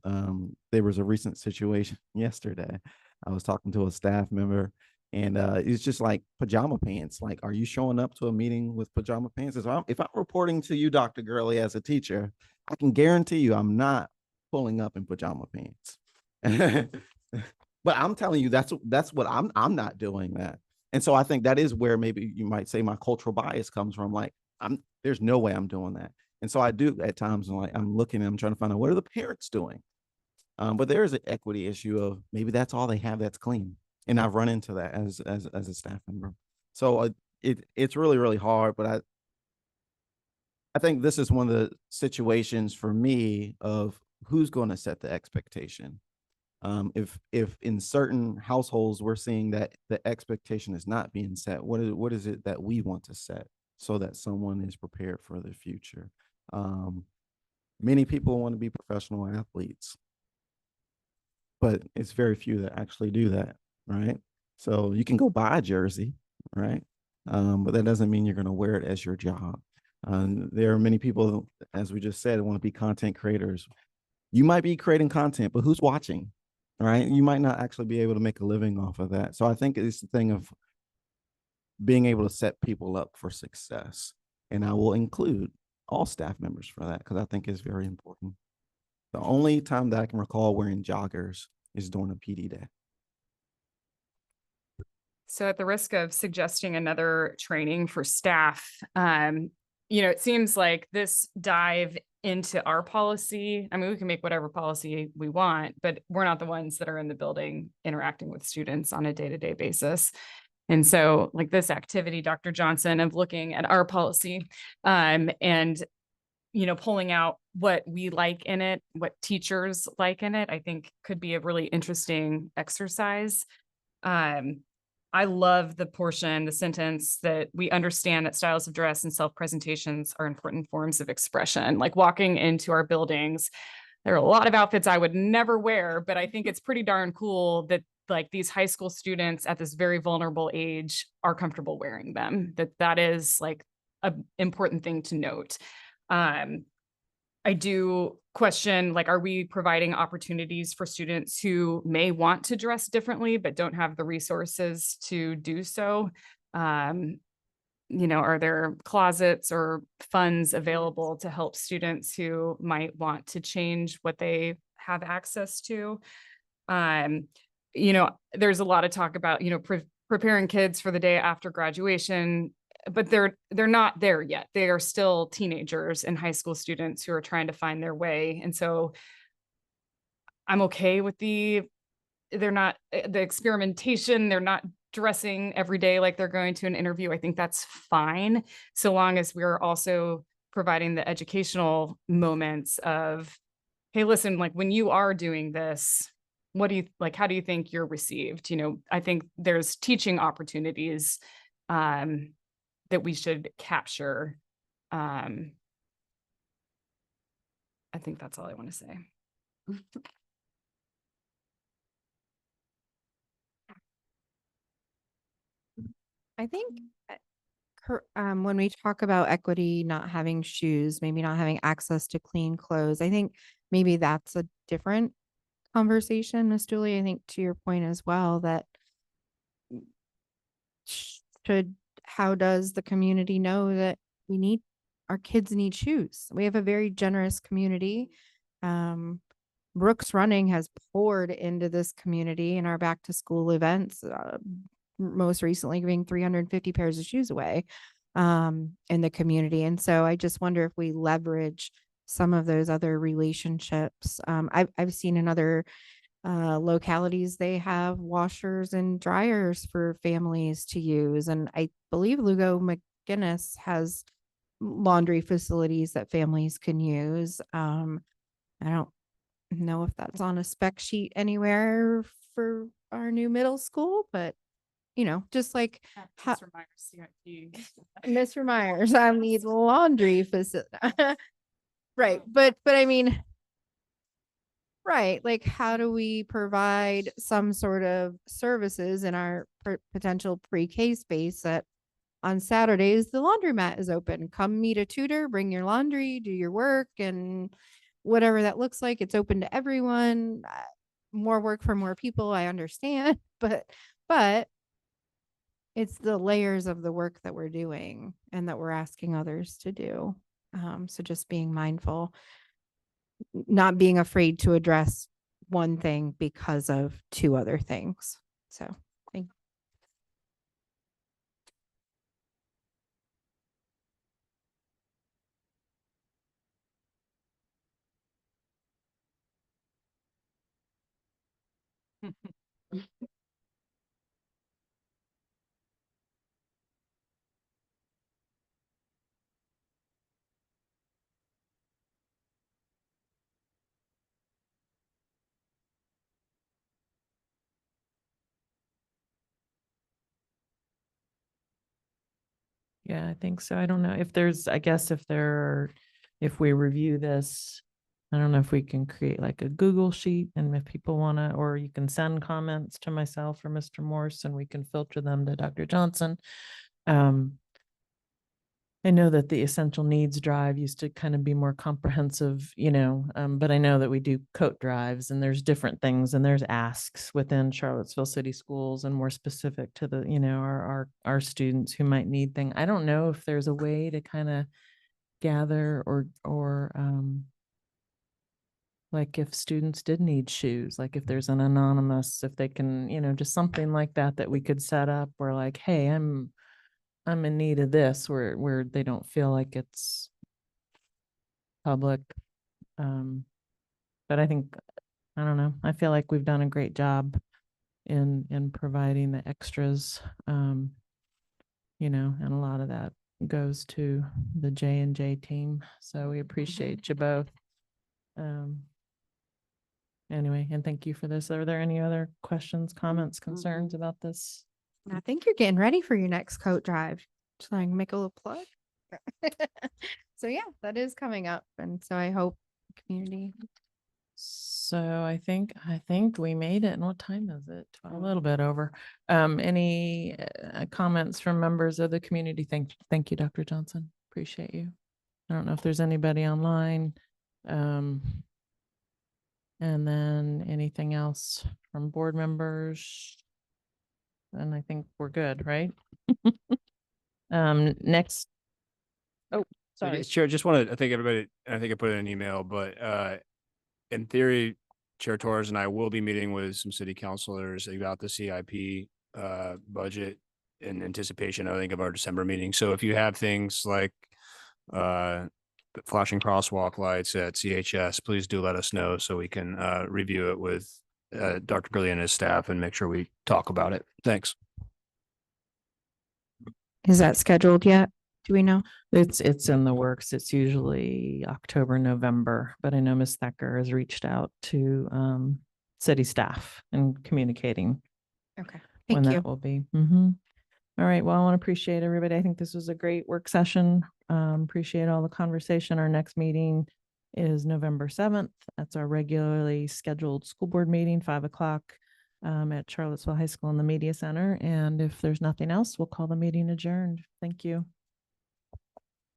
Speaker 3: There was a recent situation yesterday. I was talking to a staff member, and it's just like pajama pants. Like, are you showing up to a meeting with pajama pants? If I'm reporting to you, Dr. Gurley, as a teacher, I can guarantee you I'm not pulling up in pajama pants. But I'm telling you, that's what I'm not doing that. And so I think that is where maybe you might say my cultural bias comes from. Like, there's no way I'm doing that. And so I do at times, like, I'm looking and I'm trying to find out what are the parents doing. But there is an equity issue of maybe that's all they have that's clean. And I've run into that as a staff member. So it's really, really hard. But I think this is one of the situations for me of who's going to set the expectation. If in certain households we're seeing that the expectation is not being set, what is it that we want to set so that someone is prepared for the future? Many people want to be professional athletes, but it's very few that actually do that, right? So you can go buy a jersey, right? But that doesn't mean you're going to wear it as your job. There are many people, as we just said, want to be content creators. You might be creating content, but who's watching? Right? You might not actually be able to make a living off of that. So I think it's the thing of being able to set people up for success. And I will include all staff members for that because I think it's very important. The only time that I can recall wearing joggers is during a PD day.
Speaker 9: So at the risk of suggesting another training for staff, you know, it seems like this dive into our policy. I mean, we can make whatever policy we want, but we're not the ones that are in the building interacting with students on a day-to-day basis. And so like this activity, Dr. Johnson, of looking at our policy and, you know, pulling out what we like in it, what teachers like in it, I think could be a really interesting exercise. I love the portion, the sentence that we understand that styles of dress and self-presentations are important forms of expression. Like walking into our buildings, there are a lot of outfits I would never wear, but I think it's pretty darn cool that like these high school students at this very vulnerable age are comfortable wearing them, that is like an important thing to note. I do question, like, are we providing opportunities for students who may want to dress differently, but don't have the resources to do so? You know, are there closets or funds available to help students who might want to change what they have access to? You know, there's a lot of talk about, you know, preparing kids for the day after graduation, but they're not there yet. They are still teenagers and high school students who are trying to find their way. And so I'm okay with they're not the experimentation. They're not dressing every day like they're going to an interview. I think that's fine, so long as we're also providing the educational moments of, hey, listen, like when you are doing this, what do you like? How do you think you're received? You know, I think there's teaching opportunities that we should capture. I think that's all I want to say.
Speaker 6: I think when we talk about equity, not having shoes, maybe not having access to clean clothes, I think maybe that's a different conversation, Ms. Dooley. I think to your point as well, that how does the community know that our kids need shoes? We have a very generous community. Brooks Running has poured into this community in our back to school events, most recently giving 350 pairs of shoes away in the community. And so I just wonder if we leverage some of those other relationships. I've seen in other localities, they have washers and dryers for families to use. And I believe Lugo McGinnis has laundry facilities that families can use. I don't know if that's on a spec sheet anywhere for our new middle school, but just like Mr. Myers, I need laundry facility. Right. But I mean, right. Like, how do we provide some sort of services in our potential pre-K space that on Saturdays, the laundromat is open. Come meet a tutor, bring your laundry, do your work, and whatever that looks like. It's open to everyone. More work for more people, I understand, but it's the layers of the work that we're doing and that we're asking others to do. So just being mindful, not being afraid to address one thing because of two other things. So thank you.
Speaker 1: Yeah, I think so. I don't know if there's, I guess if we review this, I don't know if we can create like a Google sheet and if people want to, or you can send comments to myself or Mr. Morse and we can filter them to Dr. Johnson. I know that the essential needs drive used to kind of be more comprehensive, but I know that we do coat drives and there's different things and there's asks within Charlottesville City Schools and more specific to the, our students who might need things. I don't know if there's a way to kind of gather or like if students did need shoes, like if there's an anonymous, if they can, just something like that we could set up where like, hey, I'm in need of this where they don't feel like it's public. But I think, I don't know, I feel like we've done a great job in providing the extras, and a lot of that goes to the J&J team. So we appreciate you both. Anyway, and thank you for this. Are there any other questions, comments, concerns about this?
Speaker 6: I think you're getting ready for your next coat drive. Just like make a little plug. So yeah, that is coming up. And so I hope community.
Speaker 1: So I think we made it. And what time is it? A little bit over. Any comments from members of the community? Thank you, Dr. Johnson. Appreciate you. I don't know if there's anybody online. And then anything else from board members? And I think we're good, right? Next. Oh, sorry.
Speaker 11: Chair, just wanted, I think I put it in an email, but in theory, Chair Torres and I will be meeting with some city councilors about the CIP budget in anticipation, I think, of our December meeting. So if you have things like the flashing crosswalk lights at CHS, please do let us know so we can review it with Dr. Gurley and his staff and make sure we talk about it. Thanks.
Speaker 6: Is that scheduled yet? Do we know?
Speaker 1: It's in the works. It's usually October, November, but I know Ms. Thacker has reached out to city staff and communicating.
Speaker 6: Okay.
Speaker 1: When
Speaker 6: Thank you.
Speaker 1: that will be. All right. Well, I want to appreciate everybody. I think this was a great work session. Appreciate all the conversation. Our next meeting is November 7th. That's our regularly scheduled school board meeting, 5:00 at Charlottesville High School in the Media Center. And if there's nothing else, we'll call the meeting adjourned. Thank you.